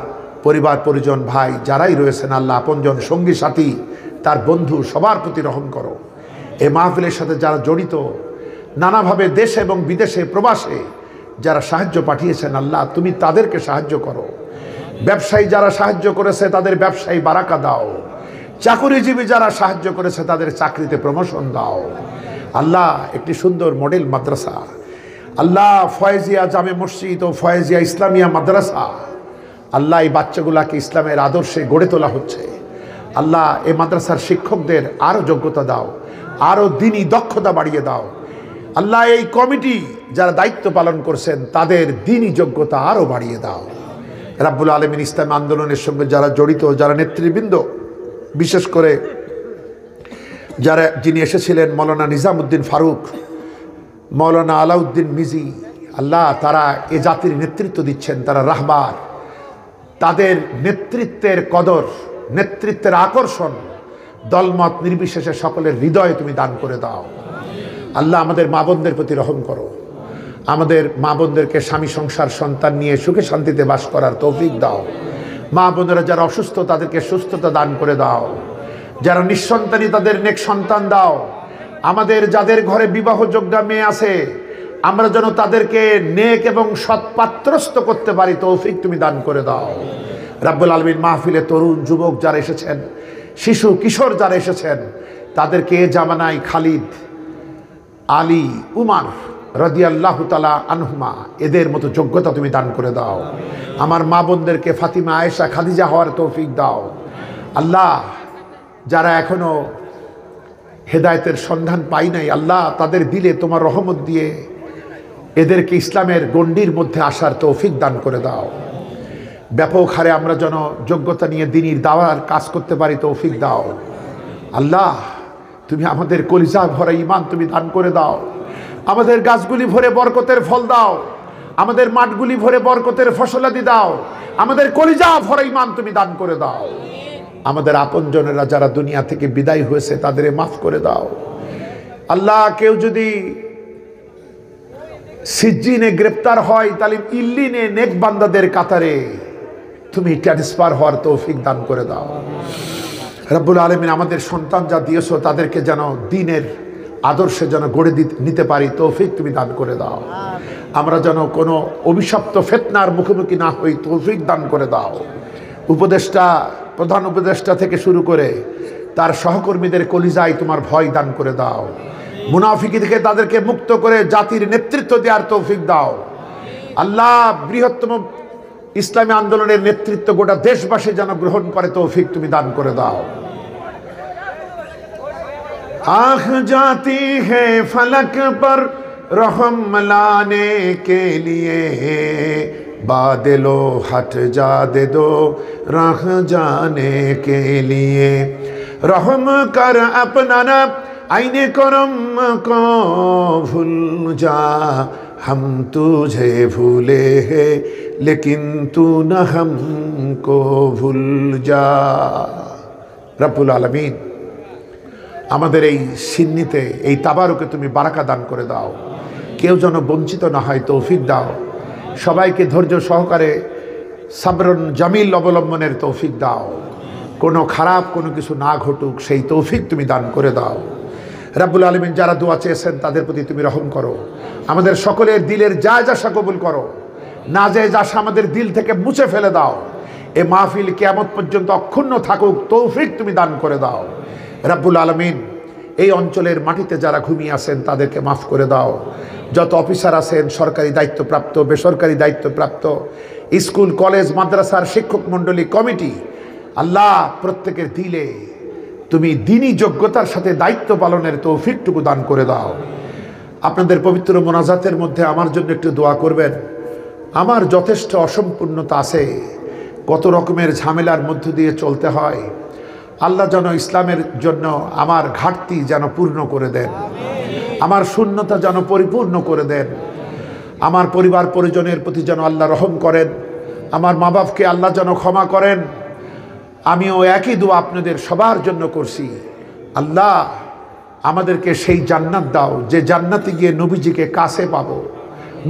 Speaker 1: পরিবার পরিজন ভাই যারাই রয়েছেন, আল্লাহ আপনজন সঙ্গী সাথী তার বন্ধু সবার প্রতি রহম করো। এই মাহফিলের সাথে যারা জড়িত, নানাভাবে দেশে এবং বিদেশে প্রবাসে যারা সাহায্য পাঠিয়েছেন, আল্লাহ তুমি তাদেরকে সাহায্য করো। ব্যবসায়ী যারা সাহায্য করেছে তাদের ব্যবসায়ী বারাকা দাও। চাকুরিজীবী যারা সাহায্য করেছে তাদের চাকরিতে প্রমোশন দাও। আল্লাহ একটি সুন্দর মডেল মাদ্রাসা, আল্লাহ ফয়েজিয়া জামে মসজিদ ও ফয়েজিয়া ইসলামিয়া মাদ্রাসা, আল্লাহ এই বাচ্চাগুলাকে ইসলামের আদর্শে গড়ে তোলা হচ্ছে। আল্লাহ এই মাদ্রাসার শিক্ষকদের আরও যোগ্যতা দাও, আরও দিনী দক্ষতা বাড়িয়ে দাও। আল্লাহ এই কমিটি যারা দায়িত্ব পালন করছেন তাদের দিনী যোগ্যতা আরও বাড়িয়ে দাও। রাব্বুল আলামিন ইসলাম আন্দোলনের সঙ্গে যারা জড়িত, যারা নেতৃবৃন্দ, বিশেষ করে যিনি এসেছিলেন মৌলানা নিজামুদ্দিন ফারুক, মৌলানা আলাউদ্দিন মিজি, আল্লাহ তারা এ জাতির নেতৃত্ব দিচ্ছেন, তারা রাহবার। তাদের নেতৃত্বের কদর, নেতৃত্বের আকর্ষণ দলমত নির্বিশেষে সকলের হৃদয়ে তুমি দান করে দাও। আল্লাহ আমাদের মা বোনদের প্রতি রহম করো। আমাদের মা বোনদেরকে স্বামী সংসার সন্তান নিয়ে সুখে শান্তিতে বাস করার তৌফিক দাও। মা বোনেরা যারা অসুস্থ তাদেরকে সুস্থতা দান করে দাও। যারা নিঃসন্তানী তাদের নেক সন্তান দাও। আমাদের যাদের ঘরে বিবাহযোগ্য মেয়ে আছে, আমরা যেন তাদেরকে নেক এবং সৎপাত্রস্থ করতে পারি তৌফিক তুমি দান করে দাও। রাব্বুল আলামিন মাহফিলে তরুণ যুবক যারা এসেছেন, শিশু কিশোর যারা এসেছেন, তাদেরকে এ জামানায় খালিদ, আলী, উমার রাদিয়াল্লাহু তাআলা আনহুমা এদের মতো যোগ্যতা তুমি দান করে দাও। আমার মা বোনদেরকে ফাতিমা, আয়েশা, খাদিজা হওয়ার তৌফিক দাও। আল্লাহ যারা এখনো হেদায়েতের সন্ধান পাই নাই, আল্লাহ তাদের দিলে তোমার রহমত দিয়ে এদেরকে ইসলামের গণ্ডির মধ্যে আসার তৌফিক দান করে দাও। ব্যাপক হারে আমরা যেন যোগ্যতা নিয়ে দ্বীনের দাওয়ার কাজ করতে পারি তৌফিক দাও। আল্লাহ তুমি আমাদের কলিজা ভরা ঈমান তুমি দান করে দাও। আমাদের গাছগুলি ভরে বরকতের ফল দাও। আমাদের মাঠগুলি ভরে বরকতের ফসলাদি দাও। আমাদের কলিজা ভরা ঈমান তুমি দান করে দাও। আমাদের আপনজনেরা যারা দুনিয়া থেকে বিদায় হয়েছে তাদের মাফ করে দাও। আল্লাহ কেউ যদি সিজ্জিনে গ্রেপ্তার হয় তাহলে ইল্লিনে নেক বান্দাদের কাতারে তুমি ট্রান্সফার হওয়ার তৌফিক দান করে দাও। রাব্বুল আলামিন আমাদের সন্তান যা দিয়েছো তাদেরকে যেন দ্বীনের আদর্শে যেন গড়ে নিতে পারি তৌফিক তুমি দান করে দাও। আমরা যেন কোনো অভিশপ্ত ফিতনার মুখোমুখি না হই তৌফিক দান করে দাও। উপদেষ্টা, প্রধান উপদেষ্টা থেকে শুরু করে তার সহকর্মীদের কলিজায় তোমার ভয় দান করে দাও। মুনাফিকি থেকে তাদেরকে মুক্ত করে জাতির নেতৃত্ব দেওয়ার তৌফিক দাও। আল্লাহ বৃহত্তম ইসলামী আন্দোলনের নেতৃত্ব গোটা দেশবাসী যেন গ্রহণ করে তৌফিক তুমি দান করে দাও। आँख जाती है फलक पर रहम लाने के लिए, बादलो हट जा दे दो राह जाने के लिए। रहम कर अपना न आईने करम को भूल जा, हम तुझे भूले हैं लेकिन तू न हमको भूल जा। রব্বুল আলামিন আমাদের এই সিন্নিতে এই তাবারুকে তুমি বারাকা দান করে দাও, কেউ যেন বঞ্চিত না হয় তৌফিক দাও। সবাইকে ধৈর্য সহকারে সাবরুন জামিল অবলম্বনের তৌফিক দাও, কোনো খারাপ কোনো কিছু না ঘটুক সেই তৌফিক তুমি দান করে দাও। রব্বুল আলামিন যারা দোয়া চেয়েছেন তাদের প্রতি তুমি রহম করো, আমাদের সকলের দিলের জায়েজ আশা কবুল করো, নাজায়েজ আশা আমাদের দিল থেকে মুছে ফেলে দাও। এ মাহফিল কিয়ামত পর্যন্ত অক্ষুণ্ণ থাকুক তৌফিক তুমি দান করে দাও। রব্বুল আলামিন এই অঞ্চলের মাটিতে যারা ঘুমিয়ে আছেন তাদেরকে মাফ করে দাও। যত অফিসার আছেন, সরকারি দায়িত্বপ্রাপ্ত বেসরকারি দায়িত্বপ্রাপ্ত, স্কুল কলেজ মাদ্রাসার শিক্ষক মণ্ডলী কমিটি, আল্লাহ প্রত্যেকের দিলে তুমি দ্বীনি যোগ্যতার সাথে দায়িত্ব পালনের তৌফিকটুকু দান করে দাও। আপনাদের পবিত্র মোনাজাতের মধ্যে আমার জন্য একটু দোয়া করবেন। আমার যথেষ্ট অসম্পূর্ণতা আছে, কত রকমের ঝামেলার মধ্য দিয়ে চলতে হয়। আল্লাহ যেন ইসলামের জন্য আমার ঘাটতি যেন পূর্ণ করে দেন, আমার শূন্যতা যেন পরিপূর্ণ করে দেন। আমার পরিবার পরিজনের প্রতি যেন আল্লাহ রহম করেন, আমার মা বাপকে আল্লাহ যেন ক্ষমা করেন। আমিও একই দোয়া আপনাদের সবার জন্য করছি। আল্লাহ আমাদেরকে সেই জান্নাত দাও যে জান্নাতে গিয়ে নবীজিকে কাছে পাবো,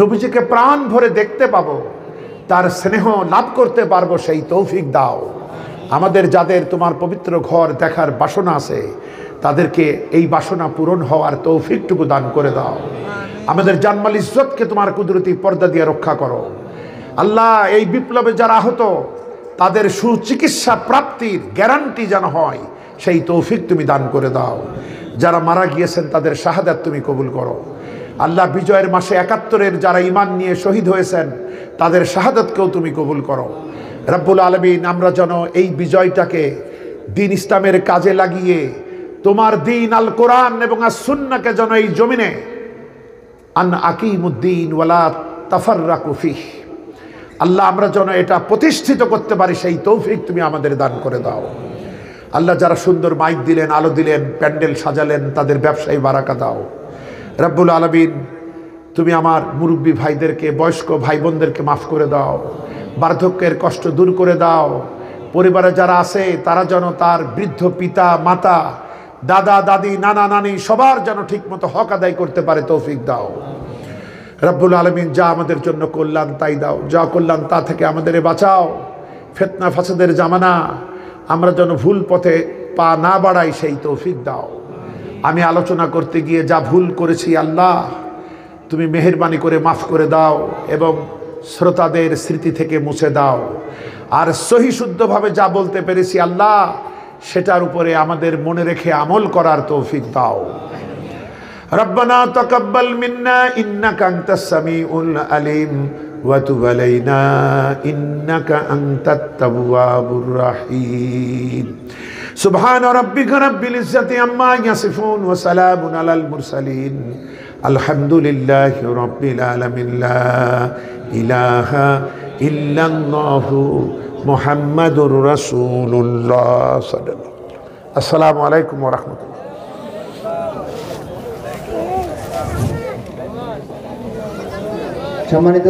Speaker 1: নবীজিকে প্রাণ ভরে দেখতে পাবো, তার স্নেহ লাভ করতে পারবো সেই তৌফিক দাও। আমাদের যাদের তোমার পবিত্র ঘর দেখার বাসনা আছে তাদেরকে এই বাসনা পূরণ হওয়ার তৌফিকটুকু দান করে দাও। আমাদের জানমাল ইজ্জতকে তোমার কুদরতি পর্দা দিয়ে রক্ষা করো। আল্লাহ এই বিপ্লবে যারা আহত তাদের সুচিকিৎসা প্রাপ্তির গ্যারান্টি যেন হয় সেই তৌফিক তুমি দান করে দাও। যারা মারা গিয়েছেন তাদের শাহাদাত তুমি কবুল করো। আল্লাহ বিজয়ের মাসে ৭১-এর যারা ঈমান নিয়ে শহীদ হয়েছেন তাদের শাহাদাতকেও তুমি কবুল করো। রব্বুল আলামিন আমরা যেন এই বিজয়টাকে দ্বীন ইসলামের কাজে লাগিয়ে তোমার দ্বীন আল কোরআন এবং আস সুন্নাহকে যেন এই জমিনে আন আকিমুদ্দিন ওয়ালা তাফাররাকু ফিহ, আল্লাহ আমরা যেন এটা প্রতিষ্ঠিত করতে পারি সেই তৌফিক তুমি আমাদের দান করে দাও। আল্লাহ যারা সুন্দর মাইক দিলেন, আলো দিলেন, প্যান্ডেল সাজালেন তাদের ব্যবসায়ী বারাকা দাও। রব্বুল আলামিন তুমি আমার মুরব্বী ভাইদেরকে, বয়স্ক ভাই বোনদেরকে মাফ করে দাও, বার্ধক্যের কষ্ট দূর করে দাও। পরিবারে যারা আছে তারা যেন তার বৃদ্ধ পিতা মাতা দাদা দাদি নানা নানি সবার যেন ঠিকমতো হক আদায় করতে পারে তৌফিক দাও। রব্বুল আলামিন যা আমাদের জন্য কল্যাণ তাই দাও, যা কল্যাণ তা থেকে আমাদের বাঁচাও। ফিতনা ফাসাদের জামানা, আমরা যেন ভুল পথে পা না বাড়াই সেই তৌফিক দাও। আমি আলোচনা করতে গিয়ে যা ভুল করেছি আল্লাহ তুমি মেহেরবানি করে মাফ করে দাও এবং শ্রোতাদের স্মৃতি থেকে মুছে দাও। আর সহি শুদ্ধভাবে যা বলতে পেরেছি আল্লাহ সেটার উপরে আমাদের মনে রেখে আমল করার তৌফিক দাও। রব্বানা তাকাব্বাল মিন্না ইন্নাকা আনতাস সামিউল আলিম ওয়া তুব আলাইনা ইন্নাকা আনতাত তাওয়াবুর রাহিম। সুবহান রাব্বিকা রাব্বিল ইজ্জাতি আম্মা ইয়াসিফুন ওয়া সালামুন আলাল মুরসালিন আলহামদুলিল্লাহি রাব্বিল আলামিন। লা ইলাহা ইল্লাল্লাহু মুহাম্মাদুর রাসূলুল্লাহ সাল্লাল্লাহু আলাইহি ওয়াসাল্লাম। আসসালামু আলাইকুম ওয়া রাহমাতুল্লাহ।
Speaker 2: সম্মানিত